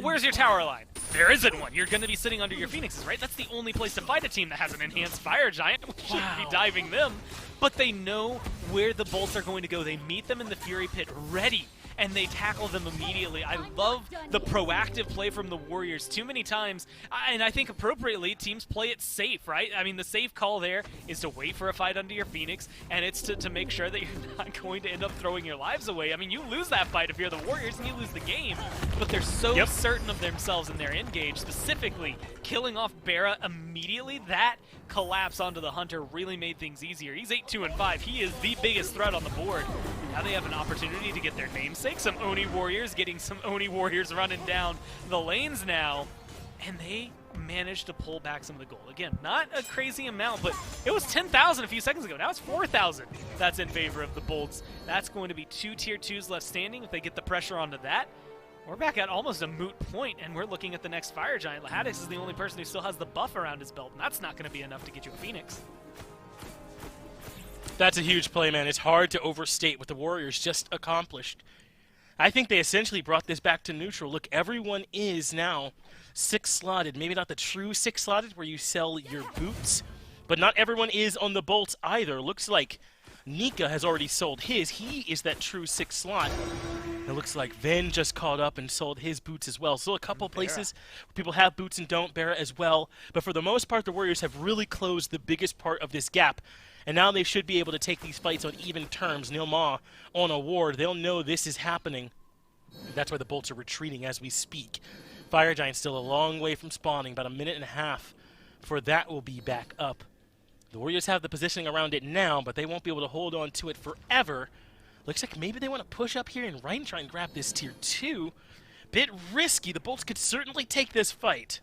where's your tower line? There isn't one. You're going to be sitting under your Phoenixes, right? That's the only place to fight a team that has an enhanced Fire Giant. We shouldn't be diving them. But they know where the bolts are going to go. They meet them in the Fury Pit ready, and they tackle them immediately. I love the proactive play from the Warriors. Too many times, and I think appropriately, teams play it safe, right? I mean, the safe call there is to wait for a fight under your Phoenix, and it's to make sure that you're not going to end up throwing your lives away. I mean, you lose that fight if you're the Warriors, and you lose the game, but they're so certain of themselves in their engage, specifically killing off Barra immediately. That collapse onto the Hunter really made things easier. He's 8-2-5. He is the biggest threat on the board. Now they have an opportunity to get their namesake. Some Oni Warriors, getting some Oni Warriors running down the lanes now, and they managed to pull back some of the gold. Again, not a crazy amount, but it was 10,000 a few seconds ago. Now it's 4,000. That's in favor of the Bolts. That's going to be 2 tier 2s left standing. If they get the pressure onto that, we're back at almost a moot point, and we're looking at the next Fire Giant. Haddox is the only person who still has the buff around his belt, and that's not going to be enough to get you a Phoenix. That's a huge play, man. It's hard to overstate what the Warriors just accomplished. I think they essentially brought this back to neutral. Look, everyone is now 6-slotted. Maybe not the true 6-slotted where you sell your boots, but not everyone is on the bolts either. Looks like Nika has already sold his. He is that true 6 slot. It looks like Ven just caught up and sold his boots as well. Still a couple places where people have boots and don't, Barra as well. But for the most part, the Warriors have really closed the biggest part of this gap. And now they should be able to take these fights on even terms. Nilma on a ward. They'll know this is happening. That's why the bolts are retreating as we speak. Fire Giant's still a long way from spawning. About a minute and a half before that will be back up. The Warriors have the positioning around it now, but they won't be able to hold on to it forever. Looks like maybe they want to push up here and try and grab this tier 2. Bit risky. The Bolts could certainly take this fight.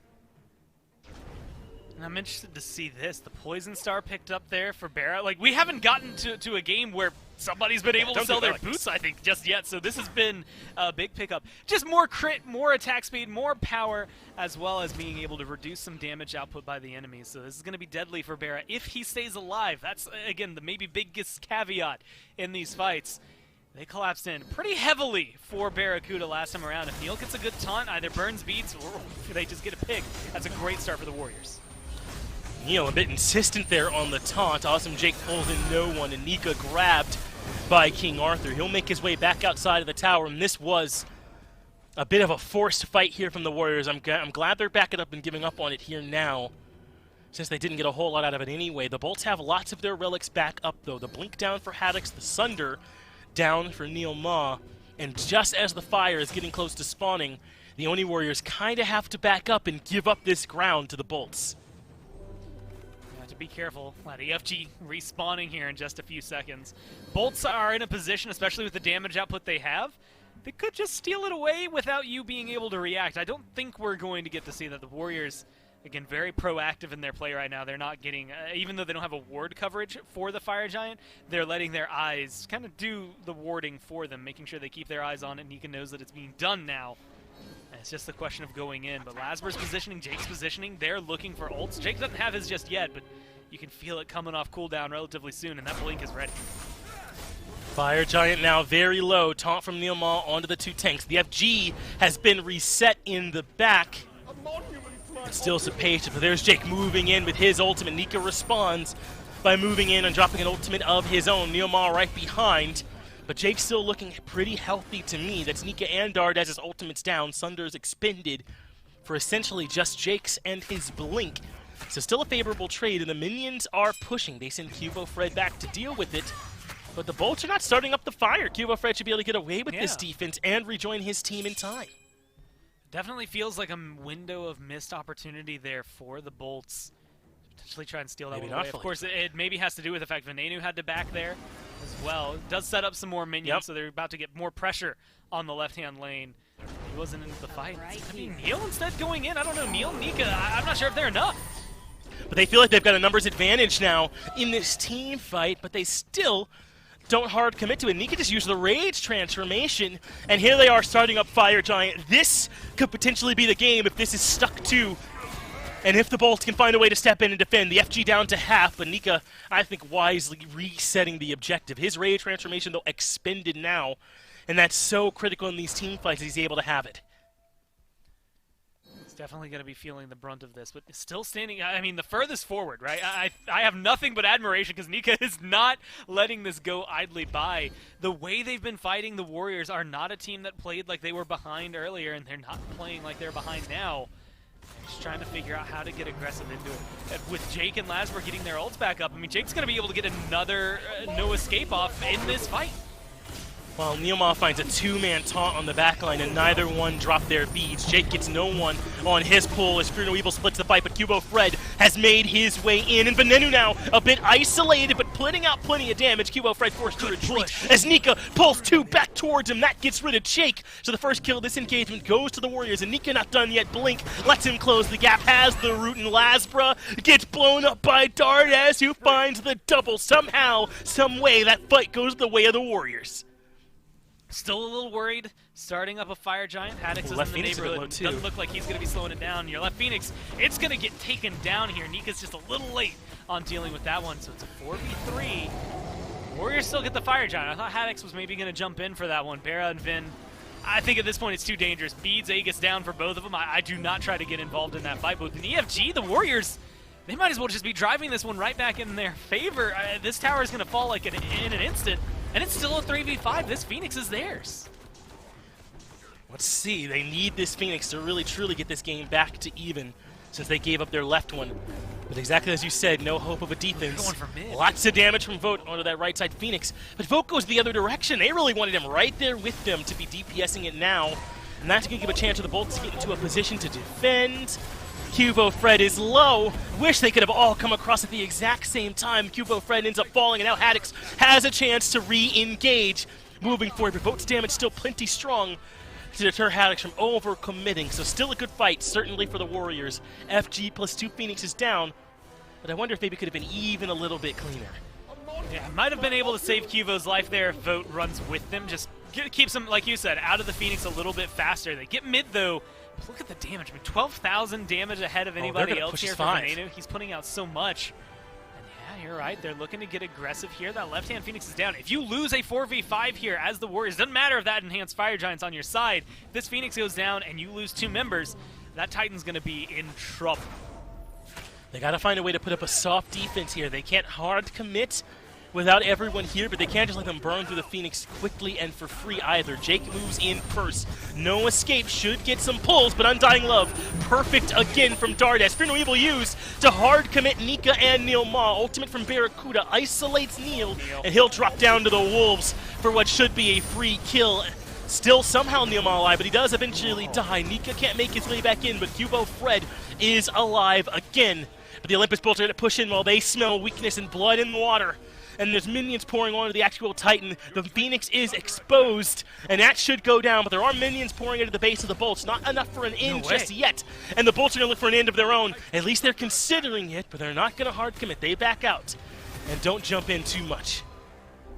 And I'm interested to see this. The Poison Star picked up there for Barra. Like, we haven't gotten to a game where somebody's been able to sell their boots, I think, just yet. So this has been a big pickup. Just more crit, more attack speed, more power, as well as being able to reduce some damage output by the enemies. So this is going to be deadly for Barra if he stays alive. That's, again, the maybe biggest caveat in these fights. They collapsed in pretty heavily for Barracuda last time around. If Neil gets a good taunt, either burns beats or they just get a pick. That's a great start for the Warriors. Neil a bit insistent there on the taunt. Awesome Jake pulls in no one, and Nika grabbed by King Arthur. He'll make his way back outside of the tower, and this was a bit of a forced fight here from the Warriors. I'm glad they're backing up and giving up on it here now, since they didn't get a whole lot out of it anyway. The Bolts have lots of their relics back up, though. The Blink down for Haddox, the Sunder down for Neil Ma, and just as the fire is getting close to spawning, the Oni Warriors kind of have to back up and give up this ground to the Bolts. Be careful. That EFG respawning here in just a few seconds. Bolts are in a position, especially with the damage output they have, they could just steal it away without you being able to react. I don't think we're going to get to see that. The Warriors again, very proactive in their play right now. They're not getting, even though they don't have a ward coverage for the Fire Giant, they're letting their eyes kind of do the warding for them, making sure they keep their eyes on it. Nika knows that it's being done now. And it's just a question of going in. But Lasber's positioning, Jake's positioning, they're looking for ults. Jake doesn't have his just yet, but you can feel it coming off cooldown relatively soon, and that blink is ready. Fire Giant now very low. Taunt from Neomall onto the 2 tanks. The FG has been reset in the back. But still some patience, but there's Jake moving in with his ultimate. Nika responds by moving in and dropping an ultimate of his own. Neomall right behind. But Jake's still looking pretty healthy to me. That's Nika and Dart as his ultimate's down. Sunder's expended for essentially just Jake's and his blink. So still a favorable trade, and the minions are pushing. They send Cubo Fred back to deal with it. But the Bolts are not starting up the fire. Cubo Fred should be able to get away with this defense and rejoin his team in time. Definitely feels like a window of missed opportunity there for the Bolts. Potentially try and steal that one away. Of course, it maybe has to do with the fact Venenu had to back there as well. It does set up some more minions, so they're about to get more pressure on the left-hand lane. He wasn't into the fight. I mean, Neil instead going in. I don't know, Neil, Nika, I'm not sure if they're enough. But they feel like they've got a numbers advantage now in this team fight, but they still don't hard commit to it. Nika just used the Rage transformation, and here they are starting up Fire Giant. This could potentially be the game if this is stuck to, and if the Bolts can find a way to step in and defend. The FG down to half, but Nika, I think, wisely resetting the objective. His Rage transformation, though, expended now, and that's so critical in these team fights that he's able to have it. Definitely going to be feeling the brunt of this, but still standing, I mean, the furthest forward, right? I have nothing but admiration because Nika is not letting this go idly by. The way they've been fighting, the Warriors are not a team that played like they were behind earlier, and they're not playing like they're behind now. They're just trying to figure out how to get aggressive into it. And with Jake and Lasber getting their ults back up, I mean, Jake's going to be able to get another no escape off in this fight. While Neomall finds a 2-man taunt on the backline, and neither one drop their beads. Jake gets no one on his pull as Fear No Evil splits the fight, but Cubo Fred has made his way in, and Venenu now a bit isolated, but putting out plenty of damage. Cubo Fred forced to retreat as Nika pulls 2 back towards him. That gets rid of Jake. So the first kill of this engagement goes to the Warriors, and Nika not done yet. Blink lets him close the gap, has the root, and Lasbra gets blown up by Dardas, who finds the double. Somehow, some way, that fight goes the way of the Warriors. Still a little worried, starting up a Fire Giant. Haddix is in the neighborhood. Doesn't look like he's going to be slowing it down. Your left Phoenix, it's going to get taken down here. Nika's just a little late on dealing with that one, so it's a 4v3. Warriors still get the Fire Giant. I thought Haddix was maybe going to jump in for that one. Bera and Vin, I think at this point it's too dangerous. Beads, Aegis down for both of them. I do not try to get involved in that fight. But with an EFG, the Warriors, they might as well just be driving this one right back in their favor. This tower is going to fall like in an instant. And it's still a 3v5. This Phoenix is theirs. Let's see. They need this Phoenix to really, truly get this game back to even since they gave up their left one. But exactly as you said, no hope of a defense. Going for mid. Lots of damage from Vote onto that right side Phoenix. But Vote goes the other direction. They really wanted him right there with them to be DPSing it now. And that's going to give a chance for the Bolts to get into a position to defend. Cubo Fred is low. Wish they could have all come across at the exact same time. Cubo Fred ends up falling, and now Haddix has a chance to re-engage. Moving forward, but Vote's damage still plenty strong to deter Haddix from over-committing. So still a good fight, certainly for the Warriors. FG plus 2 Phoenix is down, but I wonder if maybe it could have been even a little bit cleaner. Yeah, might have been able to save Cubo's life there if Vote runs with them. Just keeps them, like you said, out of the Phoenix a little bit faster. They get mid, though. Look at the damage. I mean, 12,000 damage ahead of anybody else here for Venenu. He's putting out so much. And yeah, you're right. They're looking to get aggressive here. That left-hand Phoenix is down. If you lose a 4v5 here as the Warriors, doesn't matter if that enhanced Fire Giant's on your side. If this Phoenix goes down and you lose 2 members, that Titan's going to be in trouble. They got to find a way to put up a soft defense here. They can't hard commit without everyone here, but they can't just let them burn through the Phoenix quickly and for free either. Jake moves in first. No escape, should get some pulls, but Undying Love, perfect again from Dardas. Fear No Evil used to hard commit Nika and Neomall. Ultimate from Barracuda isolates Neil, and he'll drop down to the Wolves for what should be a free kill. Still somehow Neomall alive, but he does eventually die. Nika can't make his way back in, but Cubo Fred is alive again. But the Olympus Bolts are going to push in while they smell weakness and blood in the water. And there's minions pouring onto the actual Titan. The Phoenix is exposed, and that should go down, but there are minions pouring into the base of the Bolts. Not enough for an end just yet. And the Bolts are going to look for an end of their own. At least they're considering it, but they're not going to hard commit. They back out and don't jump in too much.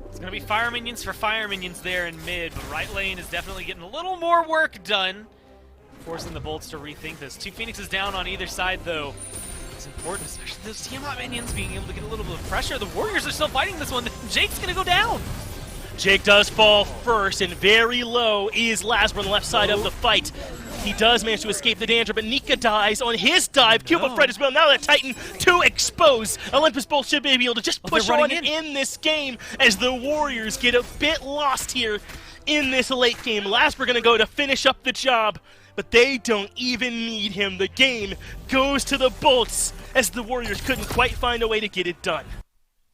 It's going to be fire minions for fire minions there in mid, but right lane is definitely getting a little more work done, forcing the Bolts to rethink this. 2 Phoenixes down on either side, though. It's important, especially those Tiamat minions being able to get a little bit of pressure. The Warriors are still fighting this one. Jake's going to go down. Jake does fall first, and very low is Lasber on the left side of the fight. He does manage to escape the danger, but Nika dies on his dive. Cuba Fred as well. Now that Titan to expose. Olympus Bolt should be able to just push on in this game as the Warriors get a bit lost here in this late game. Lasber going to go to finish up the job, but they don't even need him. The game goes to the Bolts as the Warriors couldn't quite find a way to get it done.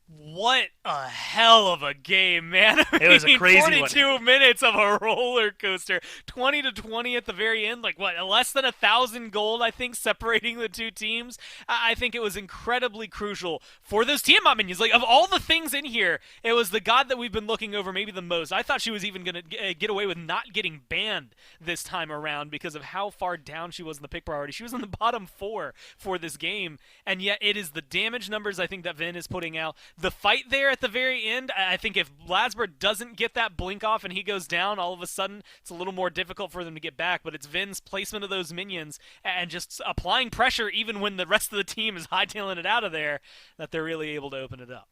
What a hell of a game, man. It was a crazy 42 minutes of a roller coaster. 20-20 at the very end. Like, what, less than 1,000 gold, I think, separating the two teams. I think it was incredibly crucial for those Tiamat minions. Like, of all the things in here, it was the god that we've been looking over maybe the most. I thought she was even going to get away with not getting banned this time around because of how far down she was in the pick priority. She was in the bottom 4 for this game, and yet it is the damage numbers I think that Vin is putting out. The fight there at the very end, I think if Lasber doesn't get that blink off and he goes down, all of a sudden it's a little more difficult for them to get back, but it's Vin's placement of those minions and just applying pressure even when the rest of the team is hightailing it out of there that they're really able to open it up.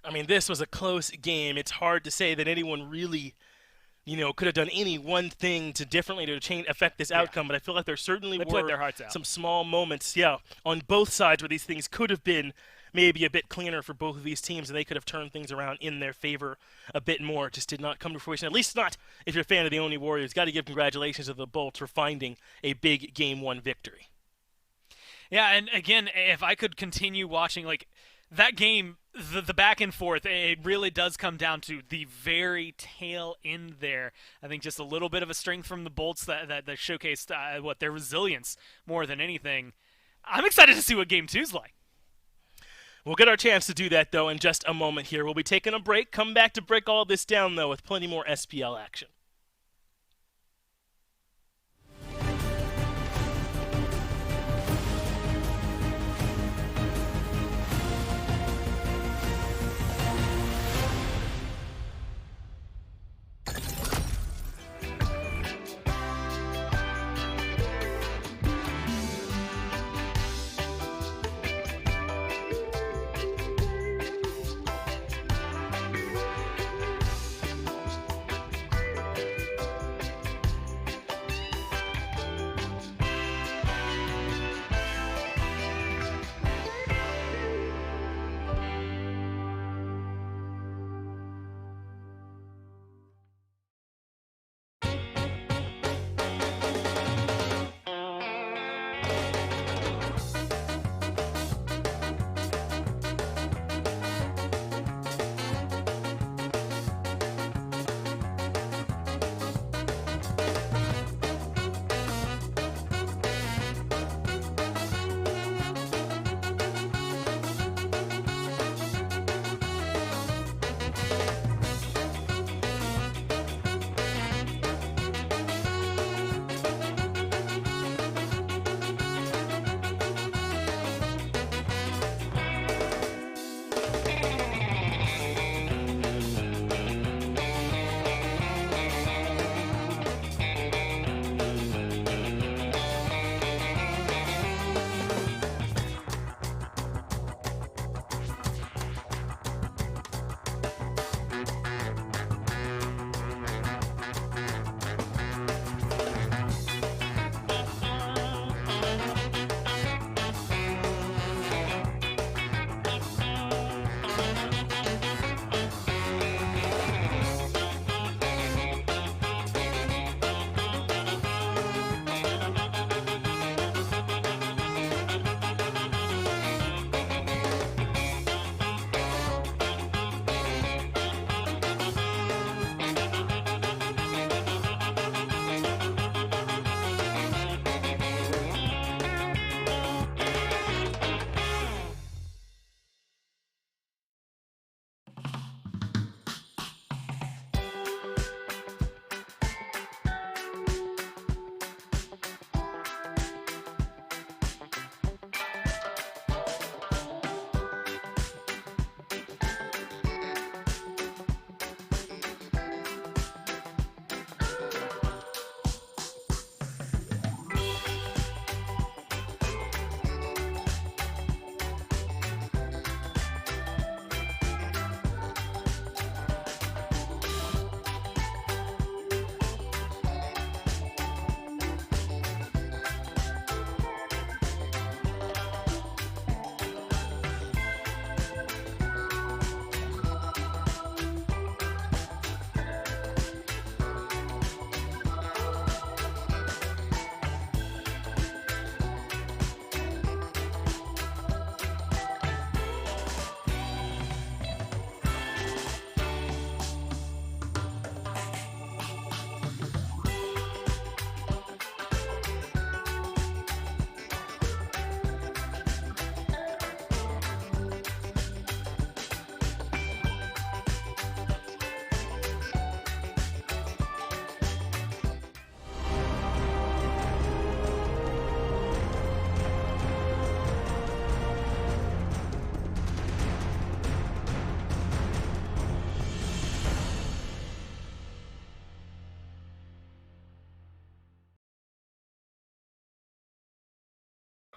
I mean, this was a close game. It's hard to say that anyone really, could have done any one thing differently to affect this outcome, but I feel like there certainly played were their hearts out. Some small moments, on both sides where these things could have been maybe a bit cleaner for both of these teams, and they could have turned things around in their favor a bit more. It just did not come to fruition, at least not if you're a fan of the Only Warriors. Got to give congratulations to the Bolts for finding a big Game 1 victory. Yeah, and again, if I could continue watching, like, that game, the back and forth, it really does come down to the very tail end there. I think just a little bit of a strength from the Bolts that showcased their resilience more than anything. I'm excited to see what Game 2's like. We'll get our chance to do that, though, in just a moment here. We'll be taking a break. Come back to break all this down, though, with plenty more SPL action.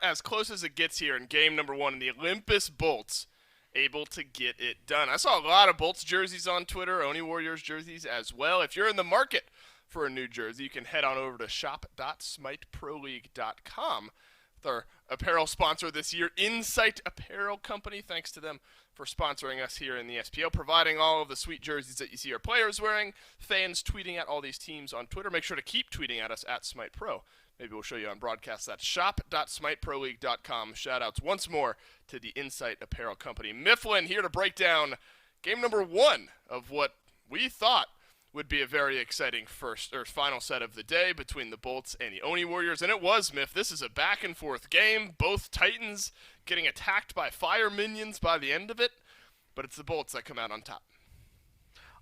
as close as it gets here in game number 1, and the Olympus Bolts able to get it done. I saw a lot of Bolts jerseys on Twitter, Oni Warriors jerseys as well. If you're in the market for a new jersey, you can head on over to shop.smiteproleague.com. Our apparel sponsor this year, Insight Apparel Company. Thanks to them for sponsoring us here in the SPO, providing all of the sweet jerseys that you see our players wearing, fans tweeting at all these teams on Twitter. Make sure to keep tweeting at us at Smite Pro. Maybe we'll show you on broadcast. That's shop.smiteproleague.com. Shout-outs once more to the Insight Apparel Company. Mifflin here to break down game number 1 of what we thought would be a very exciting final set of the day between the Bolts and the Oni Warriors, and it was, Miff. This is a back-and-forth game, both Titans getting attacked by fire minions by the end of it, but it's the Bolts that come out on top.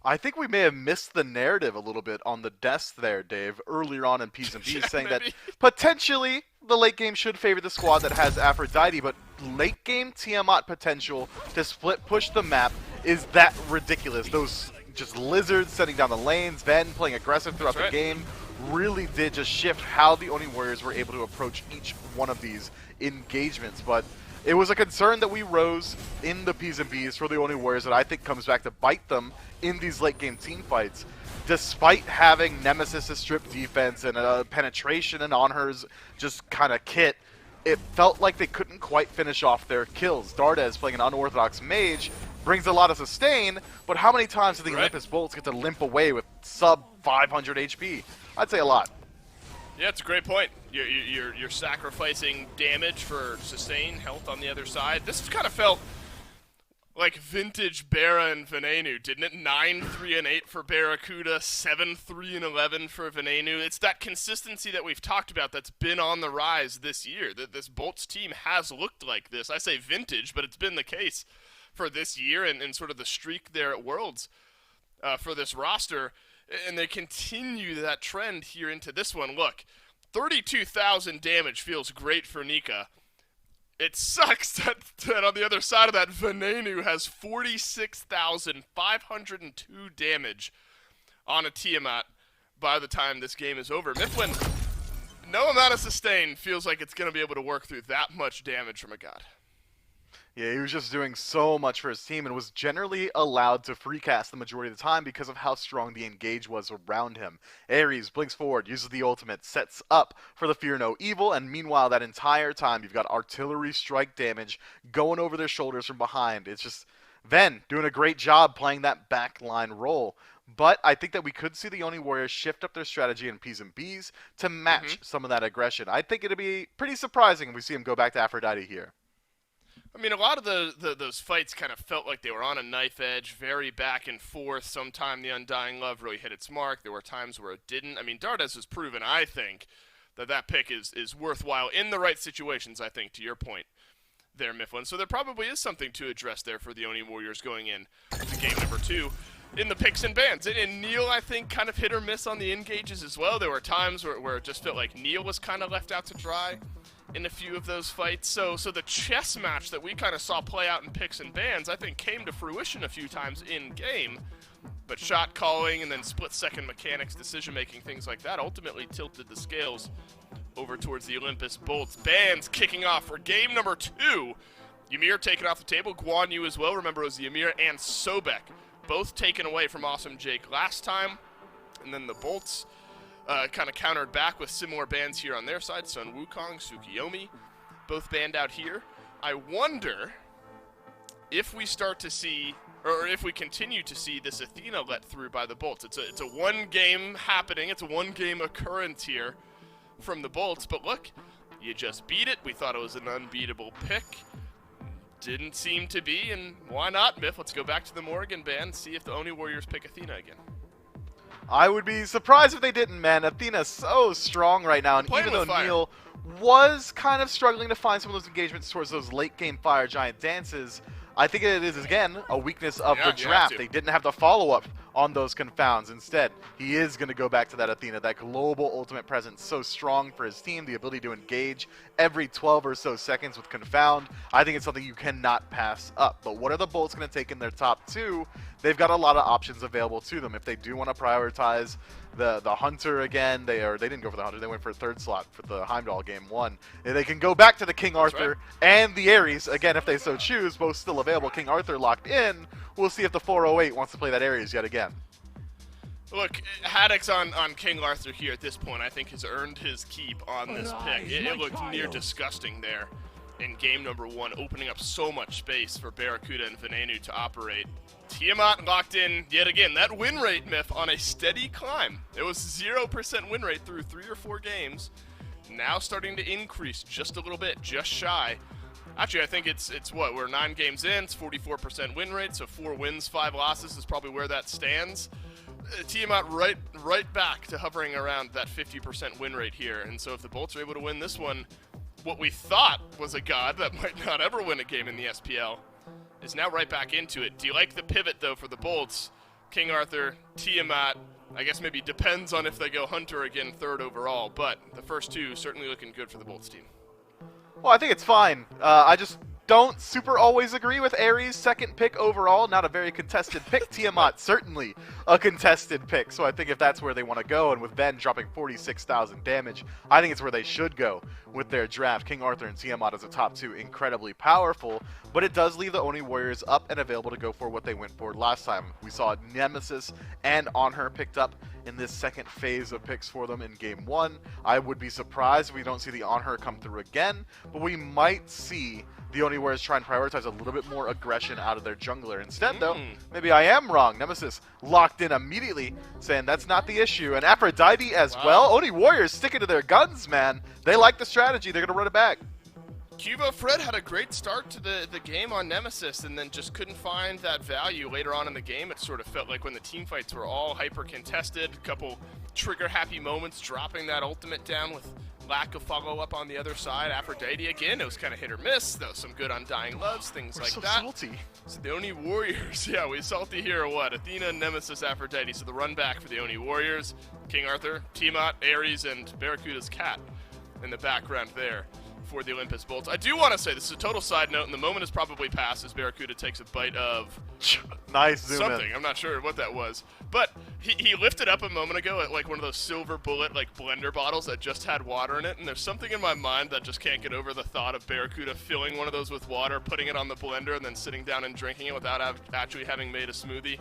I think we may have missed the narrative a little bit on the desk there, Dave, earlier on in P's and B's, saying maybe. that potentially the late game should favor the squad that has Aphrodite, but late game Tiamat potential to split push the map is that ridiculous. Those just lizards setting down the lanes, Ven playing aggressive throughout the game, really did just shift how the Oni Warriors were able to approach each one of these engagements. But it was a concern that we rose in the P's and B's for the Oni Warriors that I think comes back to bite them in these late game team fights. Despite having Nemesis' strip defense and a penetration and on hers just kind of kit, it felt like they couldn't quite finish off their kills. Dardes, playing an unorthodox mage, brings a lot of sustain, but how many times do the Olympus Bolts get to limp away with sub 500 HP? I'd say a lot. Yeah, it's a great point. You're sacrificing damage for sustain, health on the other side. This kind of felt like vintage Bara and Venenu, didn't it? 9-3-8 for Barracuda, 7-3-11 for Venenu. It's that consistency that we've talked about that's been on the rise this year. That this Bolts team has looked like this. I say vintage, but it's been the case for this year and sort of the streak there at Worlds for this roster. And they continue that trend here into this one. Look, 32,000 damage feels great for Nika. It sucks that on the other side of that, Venenu has 46,502 damage on a Tiamat by the time this game is over. Mifflin, no amount of sustain feels like it's going to be able to work through that much damage from a god. Yeah, he was just doing so much for his team and was generally allowed to free cast the majority of the time because of how strong the engage was around him. Ares blinks forward, uses the ultimate, sets up for the Fear No Evil, and meanwhile that entire time you've got artillery strike damage going over their shoulders from behind. It's just Ven doing a great job playing that backline role. But I think that we could see the Oni Warriors shift up their strategy in P's and B's to match some of that aggression. I think it'd be pretty surprising if we see him go back to Aphrodite here. I mean, a lot of those fights kind of felt like they were on a knife edge, very back and forth. Sometime the Undying Love really hit its mark. There were times where it didn't. I mean, Dardes has proven, I think, that pick is worthwhile in the right situations, I think, to your point there, Mifflin. So there probably is something to address there for the Oni Warriors going in to game number 2 in the picks and bans. And Neil, I think, kind of hit or miss on the engages as well. There were times where it just felt like Neil was kind of left out to dry in a few of those fights. So the chess match that we kind of saw play out in picks and bans, I think, came to fruition a few times in game. But shot calling and then split-second mechanics, decision-making, things like that ultimately tilted the scales over towards the Olympus Bolts. Bans kicking off for game number 2. Ymir taken off the table, Guan Yu as well. Remember, it was Ymir and Sobek, both taken away from Awesome Jake last time. And then the Bolts kind of countered back with similar bans here on their side. Sun Wukong, Tsukiyomi, both banned out here. I wonder if we start to see, or if we continue to see this Athena let through by the Bolts. It's a one-game happening. It's a one-game occurrence here from the Bolts. But look, you just beat it. We thought it was an unbeatable pick. Didn't seem to be, and why not, Miff? Let's go back to the Morrigan ban and see if the Oni Warriors pick Athena again. I would be surprised if they didn't, man. Athena's so strong right now, and even though Neil was kind of struggling to find some of those engagements towards those late-game Fire Giant dances, I think it is, again, a weakness of the draft. They didn't have the follow-up on those confounds. Instead, he is going to go back to that Athena, that global ultimate presence so strong for his team, the ability to engage every 12 or so seconds with confound. I think it's something you cannot pass up. But what are the Bolts going to take in their top two? They've got a lot of options available to them. If they do want to prioritize the Hunter again, they didn't go for the Hunter, they went for a third slot for the Heimdall game 1. And they can go back to the King Arthur and the Ares, again, if they so choose, both still available. King Arthur locked in. We'll see if the 408 wants to play that Ares yet again. Look, Haddock's on King Arthur here at this point. I think has earned his keep on this pick. It looked near disgusting there in game number 1, opening up so much space for Barracuda and Venenu to operate. Tiamat locked in yet again. That win rate, Myth, on a steady climb. It was 0% win rate through 3 or 4 games. Now starting to increase just a little bit, just shy. Actually, I think it's what, we're 9 games in, it's 44% win rate, so 4 wins, 5 losses is probably where that stands. Tiamat right back to hovering around that 50% win rate here, and so if the Bolts are able to win this one, what we thought was a god that might not ever win a game in the SPL is now right back into it. Do you like the pivot, though, for the Bolts? King Arthur, Tiamat, I guess maybe depends on if they go Hunter again 3rd overall, but the first 2 certainly looking good for the Bolts team. Well, I think it's fine. I just don't super always agree with Ares' 2nd pick overall. Not a very contested pick. Tiamat, certainly a contested pick. So I think if that's where they want to go, and with Ben dropping 46,000 damage, I think it's where they should go with their draft. King Arthur and Tiamat as a top 2, incredibly powerful. But it does leave the Oni Warriors up and available to go for what they went for last time. We saw Nemesis and On Her picked up in this 2nd phase of picks for them in game 1. I would be surprised if we don't see the On Her come through again, but we might see the Oni Warriors try and prioritize a little bit more aggression out of their jungler. Instead, though, maybe I am wrong. Nemesis locked in immediately, saying that's not the issue. And Aphrodite as well. Oni Warriors sticking to their guns, man. They like the strategy. They're going to run it back. Cubo Fred had a great start to the game on Nemesis and then just couldn't find that value later on in the game. It sort of felt like when the team fights were all hyper-contested, a couple trigger-happy moments, dropping that ultimate down with lack of follow-up on the other side. Aphrodite, again, it was kind of hit or miss. There was some good Undying Loves, things like so that. Salty. So the Oni Warriors, yeah, we salty here, what? Athena, Nemesis, Aphrodite. So the run back for the Oni Warriors, King Arthur, Tiamat, Ares, and Barracuda's cat in the background there for the Olympus Bolts. I do want to say, this is a total side note, and the moment has probably passed as Barracuda takes a bite of nice zoom something. in. I'm not sure what that was. But he lifted up a moment ago at like one of those silver bullet like blender bottles that just had water in it, and there's something in my mind that just can't get over the thought of Barracuda filling one of those with water, putting it on the blender, and then sitting down and drinking it without actually having made a smoothie.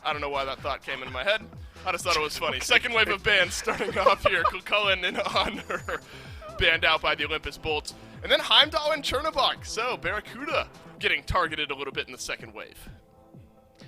I don't know why that thought came into my head. I just thought it was funny. Second wave of bans starting off here. Cullen and Honor banned out by the Olympus Bolts. And then Heimdall and Chernobog. So Barracuda getting targeted a little bit in the second wave.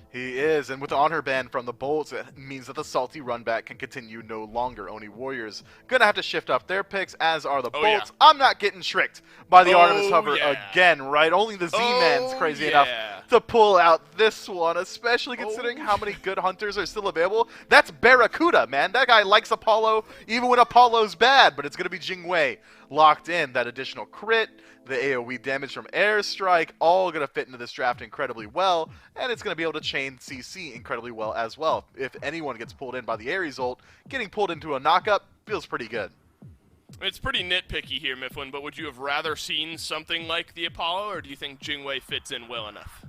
He is, and with the honor ban from the Bolts, it means that the salty run back can continue no longer. Oni Warriors gonna have to shift up their picks, as are the Bolts. Yeah. I'm not getting tricked by the Artemis Hover yeah. again, right? Only the Z-Man's crazy enough to pull out this one, especially considering how many good hunters are still available. That's Barracuda, man. That guy likes Apollo, even when Apollo's bad, but it's gonna be Jingwei locked in. That additional crit, the AoE damage from Airstrike, all going to fit into this draft incredibly well, and it's going to be able to chain CC incredibly well as well. If anyone gets pulled in by the Ares ult, getting pulled into a knockup feels pretty good. It's pretty nitpicky here, Mifflin, but would you have rather seen something like the Apollo, or do you think Jingwei fits in well enough?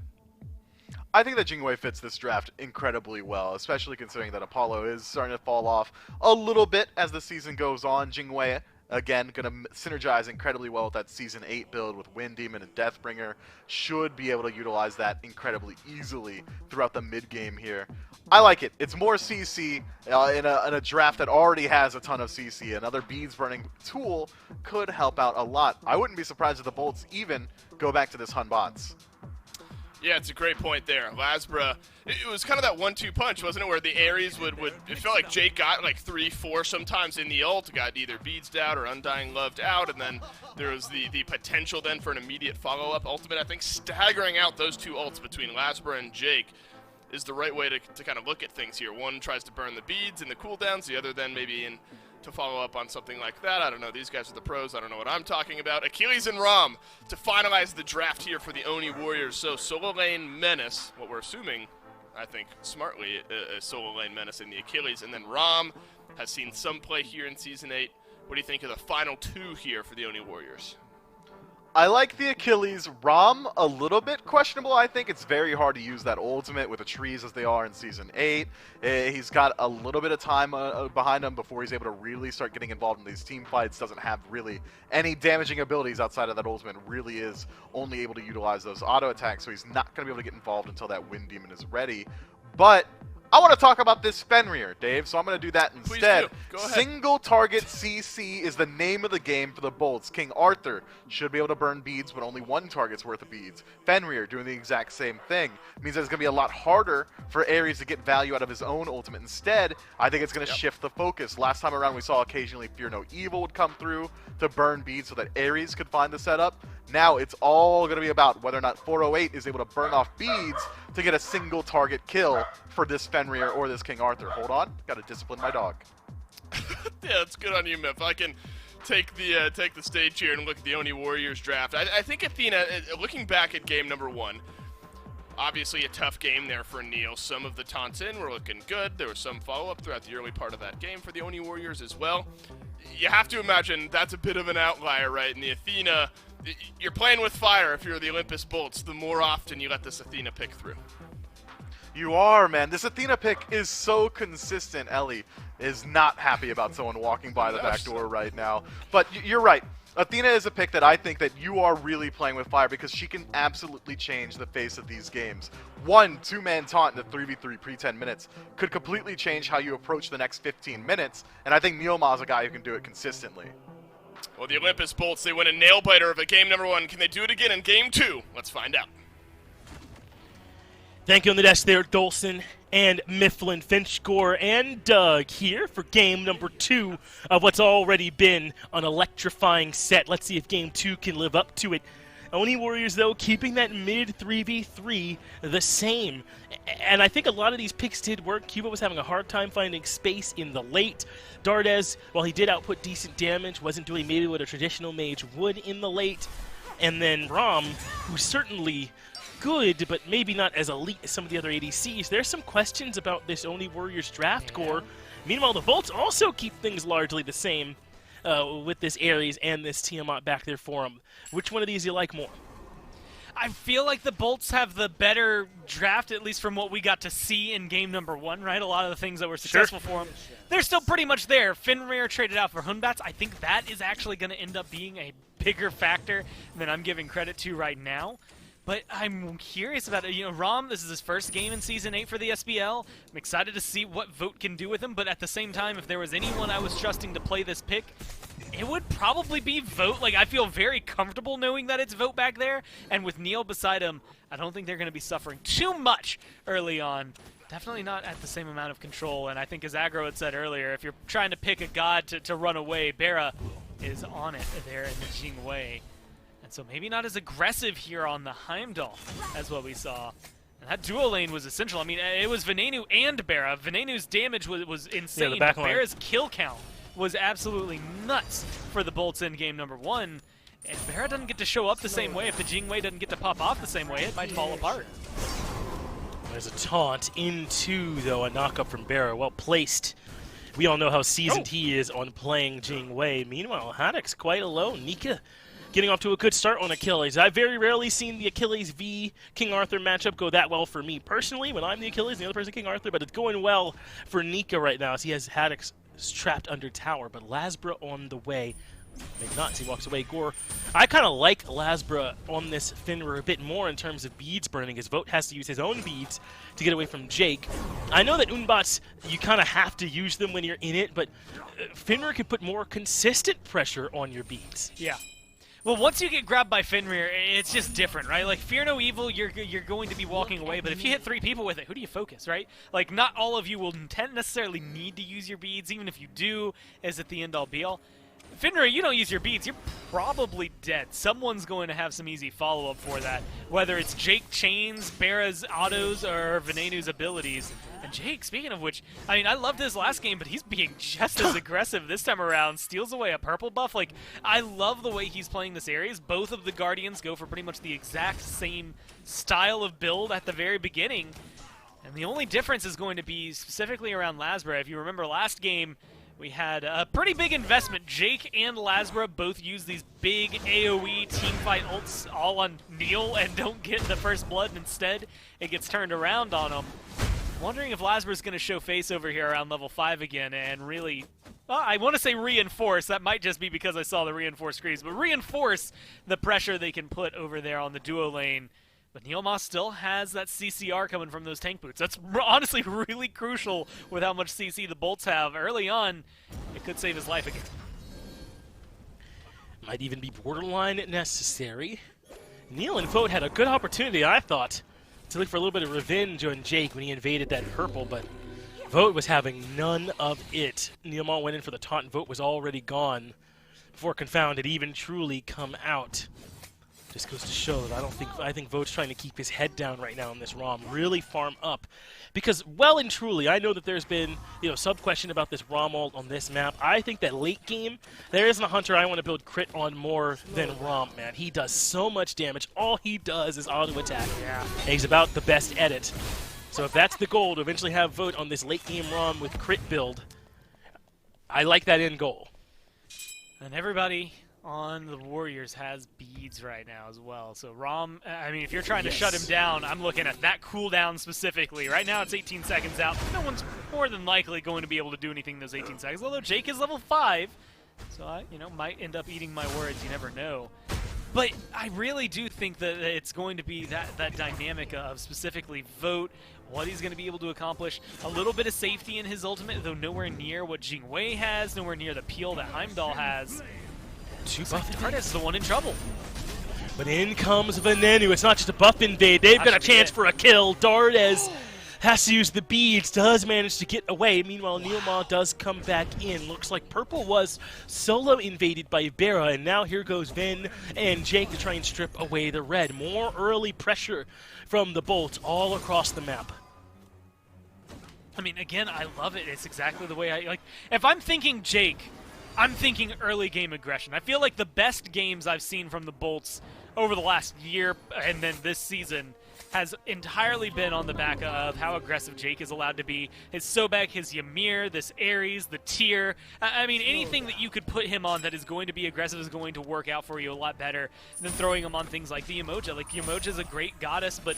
I think that Jingwei fits this draft incredibly well, especially considering that Apollo is starting to fall off a little bit as the season goes on. Jingwei, again, going to synergize incredibly well with that Season 8 build with Wind Demon and Deathbringer. Should be able to utilize that incredibly easily throughout the mid-game here. I like it. It's more CC in a draft that already has a ton of CC. Another Beads Burning tool could help out a lot. I wouldn't be surprised if the Bolts even go back to this Hun Bots. Yeah, it's a great point there. Lasbra, it was kind of that 1-2 punch, wasn't it, where the Ares would it felt like Jake got like 3-4 sometimes in the ult, got either Beads out or Undying Loved out, and then there was the potential then for an immediate follow-up ultimate. I think staggering out those two ults between Lasbra and Jake is the right way to kind of look at things here. One tries to burn the beads and the cooldowns, the other then maybe to follow up on something like that. I don't know. These guys are the pros. I don't know what I'm talking about. Achilles and Ram to finalize the draft here for the Oni Warriors. So solo lane Menace, what we're assuming I think, smartly, a solo lane menacing the Achilles. And then Rom has seen some play here in Season 8. What do you think of the final two here for the Oni Warriors? I like the Achilles. Rom, a little bit questionable, I think. It's very hard to use that ultimate with the trees as they are in Season 8. He's got a little bit of time behind him before he's able to really start getting involved in these team fights. Doesn't have really any damaging abilities outside of that ultimate. Really is only able to utilize those auto attacks, so he's not going to be able to get involved until that Wind Demon is ready. But I want to talk about this Fenrir, Dave, so I'm going to do that instead. Go ahead. Single target CC is the name of the game for the bolts. King Arthur should be able to burn beads, but only one target's worth of beads. Fenrir doing the exact same thing. It means that it's going to be a lot harder for Ares to get value out of his own ultimate. Instead, I think it's going to shift the focus. Last time around, we saw occasionally Fear No Evil would come through to burn beads so that Ares could find the setup. Now it's all going to be about whether or not 408 is able to burn off beads to get a single target kill for this Fenrir or this King Arthur. Hold on, got to discipline my dog. Yeah, it's good on you, Miff. I can take the stage here and look at the Oni Warriors draft. I think Athena, looking back at game number 1, obviously a tough game there for Neil. Some of the taunts in were looking good. There was some follow-up throughout the early part of that game for the Oni Warriors as well. You have to imagine that's a bit of an outlier, right? And the Athena, you're playing with fire if you're the Olympus Bolts, the more often you let this Athena pick through. You are, man. This Athena pick is so consistent. Ellie is not happy about someone walking by the back door right now. But you're right. Athena is a pick that I think that you are really playing with fire because she can absolutely change the face of these games. One two-man taunt in the 3v3 pre-10 minutes could completely change how you approach the next 15 minutes, and I think Neilma's a guy who can do it consistently. Well, the Olympus Bolts, they win a nail-biter of a game number 1. Can they do it again in game 2? Let's find out. Thank you on the dash there, Dolson and Mifflin, Finchgore, and Doug here for game number 2 of what's already been an electrifying set. Let's see if game 2 can live up to it. Oni Warriors, though, keeping that mid 3v3 the same. And I think a lot of these picks did work. Cuba was having a hard time finding space in the late. Dardes, while he did output decent damage, wasn't doing maybe what a traditional mage would in the late. And then Rom, who certainly good, but maybe not as elite as some of the other ADCs. There's some questions about this Oni Warriors draft core. Meanwhile, the Bolts also keep things largely the same with this Ares and this Tiamat back there for them. Which one of these do you like more? I feel like the Bolts have the better draft, at least from what we got to see in game number 1, right? A lot of the things that were successful for them, they're still pretty much there. Fenrir traded out for Hunbats. I think that is actually going to end up being a bigger factor than I'm giving credit to right now. But I'm curious about it. You know, Rom, this is his first game in Season 8 for the SBL. I'm excited to see what Vote can do with him, but at the same time, if there was anyone I was trusting to play this pick, it would probably be Vote. Like, I feel very comfortable knowing that it's Vote back there, and with Neil beside him, I don't think they're going to be suffering too much early on. Definitely not at the same amount of control, and I think as Aggro had said earlier, if you're trying to pick a god to run away, Bera is on it there in the Jingwei. And so maybe not as aggressive here on the Heimdall as what we saw. And that dual lane was essential. I mean, it was Venenu and Bera. Venenu's damage was insane. Yeah, the back line. Bera's kill count was absolutely nuts for the Bolts in game number 1. And Bera doesn't get to show up the same way. If the Jingwei doesn't get to pop off the same way, it might fall apart. There's a taunt into, though, a knockup from Bera. Well placed. We all know how seasoned he is on playing Jingwei. Meanwhile, Haddock's quite alone. Nika getting off to a good start on Achilles. I've very rarely seen the Achilles v King Arthur matchup go that well for me personally when I'm the Achilles and the other person King Arthur, but it's going well for Nika right now as he has Haddock's trapped under tower, but Lasbra on the way. Maybe not, as he walks away. Gore, I kind of like Lasbra on this Fenrir a bit more in terms of beads burning, as Vote has to use his own beads to get away from Jake. I know that Unbots, you kind of have to use them when you're in it, but Fenrir can put more consistent pressure on your beads. Yeah. Well, once you get grabbed by Fenrir, it's just different, right? Like, Fear No Evil, you're going to be walking away, but if you hit 3 people with it, who do you focus, right? Like, not all of you will necessarily need to use your beads. Even if you do, is it the end-all be-all? Fenrir, you don't use your beads, you're probably dead. Someone's going to have some easy follow-up for that, whether it's Jake Chains, Bera's autos, or Venenu's abilities. And Jake, speaking of which, I mean, I loved his last game, but he's being just as aggressive this time around. Steals away a purple buff. Like, I love the way he's playing this Ares. Both of the Guardians go for pretty much the exact same style of build at the very beginning. And the only difference is going to be specifically around Lasbra. If you remember last game, we had a pretty big investment. Jake and Lasbra both use these big AoE teamfight ults all on Neil and don't get the first blood, and instead it gets turned around on them. Wondering if Lasbra's going to show face over here around level 5 again and really, I want to say reinforce. That might just be because I saw the reinforced screens, but reinforce the pressure they can put over there on the duo lane. But Neilma still has that CCR coming from those tank boots. That's honestly really crucial with how much CC the bolts have. Early on, it could save his life again. Might even be borderline necessary. Neil and Vote had a good opportunity, I thought, to look for a little bit of revenge on Jake when he invaded that purple, but Vote was having none of it. Neilma went in for the taunt, and Vote was already gone before Confound had even truly come out. Just goes to show that I think Vote's trying to keep his head down right now in this ROM, really farm up. Because well and truly, I know that there's been, sub question about this ROM ult on this map. I think that late game, there isn't a hunter I want to build crit on more than ROM, man. He does so much damage. All he does is auto attack. Yeah. And he's about the best at it. So if that's the goal, to eventually have Vote on this late game ROM with crit build, I like that end goal. And everybody on the Warriors has beads right now as well. So Rom, I mean, if you're trying to shut him down, I'm looking at that cooldown specifically. Right now it's 18 seconds out. No one's more than likely going to be able to do anything in those 18 seconds, although Jake is level 5, so I, might end up eating my words. You never know. But I really do think that it's going to be that dynamic of specifically Vote, what he's going to be able to accomplish. A little bit of safety in his ultimate, though nowhere near what Jingwei has, nowhere near the peel that Heimdall has. Dardes is the one in trouble. But in comes Venenu. It's not just a buff invade. They've got a chance for a kill. Dardes has to use the beads. Does manage to get away. Meanwhile, Neilma does come back in. Looks like Purple was solo invaded by Vera. And now here goes Ven and Jake to try and strip away the red. More early pressure from the Bolt all across the map. I mean, again, I love it. It's exactly the way I like. If I'm thinking Jake, I'm thinking early game aggression. I feel like the best games I've seen from the Bolts over the last year and then this season has entirely been on the back of how aggressive Jake is allowed to be. His Sobek, his Ymir, this Ares, the Tyr. I mean, anything that you could put him on that is going to be aggressive is going to work out for you a lot better than throwing him on things like the Umoja. Like, Umoja is a great goddess, but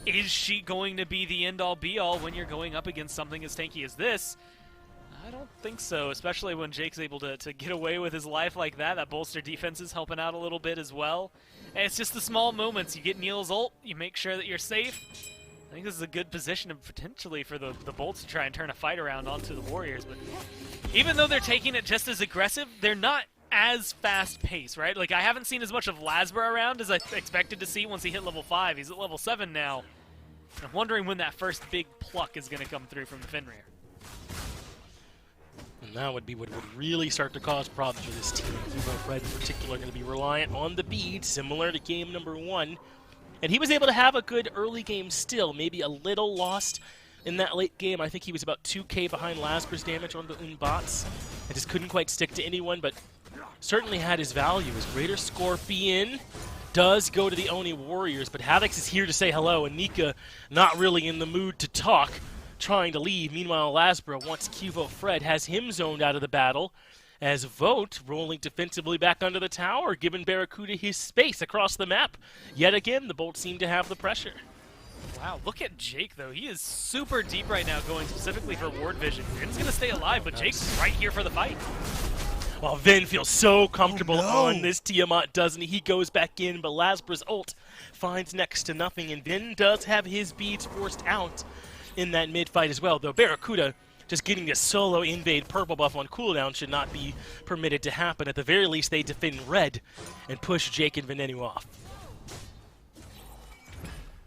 is she going to be the end-all be-all when you're going up against something as tanky as this? I don't think so, especially when Jake's able to get away with his life like that. That bolster defense is helping out a little bit as well. And it's just the small moments. You get Neil's ult, you make sure that you're safe. I think this is a good position potentially for the Bolts to try and turn a fight around onto the Warriors. But even though they're taking it just as aggressive, they're not as fast-paced, right? Like, I haven't seen as much of Lasbra around as I expected to see once he hit level 5. He's at level 7 now. And I'm wondering when that first big pluck is going to come through from the Fenrir. And that would be what would really start to cause problems for this team. Fred in particular going to be reliant on the bead, similar to game number 1. And he was able to have a good early game still, maybe a little lost in that late game. I think he was about 2k behind Lasbra's damage on the Unbots. And just couldn't quite stick to anyone, but certainly had his value. His Greater Scorpion does go to the Oni Warriors, but Havix is here to say hello, and Nika not really in the mood to talk, trying to leave. Meanwhile, Lasbra, once Cuvo Fred, has him zoned out of the battle, as Vote rolling defensively back under the tower, giving Barracuda his space across the map. Yet again, the Bolts seem to have the pressure. Wow, look at Jake, though. He is super deep right now, going specifically for ward vision. Vin's going to stay alive, but Jake's right here for the fight. Well, Vin feels so comfortable on this Tiamat, doesn't he? He goes back in, but Lasbra's ult finds next to nothing, and Vin does have his beads forced out in that mid-fight as well, though Barracuda just getting a solo invade purple buff on cooldown should not be permitted to happen. At the very least, they defend red and push Jake and Venenu off.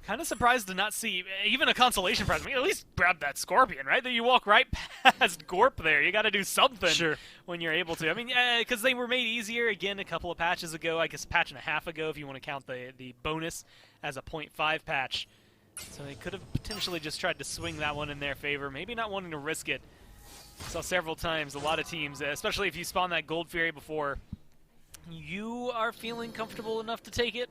Kind of surprised to not see even a consolation prize. I mean, at least grab that Scorpion, right? Then you walk right past Gorp there. You got to do something when you're able to. I mean, because they were made easier, again, a couple of patches ago. I guess a patch and a half ago, if you want to count the bonus as a 0.5 patch. So they could have potentially just tried to swing that one in their favor, maybe not wanting to risk it. Saw several times, a lot of teams, especially if you spawn that Gold Fury before you are feeling comfortable enough to take it.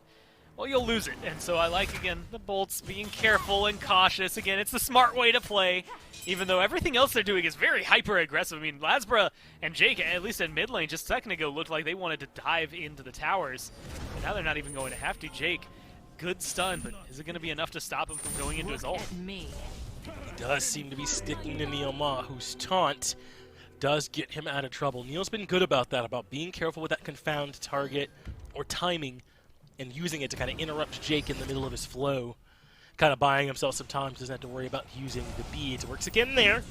well, you'll lose it. And so I like, again, the Bolts being careful and cautious. Again, it's the smart way to play, even though everything else they're doing is very hyper-aggressive. I mean, Lasbra and Jake, at least in mid lane, just a second ago, looked like they wanted to dive into the towers. But now they're not even going to have to. Jake, good stun, but is it going to be enough to stop him from going into his ult? Me. He does seem to be sticking to Neoma, whose taunt does get him out of trouble. Neil's been good about that, about being careful with that confound target or timing and using it to kind of interrupt Jake in the middle of his flow. Kind of buying himself some time, doesn't have to worry about using the beads. It works again there.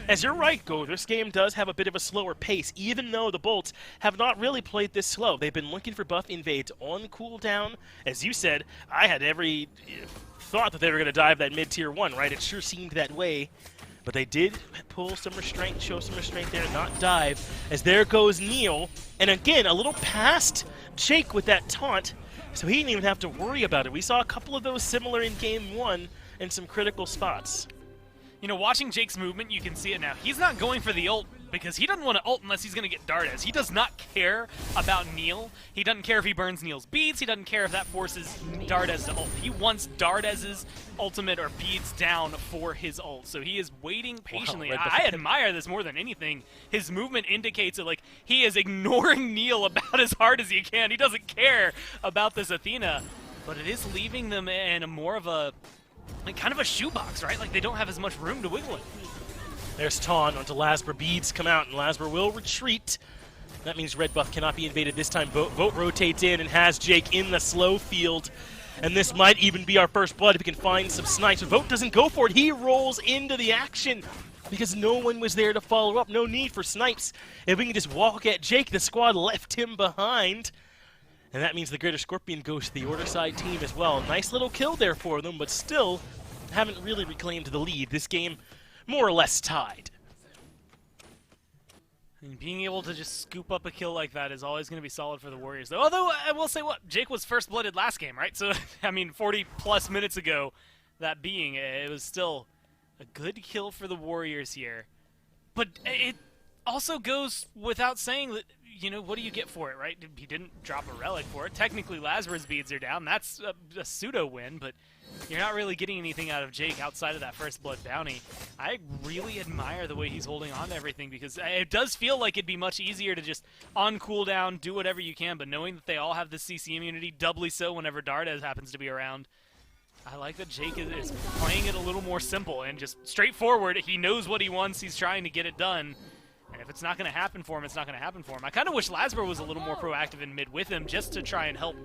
As you're right, Go, this game does have a bit of a slower pace, even though the Bolts have not really played this slow. They've been looking for buff invades on cooldown. As you said, I had every thought that they were going to dive that mid-tier 1, right? It sure seemed that way. But they did pull some restraint, show some restraint there, not dive. As there goes Neil. And again, a little past Jake with that taunt. So he didn't even have to worry about it. We saw a couple of those similar in Game 1 in some critical spots. You know, watching Jake's movement, you can see it now. He's not going for the ult because he doesn't want to ult unless he's going to get Dardes. He does not care about Neil. He doesn't care if he burns Neil's beads. He doesn't care if that forces Dardes to ult. He wants Dardes's ultimate or beads down for his ult. So he is waiting patiently. Wow, I admire this more than anything. His movement indicates that, like, he is ignoring Neil about as hard as he can. He doesn't care about this Athena. But it is leaving them in a more of a, like, kind of a shoebox, right? Like, they don't have as much room to wiggle in. There's taunt onto Lasbra. Beads come out, and Lasbra will retreat. That means red buff cannot be invaded this time. Vote rotates in and has Jake in the slow field. And this might even be our first blood if we can find some snipes. But Vote doesn't go for it. He rolls into the action because no one was there to follow up. No need for snipes. If we can just walk at Jake, the squad left him behind. And that means the Greater Scorpion goes to the Order side team as well. Nice little kill there for them, but still haven't really reclaimed the lead. This game more or less tied. And being able to just scoop up a kill like that is always going to be solid for the Warriors, though. Although, I will say what, Jake was first-blooded last game, right? So, I mean, 40-plus minutes ago, that being, it was still a good kill for the Warriors here. But it also goes without saying that, you know, what do you get for it, right? He didn't drop a relic for it. Technically, Lazarus beads are down. That's a pseudo-win, but you're not really getting anything out of Jake outside of that first blood bounty. I really admire the way he's holding on to everything because it does feel like it'd be much easier to just on cooldown, do whatever you can, but knowing that they all have the CC immunity, doubly so whenever Dardes happens to be around, I like that Jake is playing it a little more simple and just straightforward. He knows what he wants. He's trying to get it done. And if it's not going to happen for him, it's not going to happen for him. I kind of wish Lasbra was a little more proactive in mid with him just to try and help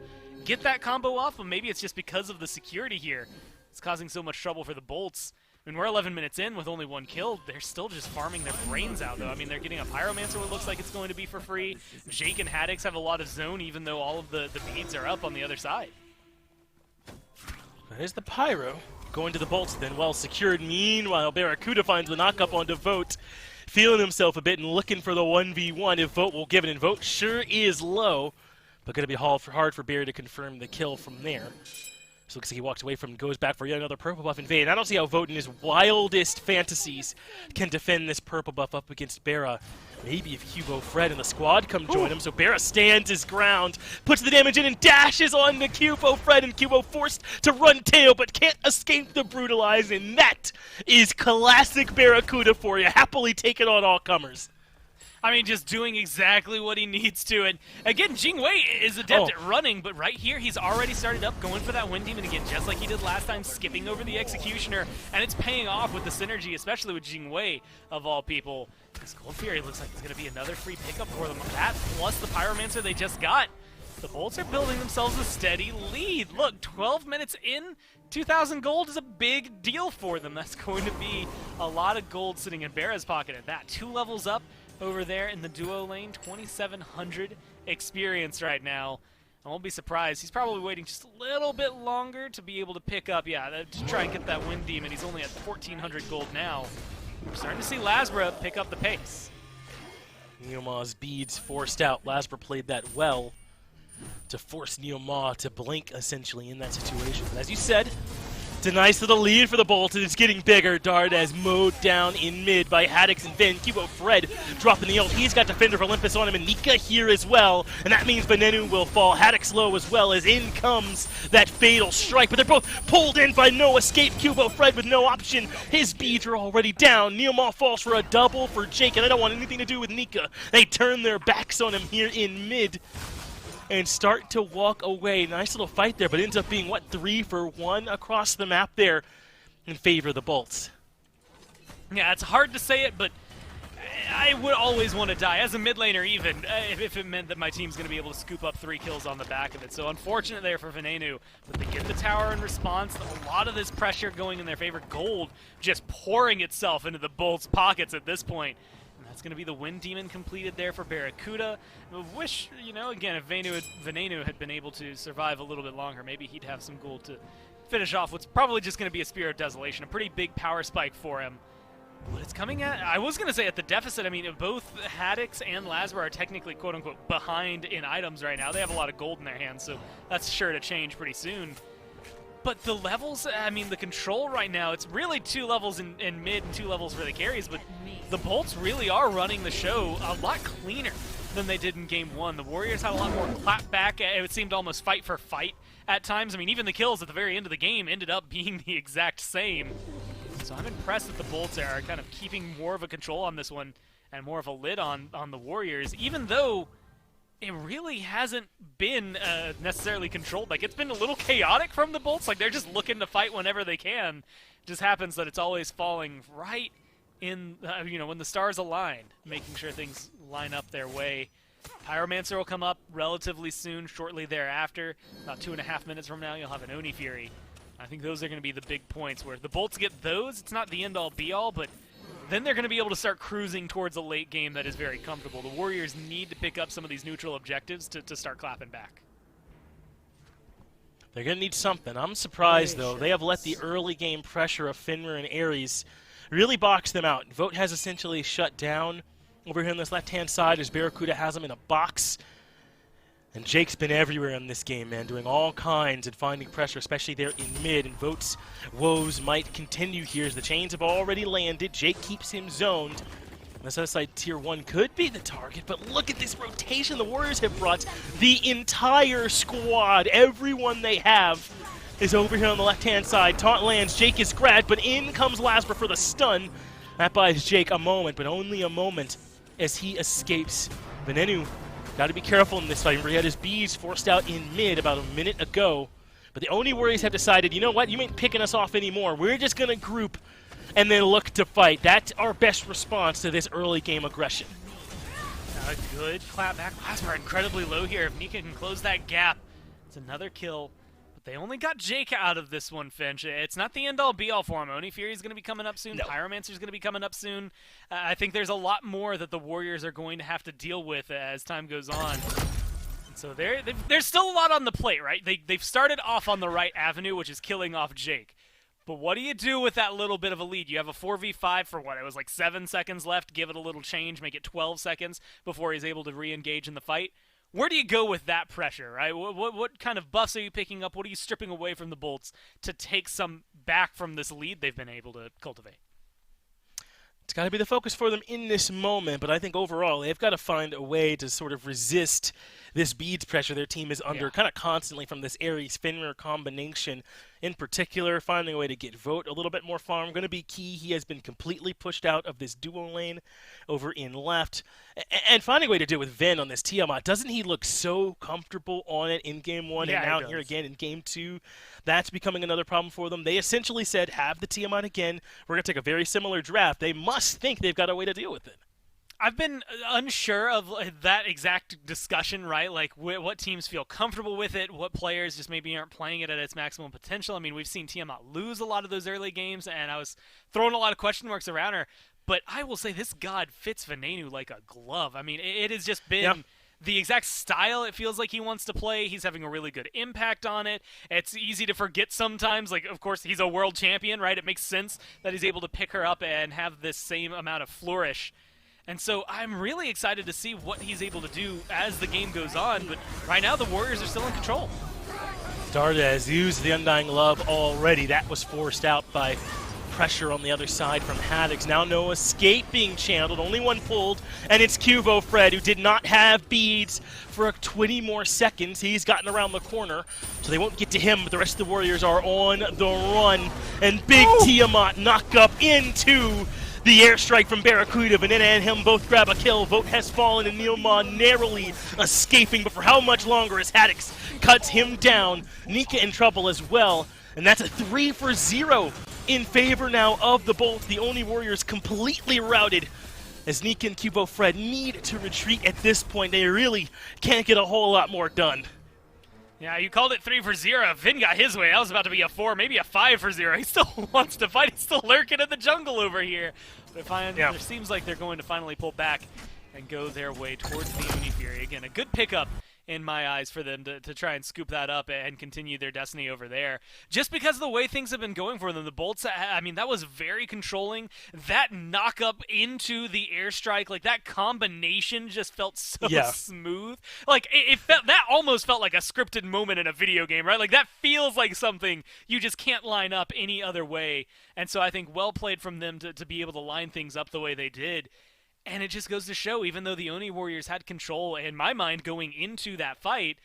get that combo off, but maybe it's just because of the security here. It's causing so much trouble for the Bolts. I mean, we're 11 minutes in with only one kill. They're still just farming their brains out, though. I mean, they're getting a Pyromancer, what looks like it's going to be for free. Jake and Haddix have a lot of zone, even though all of the beads are up on the other side. There's the Pyro going to the Bolts then, well secured. Meanwhile, Barracuda finds the knockup onto Vote, feeling himself a bit and looking for the 1v1 if Vote will give it, and Vote sure is low, but going to be hard for Barry to confirm the kill from there. So looks like he walks away from, goes back for yet another purple buff invade. I don't see how Vote in his wildest fantasies can defend this purple buff up against Barra. Maybe if Cubo, Fred, and the squad come join him. So Barra stands his ground, puts the damage in, and dashes on the Cubo. Fred and Cubo forced to run tail, but can't escape the brutalize, and that is classic Barracuda for you. Happily taking on all comers. I mean, just doing exactly what he needs to. And again, Jingwei is adept at running, but right here, he's already started up going for that Wind Demon again, just like he did last time, skipping over the Executioner. And it's paying off with the synergy, especially with Jingwei, of all people. This Gold Fury looks like it's going to be another free pickup for them. That plus the Pyromancer they just got. The Bolts are building themselves a steady lead. Look, 12 minutes in, 2,000 gold is a big deal for them. That's going to be a lot of gold sitting in Barra's pocket at that. 2 levels up over there in the duo lane, 2,700 experience right now. I won't be surprised. He's probably waiting just a little bit longer to be able to pick up, to try and get that Wind Demon. He's only at 1,400 gold now. We're starting to see Lasbra pick up the pace. Neoma's beads forced out. Lasbra played that well to force Neoma to blink, essentially, in that situation. But as you said, It's a nice little lead for the Bolts, and it's getting bigger. Dart as mowed down in mid by Haddix and Vin. Cubo Fred dropping the ult. He's got Defender of Olympus on him, and Nika here as well. And that means Venenu will fall. Haddix low as well, as in comes that fatal strike. But they're both pulled in by no escape. Cubo Fred with no option. His beads are already down. Neomall falls for a double for Jake, and I don't want anything to do with Nika. They turn their backs on him here in mid and start to walk away. Nice little fight there, but ends up being, what, 3 for 1 across the map there in favor of the Bolts. Yeah, it's hard to say it, but I would always want to die, as a mid laner even, if it meant that my team's going to be able to scoop up 3 kills on the back of it. So unfortunate there for Venenu, but they get the tower in response. A lot of this pressure going in their favor. Gold just pouring itself into the Bolts' pockets at this point. That's going to be the Wind Demon completed there for Barracuda. I wish, you know, again, if Venenu had been able to survive a little bit longer, maybe he'd have some gold to finish off what's probably just going to be a Spear of Desolation. A pretty big power spike for him. But it's coming at, I was going to say at the deficit. I mean, both Haddix and Lazar are technically, quote-unquote, behind in items right now. They have a lot of gold in their hands, so that's sure to change pretty soon. But the levels, I mean, the control right now, it's really 2 levels in mid and 2 levels for the carries, but the Bolts really are running the show a lot cleaner than they did in Game 1. The Warriors had a lot more clap back. It seemed almost fight for fight at times. I mean, even the kills at the very end of the game ended up being the exact same. So I'm impressed that the Bolts are kind of keeping more of a control on this one and more of a lid on the Warriors, even though it really hasn't been necessarily controlled. Like, it's been a little chaotic from the Bolts. Like, they're just looking to fight whenever they can. It just happens that it's always falling right in, you know, when the stars align, making sure things line up their way. Pyromancer will come up relatively soon, shortly thereafter. About 2.5 minutes from now, you'll have an Oni Fury. I think those are going to be the big points where if the Bolts get those, it's not the end-all, be-all, but then they're going to be able to start cruising towards a late game that is very comfortable. The Warriors need to pick up some of these neutral objectives to start clapping back. They're going to need something. I'm surprised, though. They have let the early game pressure of Fenrir and Ares really box them out. Vote has essentially shut down over here on this left-hand side as Barracuda has them in a box. And Jake's been everywhere in this game, man, doing all kinds and finding pressure, especially there in mid. And Vote's woes might continue here as the chains have already landed. Jake keeps him zoned. This other side, Tier 1 could be the target, but look at this rotation the Warriors have brought. The entire squad, everyone they have, is over here on the left-hand side. Taunt lands, Jake is grabbed, but in comes Lasper for the stun. That buys Jake a moment, but only a moment as he escapes. Venenu got to be careful in this fight. He had his bees forced out in mid about a minute ago. But the Oni Warriors have decided, you know what, you ain't picking us off anymore. We're just going to group and then look to fight. That's our best response to this early game aggression. A good clap back. Lasper incredibly low here. If Nika can close that gap, it's another kill. But they only got Jake out of this one, Finch. It's not the end-all, be-all for him. Oni Fury's going to be coming up soon. No. Pyromancer's going to be coming up soon. I think there's a lot more that the Warriors are going to have to deal with as time goes on. And so there's still a lot on the plate, right? They've started off on the right avenue, which is killing off Jake. But what do you do with that little bit of a lead? You have a 4v5 for what? It was like 7 seconds left. Give it a little change, make it 12 seconds before he's able to re-engage in the fight. Where do you go with that pressure, right? What kind of buffs are you picking up? What are you stripping away from the Bolts to take some back from this lead they've been able to cultivate? It's got to be the focus for them in this moment, but I think overall they've got to find a way to sort of resist this beads pressure their team is under kind of constantly from this Ares-Fenrir combination. In particular, finding a way to get Vote a little bit more farm going to be key. He has been completely pushed out of this duo lane over in left. And finding a way to do it with Ven on this Tiamat. Doesn't he look so comfortable on it in Game 1 and out here again in Game 2? That's becoming another problem for them. They essentially said, have the Tiamat again. We're going to take a very similar draft. They must think they've got a way to deal with it. I've been unsure of that exact discussion, right? Like, what teams feel comfortable with it, what players just maybe aren't playing it at its maximum potential. I mean, we've seen Tiamat lose a lot of those early games, and I was throwing a lot of question marks around her. But I will say this god fits Venenu like a glove. I mean, it has just been the exact style it feels like he wants to play. He's having a really good impact on it. It's easy to forget sometimes. Like, of course, he's a world champion, right? It makes sense that he's able to pick her up and have this same amount of flourish. And so I'm really excited to see what he's able to do as the game goes on, but right now the Warriors are still in control. Dardes used the Undying Love already. That was forced out by pressure on the other side from Haddix. Now no escape being channeled, only one pulled, and it's Cuvo Fred, who did not have beads for 20 more seconds. He's gotten around the corner, so they won't get to him, but the rest of the Warriors are on the run. And Big Tiamat knock up into the airstrike from Barracuda. Vanilla and him both grab a kill. Vote has fallen, and Neilmon narrowly escaping, but for how much longer as Haddix cuts him down. Nika in trouble as well, and that's a 3-for-0 in favor now of the Bolts. The Oni Warriors completely routed as Nika and Cubo Fred need to retreat at this point. They really can't get a whole lot more done. Yeah, you called it 3-for-0. Vin got his way. That was about to be a 4, maybe a 5-for-0. He still wants to fight. He's still lurking in the jungle over here. But there seems like they're going to finally pull back and go their way towards the Oni Fury. Again, a good pickup in my eyes for them to try and scoop that up and continue their destiny over there. Just because of the way things have been going for them, the Bolts, I mean, that was very controlling. That knock up into the airstrike, like that combination just felt so smooth. Like it felt, that almost felt like a scripted moment in a video game, right? Like that feels like something you just can't line up any other way. And so I think well played from them to be able to line things up the way they did. And it just goes to show, even though the Oni Warriors had control, in my mind, going into that fight,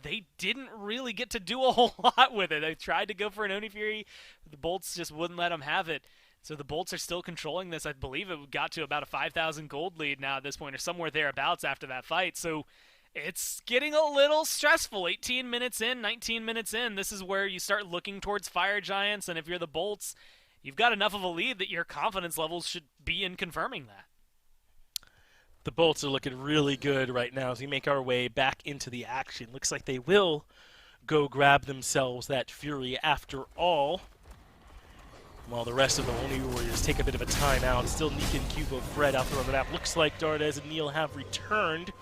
they didn't really get to do a whole lot with it. They tried to go for an Oni Fury. The Bolts just wouldn't let them have it. So the Bolts are still controlling this. I believe it got to about a 5,000 gold lead now at this point, or somewhere thereabouts after that fight. So it's getting a little stressful. 18 minutes in, 19 minutes in, this is where you start looking towards Fire Giants. And if you're the Bolts, you've got enough of a lead that your confidence levels should be in confirming that. The Bolts are looking really good right now as we make our way back into the action. Looks like they will go grab themselves that Fury after all, while the rest of the Oni Warriors take a bit of a timeout. Still Nika and Cubo Fred out there on the map. Looks like Dardes and Neil have returned,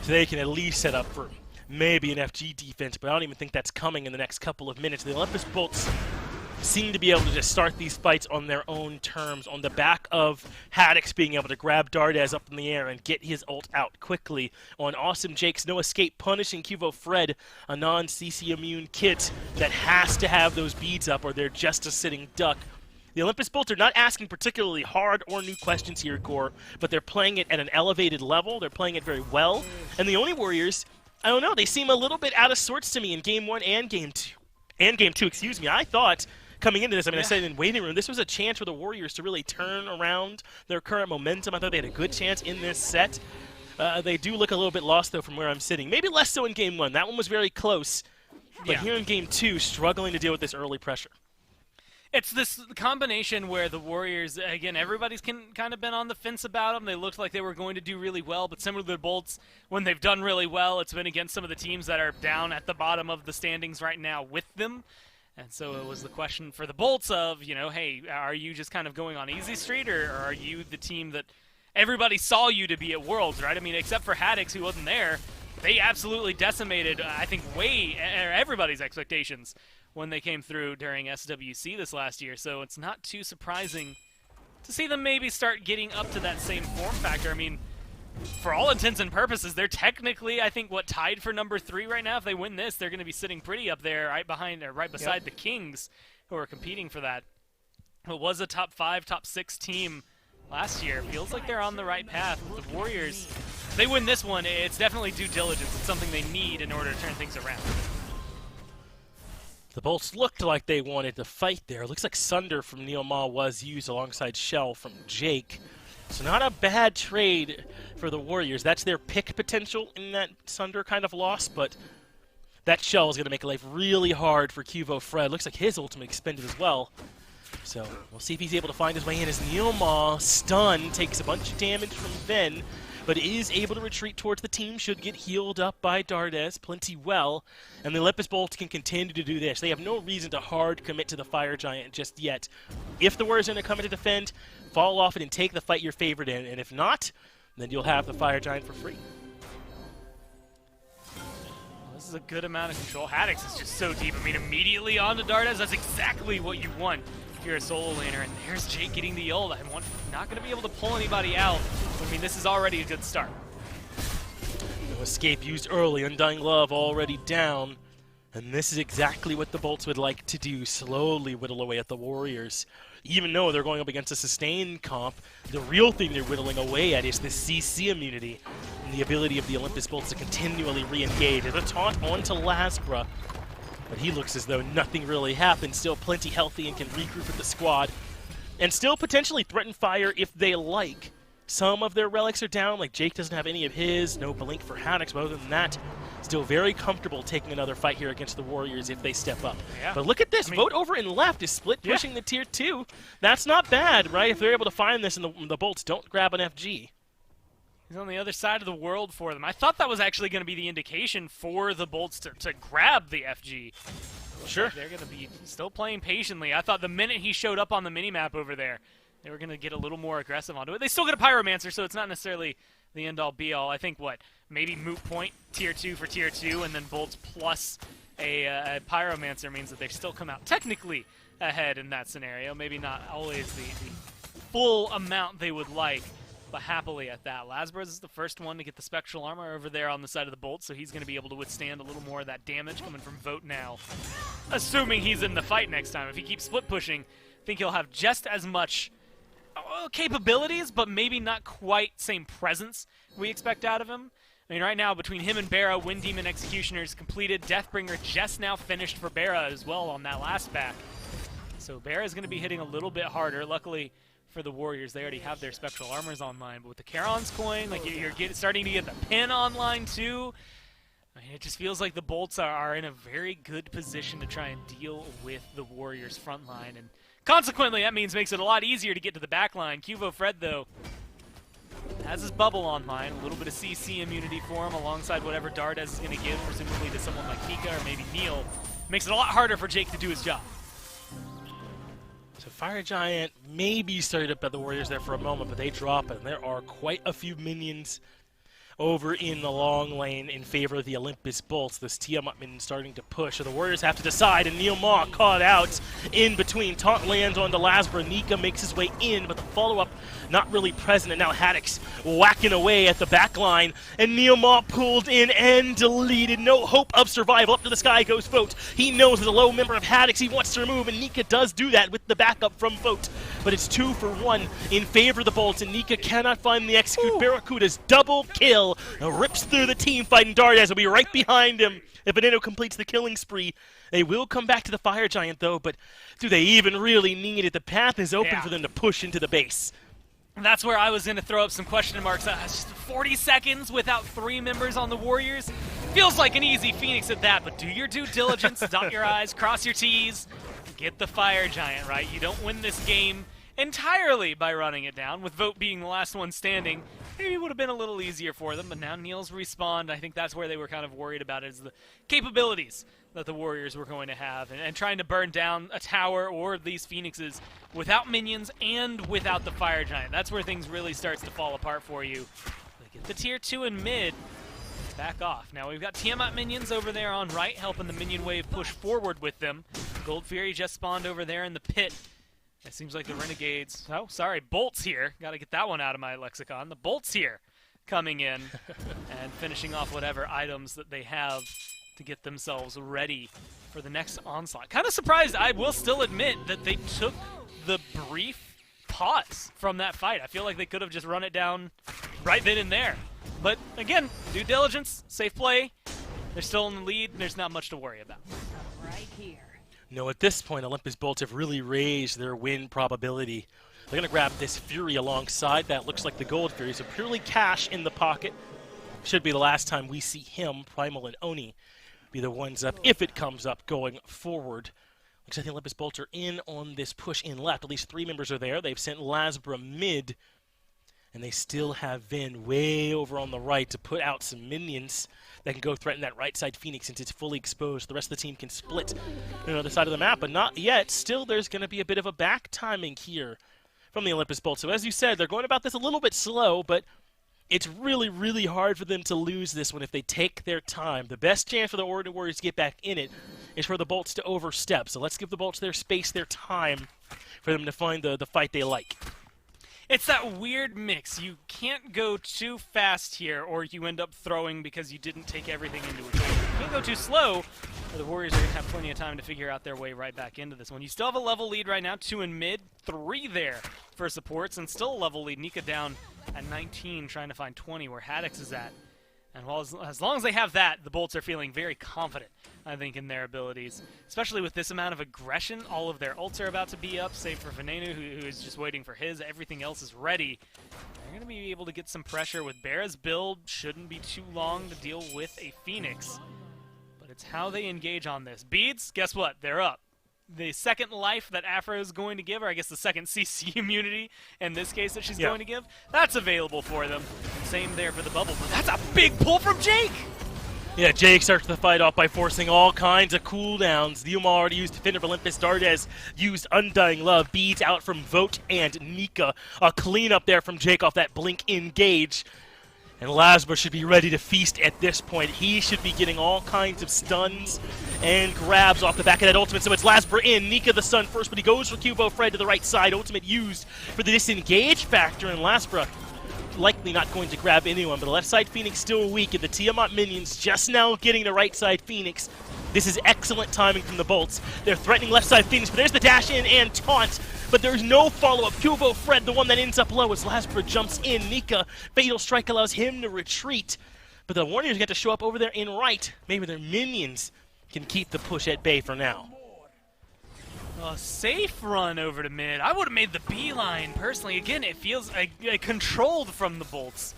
so they can at least set up for maybe an FG defense, but I don't even think that's coming in the next couple of minutes. The Olympus Bolts seem to be able to just start these fights on their own terms, on the back of Haddix being able to grab Dardes up in the air and get his ult out quickly. On Awesome Jake's no escape, punishing Cubo Fred, a non-CC immune kit that has to have those beads up or they're just a sitting duck. The Olympus Bolts are not asking particularly hard or new questions here, Gore, but they're playing it at an elevated level. They're playing it very well. And the Oni Warriors, I don't know, they seem a little bit out of sorts to me in Game 1 and Game 2. I thought coming into this, I mean, I said in waiting room, this was a chance for the Warriors to really turn around their current momentum. I thought they had a good chance in this set. They do look a little bit lost, though, from where I'm sitting. Maybe less so in Game 1. That one was very close. But here in Game 2, struggling to deal with this early pressure. It's this combination where the Warriors, again, everybody's kind of been on the fence about them. They looked like they were going to do really well, but similar to the Bolts, when they've done really well, it's been against some of the teams that are down at the bottom of the standings right now with them. And so it was the question for the Bolts of, you know, hey, are you just kind of going on easy street, or are you the team that everybody saw you to be at Worlds, right? I mean, except for Haddix, who wasn't there, they absolutely decimated, I think, everybody's expectations when they came through during SWC this last year. So it's not too surprising to see them maybe start getting up to that same form factor. I mean, for all intents and purposes, they're technically, I think, tied for number 3 right now. If they win this, they're going to be sitting pretty up there, right behind, or right beside the Kings, who are competing for that. It was a top 5, top 6 team last year. Feels like they're on the right path. The Warriors, if they win this one, it's definitely due diligence. It's something they need in order to turn things around. The Bolts looked like they wanted to fight there. It looks like Sunder from Neil Ma was used alongside Shell from Jake. So not a bad trade for the Warriors. That's their pick potential in that Sunder kind of loss, but that Shell is going to make life really hard for Cuvo Fred. Looks like his ultimate expended as well. So we'll see if he's able to find his way in as Neilma, stun, takes a bunch of damage from Ven, but is able to retreat towards the team, should get healed up by Dardes plenty well, and the Olympus Bolts can continue to do this. They have no reason to hard commit to the Fire Giant just yet. If the Warriors are going to come in to defend, fall off it and take the fight you're favored in, and if not, then you'll have the Fire Giant for free. This is a good amount of control. Haddix is just so deep. I mean, immediately onto Dardes, that's exactly what you want if you're a solo laner. And there's Jake getting the ult. I'm not going to be able to pull anybody out. I mean, this is already a good start. No escape used early. Undying Love already down. And this is exactly what the Bolts would like to do, slowly whittle away at the Warriors. Even though they're going up against a sustained comp, the real thing they're whittling away at is this CC immunity and the ability of the Olympus Bolts to continually re-engage. There's a taunt onto Lasbra, but he looks as though nothing really happened, still plenty healthy and can regroup with the squad, and still potentially threaten fire if they like. Some of their relics are down, like Jake doesn't have any of his, no blink for Haddix, but other than that, still very comfortable taking another fight here against the Warriors if they step up. Yeah. But look at this, Vote over in left is split pushing the tier 2. That's not bad, right? If they're able to find this and the Bolts don't grab an FG. He's on the other side of the world for them. I thought that was actually going to be the indication for the Bolts to grab the FG. Sure. Like they're going to be still playing patiently. I thought the minute he showed up on the minimap over there, they were going to get a little more aggressive onto it. They still get a Pyromancer, so it's not necessarily the end-all be-all. I think, maybe moot point, tier 2 for tier 2, and then Bolts plus a Pyromancer means that they still come out technically ahead in that scenario. Maybe not always the full amount they would like, but happily at that. Lasbros is the first one to get the Spectral Armor over there on the side of the Bolt, so he's going to be able to withstand a little more of that damage coming from Vote now. Assuming he's in the fight next time. If he keeps split pushing, I think he'll have just as much capabilities, but maybe not quite same presence we expect out of him. I mean, right now, between him and Barra, Wind Demon Executioner's completed. Deathbringer just now finished for Barra as well on that last back. So Barra's going to be hitting a little bit harder. Luckily for the Warriors, they already have their Spectral Armors online. But with the Charon's Coin, like you're starting to get the pin online too. I mean, it just feels like the Bolts are in a very good position to try and deal with the Warriors' front line. And consequently, that makes it a lot easier to get to the back line. Cuvo Fred, though, has his bubble online, a little bit of CC immunity for him alongside whatever Dardes is going to give, presumably to someone like Nika or maybe Neil. Makes it a lot harder for Jake to do his job. So Fire Giant maybe started up at the Warriors there for a moment, but they drop it. And there are quite a few minions over in the long lane in favor of the Olympus Bolts. This Tiamat minion starting to push, so the Warriors have to decide, and Neil Maw caught out in between. Taunt lands onto Lasbra. Nika makes his way in, but the follow-up not really present, and now Haddix whacking away at the back line, and Neil Maw pulled in and deleted. No hope of survival. Up to the sky goes Vote. He knows there's a low member of Haddix he wants to remove, and Nika does do that with the backup from Vote. But it's 2 for 1 in favor of the Bolts, and Nika cannot find the execute. Barracuda's double kill. Rips through the team fight, and Dardes will be right behind him if Veneno completes the killing spree. They will come back to the Fire Giant, though, but do they even really need it? The path is open for them to push into the base. That's where I was going to throw up some question marks. Just 40 seconds without 3 members on the Warriors. Feels like an easy Phoenix at that, but do your due diligence, dot your I's, cross your T's, get the Fire Giant, right? You don't win this game entirely by running it down, with Vote being the last one standing. Maybe it would have been a little easier for them, but now Neil's respawned. I think that's where they were kind of worried about, is the capabilities that the Warriors were going to have, and trying to burn down a tower or these Phoenixes without minions and without the Fire Giant. That's where things really starts to fall apart for you. They get the tier 2 in mid, back off. Now we've got Tiamat minions over there on right, helping the minion wave push forward with them. Gold Fury just spawned over there in the pit. It seems like the Renegades, Bolts here. Got to get that one out of my lexicon. The Bolts here coming in and finishing off whatever items that they have to get themselves ready for the next onslaught. Kind of surprised, I will still admit, that they took the brief pause from that fight. I feel like they could have just run it down right then and there. But again, due diligence, safe play. They're still in the lead. There's not much to worry about. Right here. No, at this point, Olympus Bolts have really raised their win probability. They're going to grab this Fury alongside that. Looks like the Gold Fury, so purely cash in the pocket. Should be the last time we see him. Primal and Oni be the ones up, if it comes up, going forward. Looks like the Olympus Bolts are in on this push in left. At least 3 members are there. They've sent Lasbra mid, and they still have Vin way over on the right to put out some minions that can go threaten that right side Phoenix since it's fully exposed. The rest of the team can split on the other side of the map, but not yet. Still, there's going to be a bit of a back timing here from the Olympus Bolts. So as you said, they're going about this a little bit slow, but it's really, really hard for them to lose this one if they take their time. The best chance for the Warriors to get back in it is for the Bolts to overstep. So let's give the Bolts their space, their time, for them to find the fight they like. It's that weird mix. You can't go too fast here, or you end up throwing because you didn't take everything into account. You can't go too slow, The Warriors are going to have plenty of time to figure out their way right back into this one. You still have a level lead right now, 2 in mid, 3 there for supports, and still a level lead. Nika down at 19, trying to find 20 where Haddix is at. And while as long as they have that, the Bolts are feeling very confident, I think, in their abilities. Especially with this amount of aggression, all of their ults are about to be up, save for Venenu, who is just waiting for his. Everything else is ready. They're going to be able to get some pressure with Bera's build. Shouldn't be too long to deal with a Phoenix. But it's how they engage on this. Beads, guess what? They're up. The second life that Afro is going to give, or I guess the second CC immunity in this case that she's going to give, that's available for them. Same there for the bubble, but that's a big pull from Jake! Yeah, Jake starts the fight off by forcing all kinds of cooldowns. Yuma already used Defender of Olympus. Dardes used Undying Love. Beads out from Vote and Nika. A cleanup there from Jake off that Blink engage. And Lasbra should be ready to feast at this point. He should be getting all kinds of stuns and grabs off the back of that ultimate. So it's Lasbra in. Nika the stun first, but he goes for Cubo Fred to the right side. Ultimate used for the disengage factor, and Lasbra likely not going to grab anyone. But the left side Phoenix still weak, and the Tiamat minions just now getting the right side Phoenix. This is excellent timing from the Bolts. They're threatening left side Phoenix, but there's the dash in and taunt. But there's no follow-up. Cubo Fred, the one that ends up low as Lasbra jumps in. Nika, Fatal Strike allows him to retreat. But the Warriors get to show up over there in right. Maybe their minions can keep the push at bay for now. A safe run over to mid. I would have made the beeline, personally. Again, it feels controlled from the Bolts.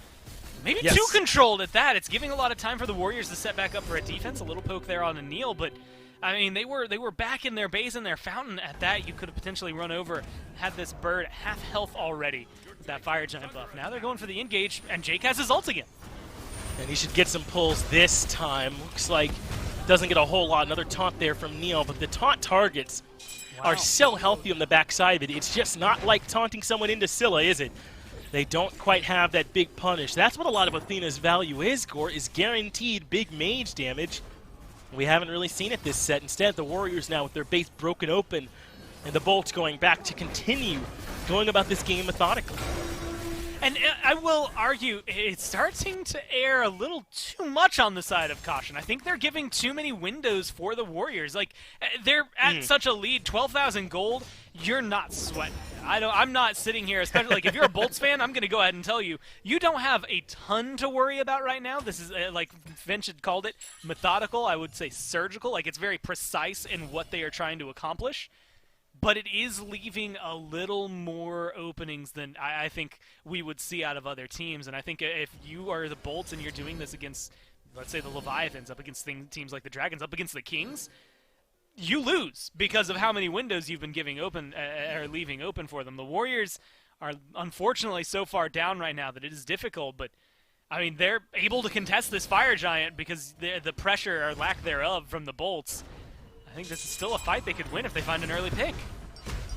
Maybe too controlled at that. It's giving a lot of time for the Warriors to set back up for a defense. A little poke there on Anil, but I mean, they were back in their base and their fountain at that. You could have potentially run over, had this bird at half health already with that fire giant buff. Now they're going for the engage, and Jake has his ult again. And he should get some pulls this time. Looks like doesn't get a whole lot. Another taunt there from Neil, but the taunt targets are so healthy on the backside of it. It's just not like taunting someone into Scylla, is it? They don't quite have that big punish. That's what a lot of Athena's value is, Gore, is guaranteed big mage damage. We haven't really seen it this set. Instead, the Warriors now with their base broken open and the Bolts going back to continue going about this game methodically. And I will argue it's starting to err a little too much on the side of caution. I think they're giving too many windows for the Warriors. Like, they're at such a lead, 12,000 gold, you're not sweating. I'm not sitting here, especially like if you're a Bolts fan, I'm going to go ahead and tell you, you don't have a ton to worry about right now. This is, like Finch had called it, methodical. I would say surgical. Like, it's very precise in what they are trying to accomplish. But it is leaving a little more openings than I think we would see out of other teams. And I think if you are the Bolts and you're doing this against, let's say, the Leviathans, up against teams like the Dragons, up against the Kings, you lose because of how many windows you've been giving open or leaving open for them. The Warriors are unfortunately so far down right now that it is difficult. But, I mean, they're able to contest this Fire Giant because the pressure or lack thereof from the Bolts. I think this is still a fight they could win if they find an early pick.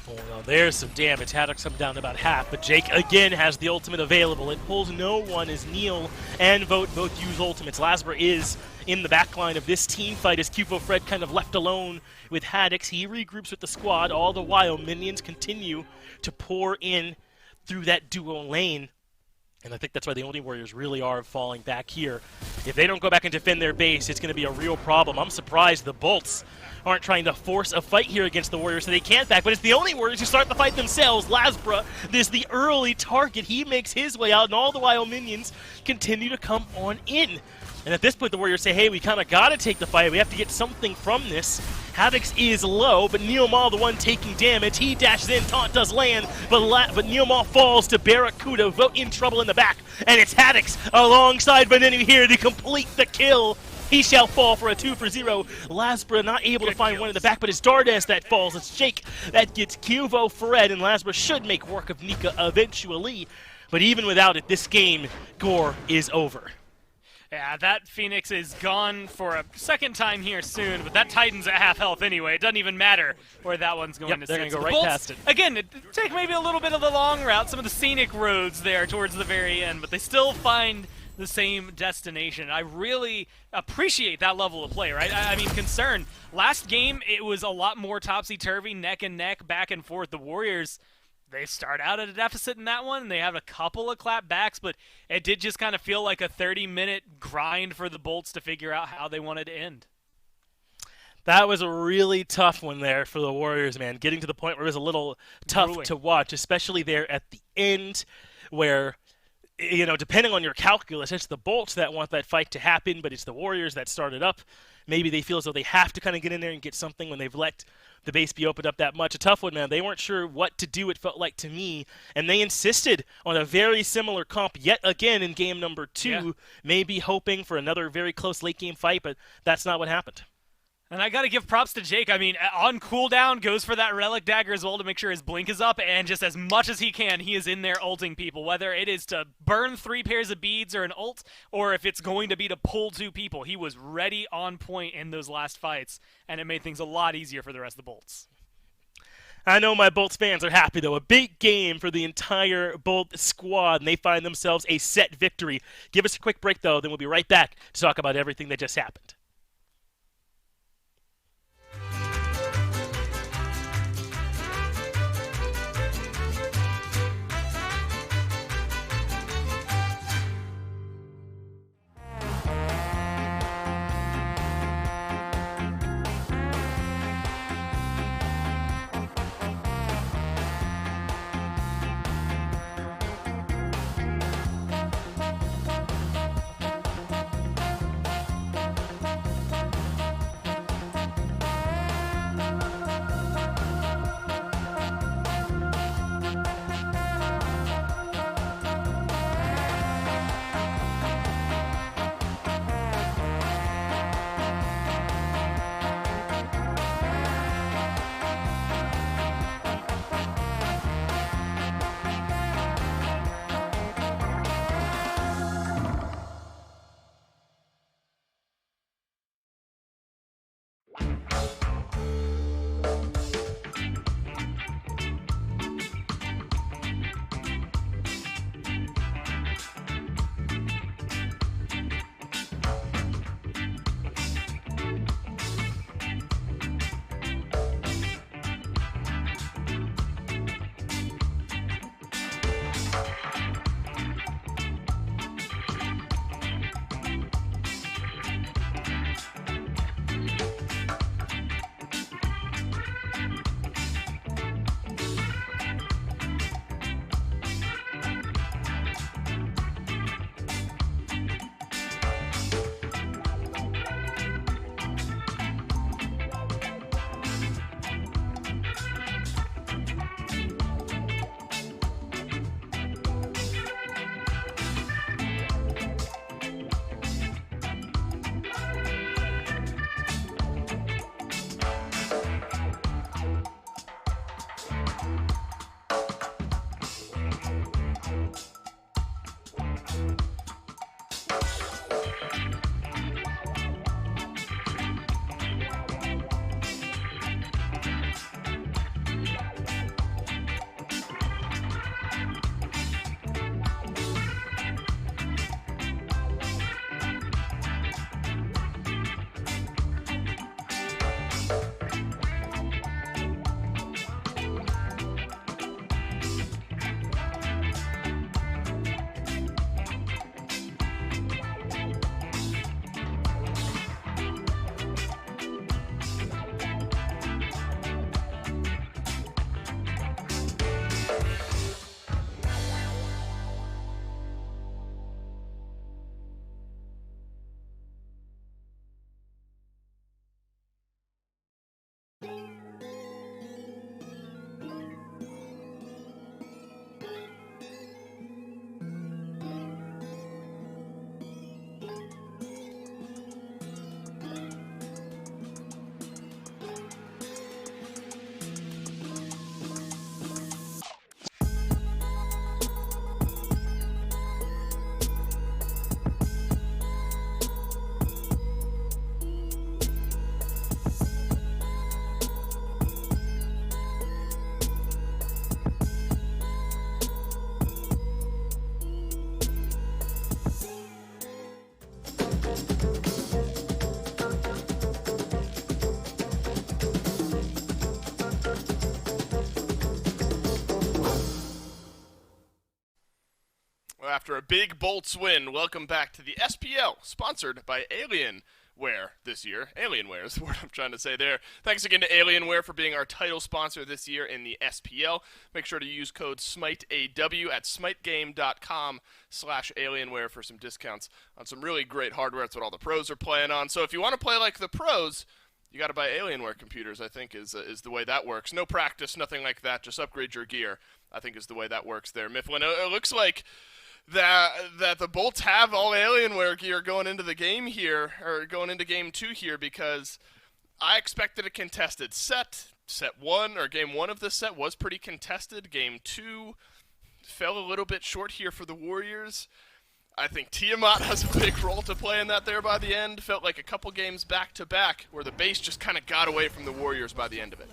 Oh, well, there's some damage. Haddock's come down to about half, but Jake again has the ultimate available. It pulls no one as Neil and Vote both use ultimates. Lasbra is in the backline of this team fight as Cubo Fred kind of left alone with Haddix. He regroups with the squad. All the while, minions continue to pour in through that duo lane. And I think that's why the only Warriors really are falling back here. If they don't go back and defend their base, it's going to be a real problem. I'm surprised the Bolts aren't trying to force a fight here against the Warriors so they can't back, but it's the only Warriors who start the fight themselves. Lasbra is the early target. He makes his way out, and all the while minions continue to come on in. And at this point, the Warriors say, hey, we kind of got to take the fight. We have to get something from this. Havix is low, but Neil Maul, the one taking damage. He dashes in, taunt does land, but Neil Maul falls to Barracuda. Vote in trouble in the back, and it's Haddix alongside Venenu here to complete the kill. He shall fall for a 2-for-0. Lasbra not able to find one in the back, but it's Dardes that falls. It's Jake that gets Cubo Fred, and Lasbra should make work of Nika eventually. But even without it, this game, Gore, is over. Yeah, that Phoenix is gone for a second time here soon, but that Titan's at half health anyway. It doesn't even matter where that one's going to sit. They're going to go So right Bolts, past it. Again, take maybe a little bit of the long route, some of the scenic roads there towards the very end, but they still find the same destination. I really appreciate that level of play, right? I mean, Concern, last game, it was a lot more topsy-turvy, neck and neck, back and forth. The Warriors, they start out at a deficit in that one, and they have a couple of clapbacks, but it did just kind of feel like a 30-minute grind for the Bolts to figure out how they wanted to end. That was a really tough one there for the Warriors, man. Getting to the point where it was a little tough Grueling. to watch, especially there at the end where, depending on your calculus, it's the Bolts that want that fight to happen, but it's the Warriors that started up. Maybe they feel as though they have to kind of get in there and get something when they've let the base be opened up that much. A tough one, man. They weren't sure what to do, it felt like to me, and they insisted on a very similar comp yet again in game number 2, maybe hoping for another very close late-game fight, but that's not what happened. And I got to give props to Jake. I mean, on cooldown, goes for that Relic Dagger as well to make sure his blink is up, and just as much as he can, he is in there ulting people, whether it is to burn 3 pairs of beads or an ult, or if it's going to be to pull 2 people. He was ready on point in those last fights, and it made things a lot easier for the rest of the Bolts. I know my Bolts fans are happy, though. A big game for the entire Bolt squad, and they find themselves a set victory. Give us a quick break, though, then we'll be right back to talk about everything that just happened. After a big Bolts win, welcome back to the SPL, sponsored by Alien. this year. Alienware is the word I'm trying to say there. Thanks again to Alienware for being our title sponsor this year in the SPL. Make sure to use code SMITEAW at smitegame.com/Alienware for some discounts on some really great hardware. That's what all the pros are playing on. So if you want to play like the pros, you got to buy Alienware computers, I think, is the way that works. No practice, nothing like that. Just upgrade your gear, I think, is the way that works there. Mifflin, it looks like that the Bolts have all Alienware gear going into the game here, or going into Game 2 here, because I expected a contested set. Set 1, or Game 1 of this set was pretty contested. Game 2 fell a little bit short here for the Warriors. I think Tiamat has a big role to play in that there by the end. Felt like a couple games back-to-back where the base just kind of got away from the Warriors by the end of it.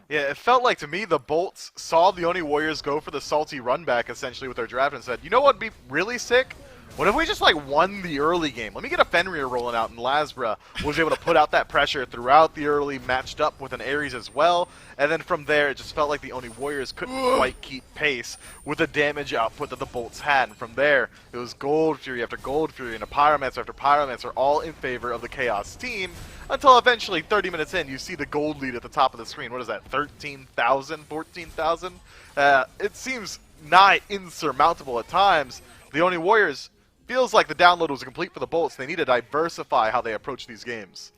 Yeah, it felt like to me the Bolts saw the Oni Warriors go for the salty run back essentially with their draft and said, you know what would be really sick? What if we just like won the early game? Let me get a Fenrir rolling out, and Lasbra was able to put out that pressure throughout the early, matched up with an Ares as well. And then from there, it just felt like the Oni Warriors couldn't quite keep pace with the damage output that the Bolts had. And from there, it was Gold Fury after Gold Fury and a Pyromancer after Pyromancer, all in favor of the Chaos team. Until eventually, 30 minutes in, you see the gold lead at the top of the screen. What is that, 13,000, 14,000? It seems nigh insurmountable at times. The Oni Warriors feels like the download was complete for the Bolts. They need to diversify how they approach these games.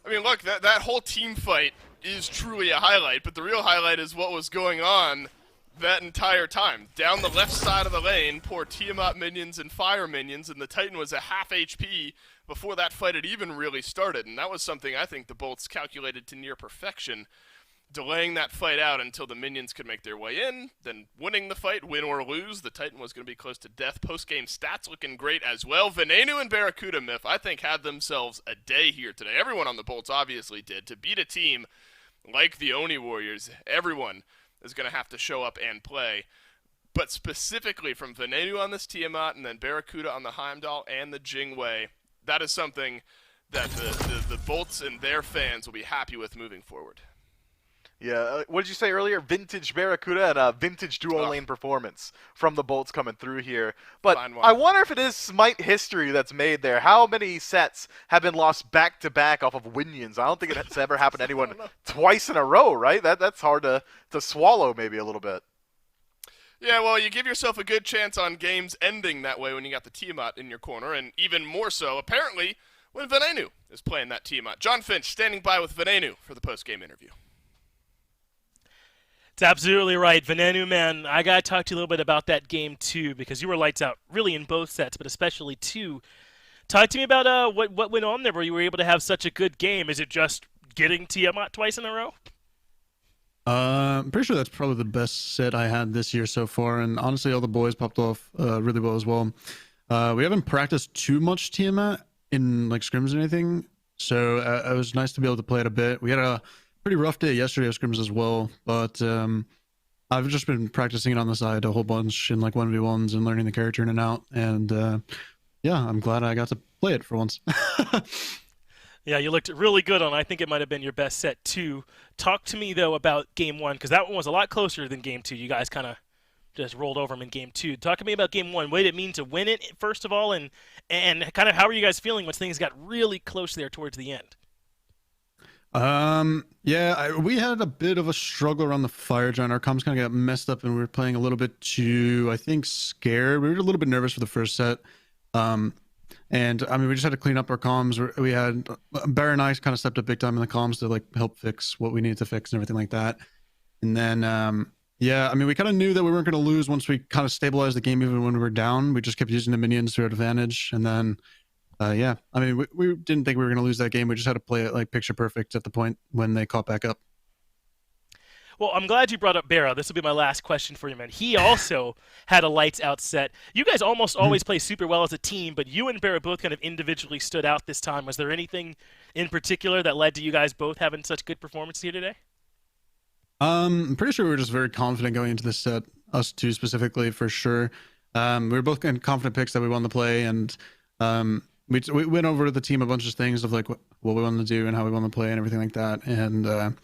I mean, look, that whole team fight is truly a highlight, but the real highlight is what was going on that entire time. Down the left side of the lane, poor Tiamat minions and Fire minions, and the Titan was a half HP before that fight had even really started, and that was something I think the Bolts calculated to near perfection, delaying that fight out until the minions could make their way in, then winning the fight, win or lose. The Titan was going to be close to death. Post-game stats looking great as well. Venenu and Barracuda, Myth, I think, had themselves a day here today. Everyone on the Bolts obviously did. To beat a team like the Oni Warriors, everyone is going to have to show up and play. But specifically from Venenu on this Tiamat and then Barracuda on the Heimdall and the Jingwei, that is something that the Bolts and their fans will be happy with moving forward. Yeah, what did you say earlier? Vintage Barracuda and a vintage duo lane performance from the Bolts coming through here. But I wonder if it is Smite history that's made there. How many sets have been lost back-to-back off of Winions? I don't think it's ever happened to anyone twice in a row, right? That's hard to swallow maybe a little bit. Yeah, well, you give yourself a good chance on games ending that way when you got the Tiamat in your corner, and even more so, apparently, when Venenu is playing that Tiamat. John Finch standing by with Venenu for the post-game interview. It's absolutely right. Venenu, man, I got to talk to you a little bit about that game, too, because you were lights out really in both sets, but especially two. Talk to me about what went on there where you were able to have such a good game. Is it just getting Tiamat twice in a row? I'm pretty sure that's probably the best set I had this year so far, and honestly, all the boys popped off really well as well. We haven't practiced too much Tiamat in like scrims or anything, so it was nice to be able to play it a bit. We had a pretty rough day yesterday of scrims as well, but I've just been practicing it on the side a whole bunch in like 1v1s and learning the character in and out, and yeah, I'm glad I got to play it for once. Yeah, you looked really good on, I think it might have been your best set too. Talk to me though about game one, because that one was a lot closer than game two. You guys kind of just rolled over them in game two. Talk to me about game one. What did it mean to win it, first of all, and kind of how were you guys feeling once things got really close there towards the end? Yeah, we had a bit of a struggle around the fire giant. Our comms kind of got messed up and we were playing a little bit too, I think, scared. We were a little bit nervous for the first set. And I mean, we just had to clean up our comms. We had Bear and I kind of stepped up big time in the comms to like help fix what we needed to fix and everything like that. And then, yeah, I mean, we kind of knew that we weren't going to lose once we kind of stabilized the game, even when we were down. We just kept using the minions to our advantage. And then, yeah, I mean, we didn't think we were going to lose that game. We just had to play it like picture perfect at the point when they caught back up. Well, I'm glad you brought up Barra. This will be my last question for you, man. He also had a lights out set. You guys almost always play super well as a team, but you and Barra both kind of individually stood out this time. Was there anything in particular that led to you guys both having such good performance here today? I'm pretty sure we were just very confident going into this set, us two specifically, for sure. We were both kind of confident picks that we wanted to play, and we went over to the team a bunch of things of like what we wanted to do and how we wanted to play and everything like that. And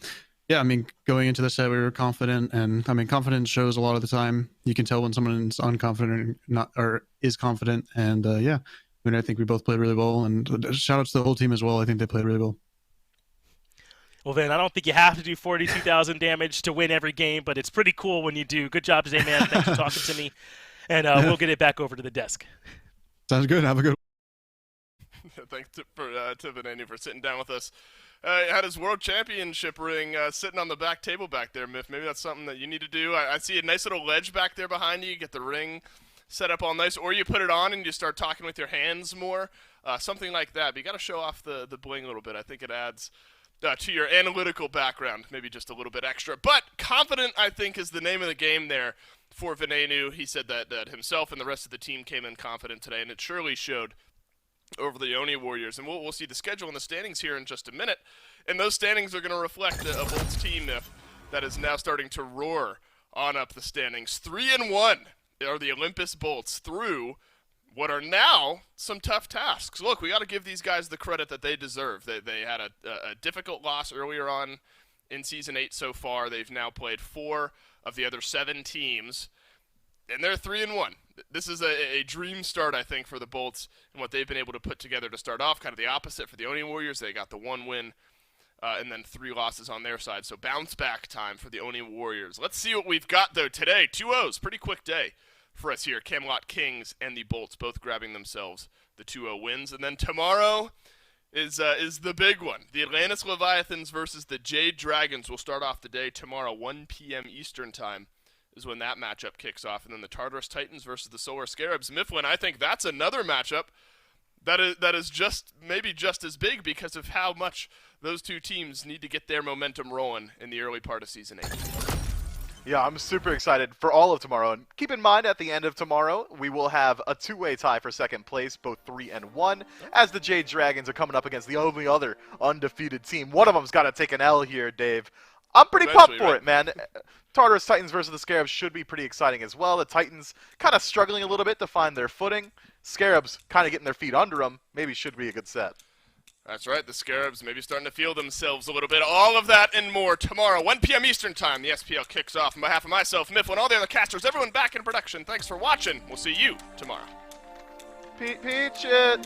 yeah, I mean, going into the set, we were confident, and I mean, confidence shows a lot of the time. You can tell when someone is unconfident or is confident, and yeah, I mean, I think we both played really well, and shout out to the whole team as well. I think they played really well. Well, then, I don't think you have to do 42,000 damage to win every game, but it's pretty cool when you do. Good job, Zayman. Thanks for talking to me. And we'll get it back over to the desk. Sounds good. Have a good one. Thanks to Vanenu for sitting down with us. Had his world championship ring sitting on the back table back there, Miff. Maybe that's something that you need to do. I see a nice little ledge back there behind you. Get the ring set up all nice, or you put it on and you start talking with your hands more. Something like that. But you got to show off the bling a little bit. I think it adds to your analytical background, maybe just a little bit extra. But confident, I think, is the name of the game there for Vanenu. He said that himself and the rest of the team came in confident today, and it surely showed over the Oni Warriors. And we'll see the schedule and the standings here in just a minute. And those standings are going to reflect a Bolts team that is now starting to roar on up the standings. 3-1 are the Olympus Bolts through what are now some tough tasks. Look, we got to give these guys the credit that they deserve. They had a difficult loss earlier on in Season 8 so far. They've now played 4 of the other 7 teams, and they're 3-1. This is a dream start, I think, for the Bolts and what they've been able to put together to start off. Kind of the opposite for the Oni Warriors. They got the 1 win and then 3 losses on their side. So bounce back time for the Oni Warriors. Let's see what we've got, though, today. 2-0s, pretty quick day for us here. Camelot Kings and the Bolts both grabbing themselves the 2-0 wins. And then tomorrow is the big one. The Atlantis Leviathans versus the Jade Dragons will start off the day tomorrow, 1 p.m. Eastern time is when that matchup kicks off. And then the Tartarus Titans versus the Solar Scarabs. Mifflin, I think that's another matchup that is just maybe just as big because of how much those two teams need to get their momentum rolling in the early part of Season 8. Yeah, I'm super excited for all of tomorrow. And keep in mind, at the end of tomorrow, we will have a 2-way tie for second place, both 3-1, as the Jade Dragons are coming up against the only other undefeated team. One of them's got to take an L here, Dave. I'm pretty pumped for it, man. Tartarus Titans versus the Scarabs should be pretty exciting as well. The Titans kind of struggling a little bit to find their footing. Scarabs kind of getting their feet under them. Maybe should be a good set. That's right, the Scarabs maybe starting to feel themselves a little bit. All of that and more tomorrow, 1 p.m. Eastern time. The SPL kicks off. On behalf of myself, Mifflin, all the other casters, everyone back in production, thanks for watching. We'll see you tomorrow. Peach it!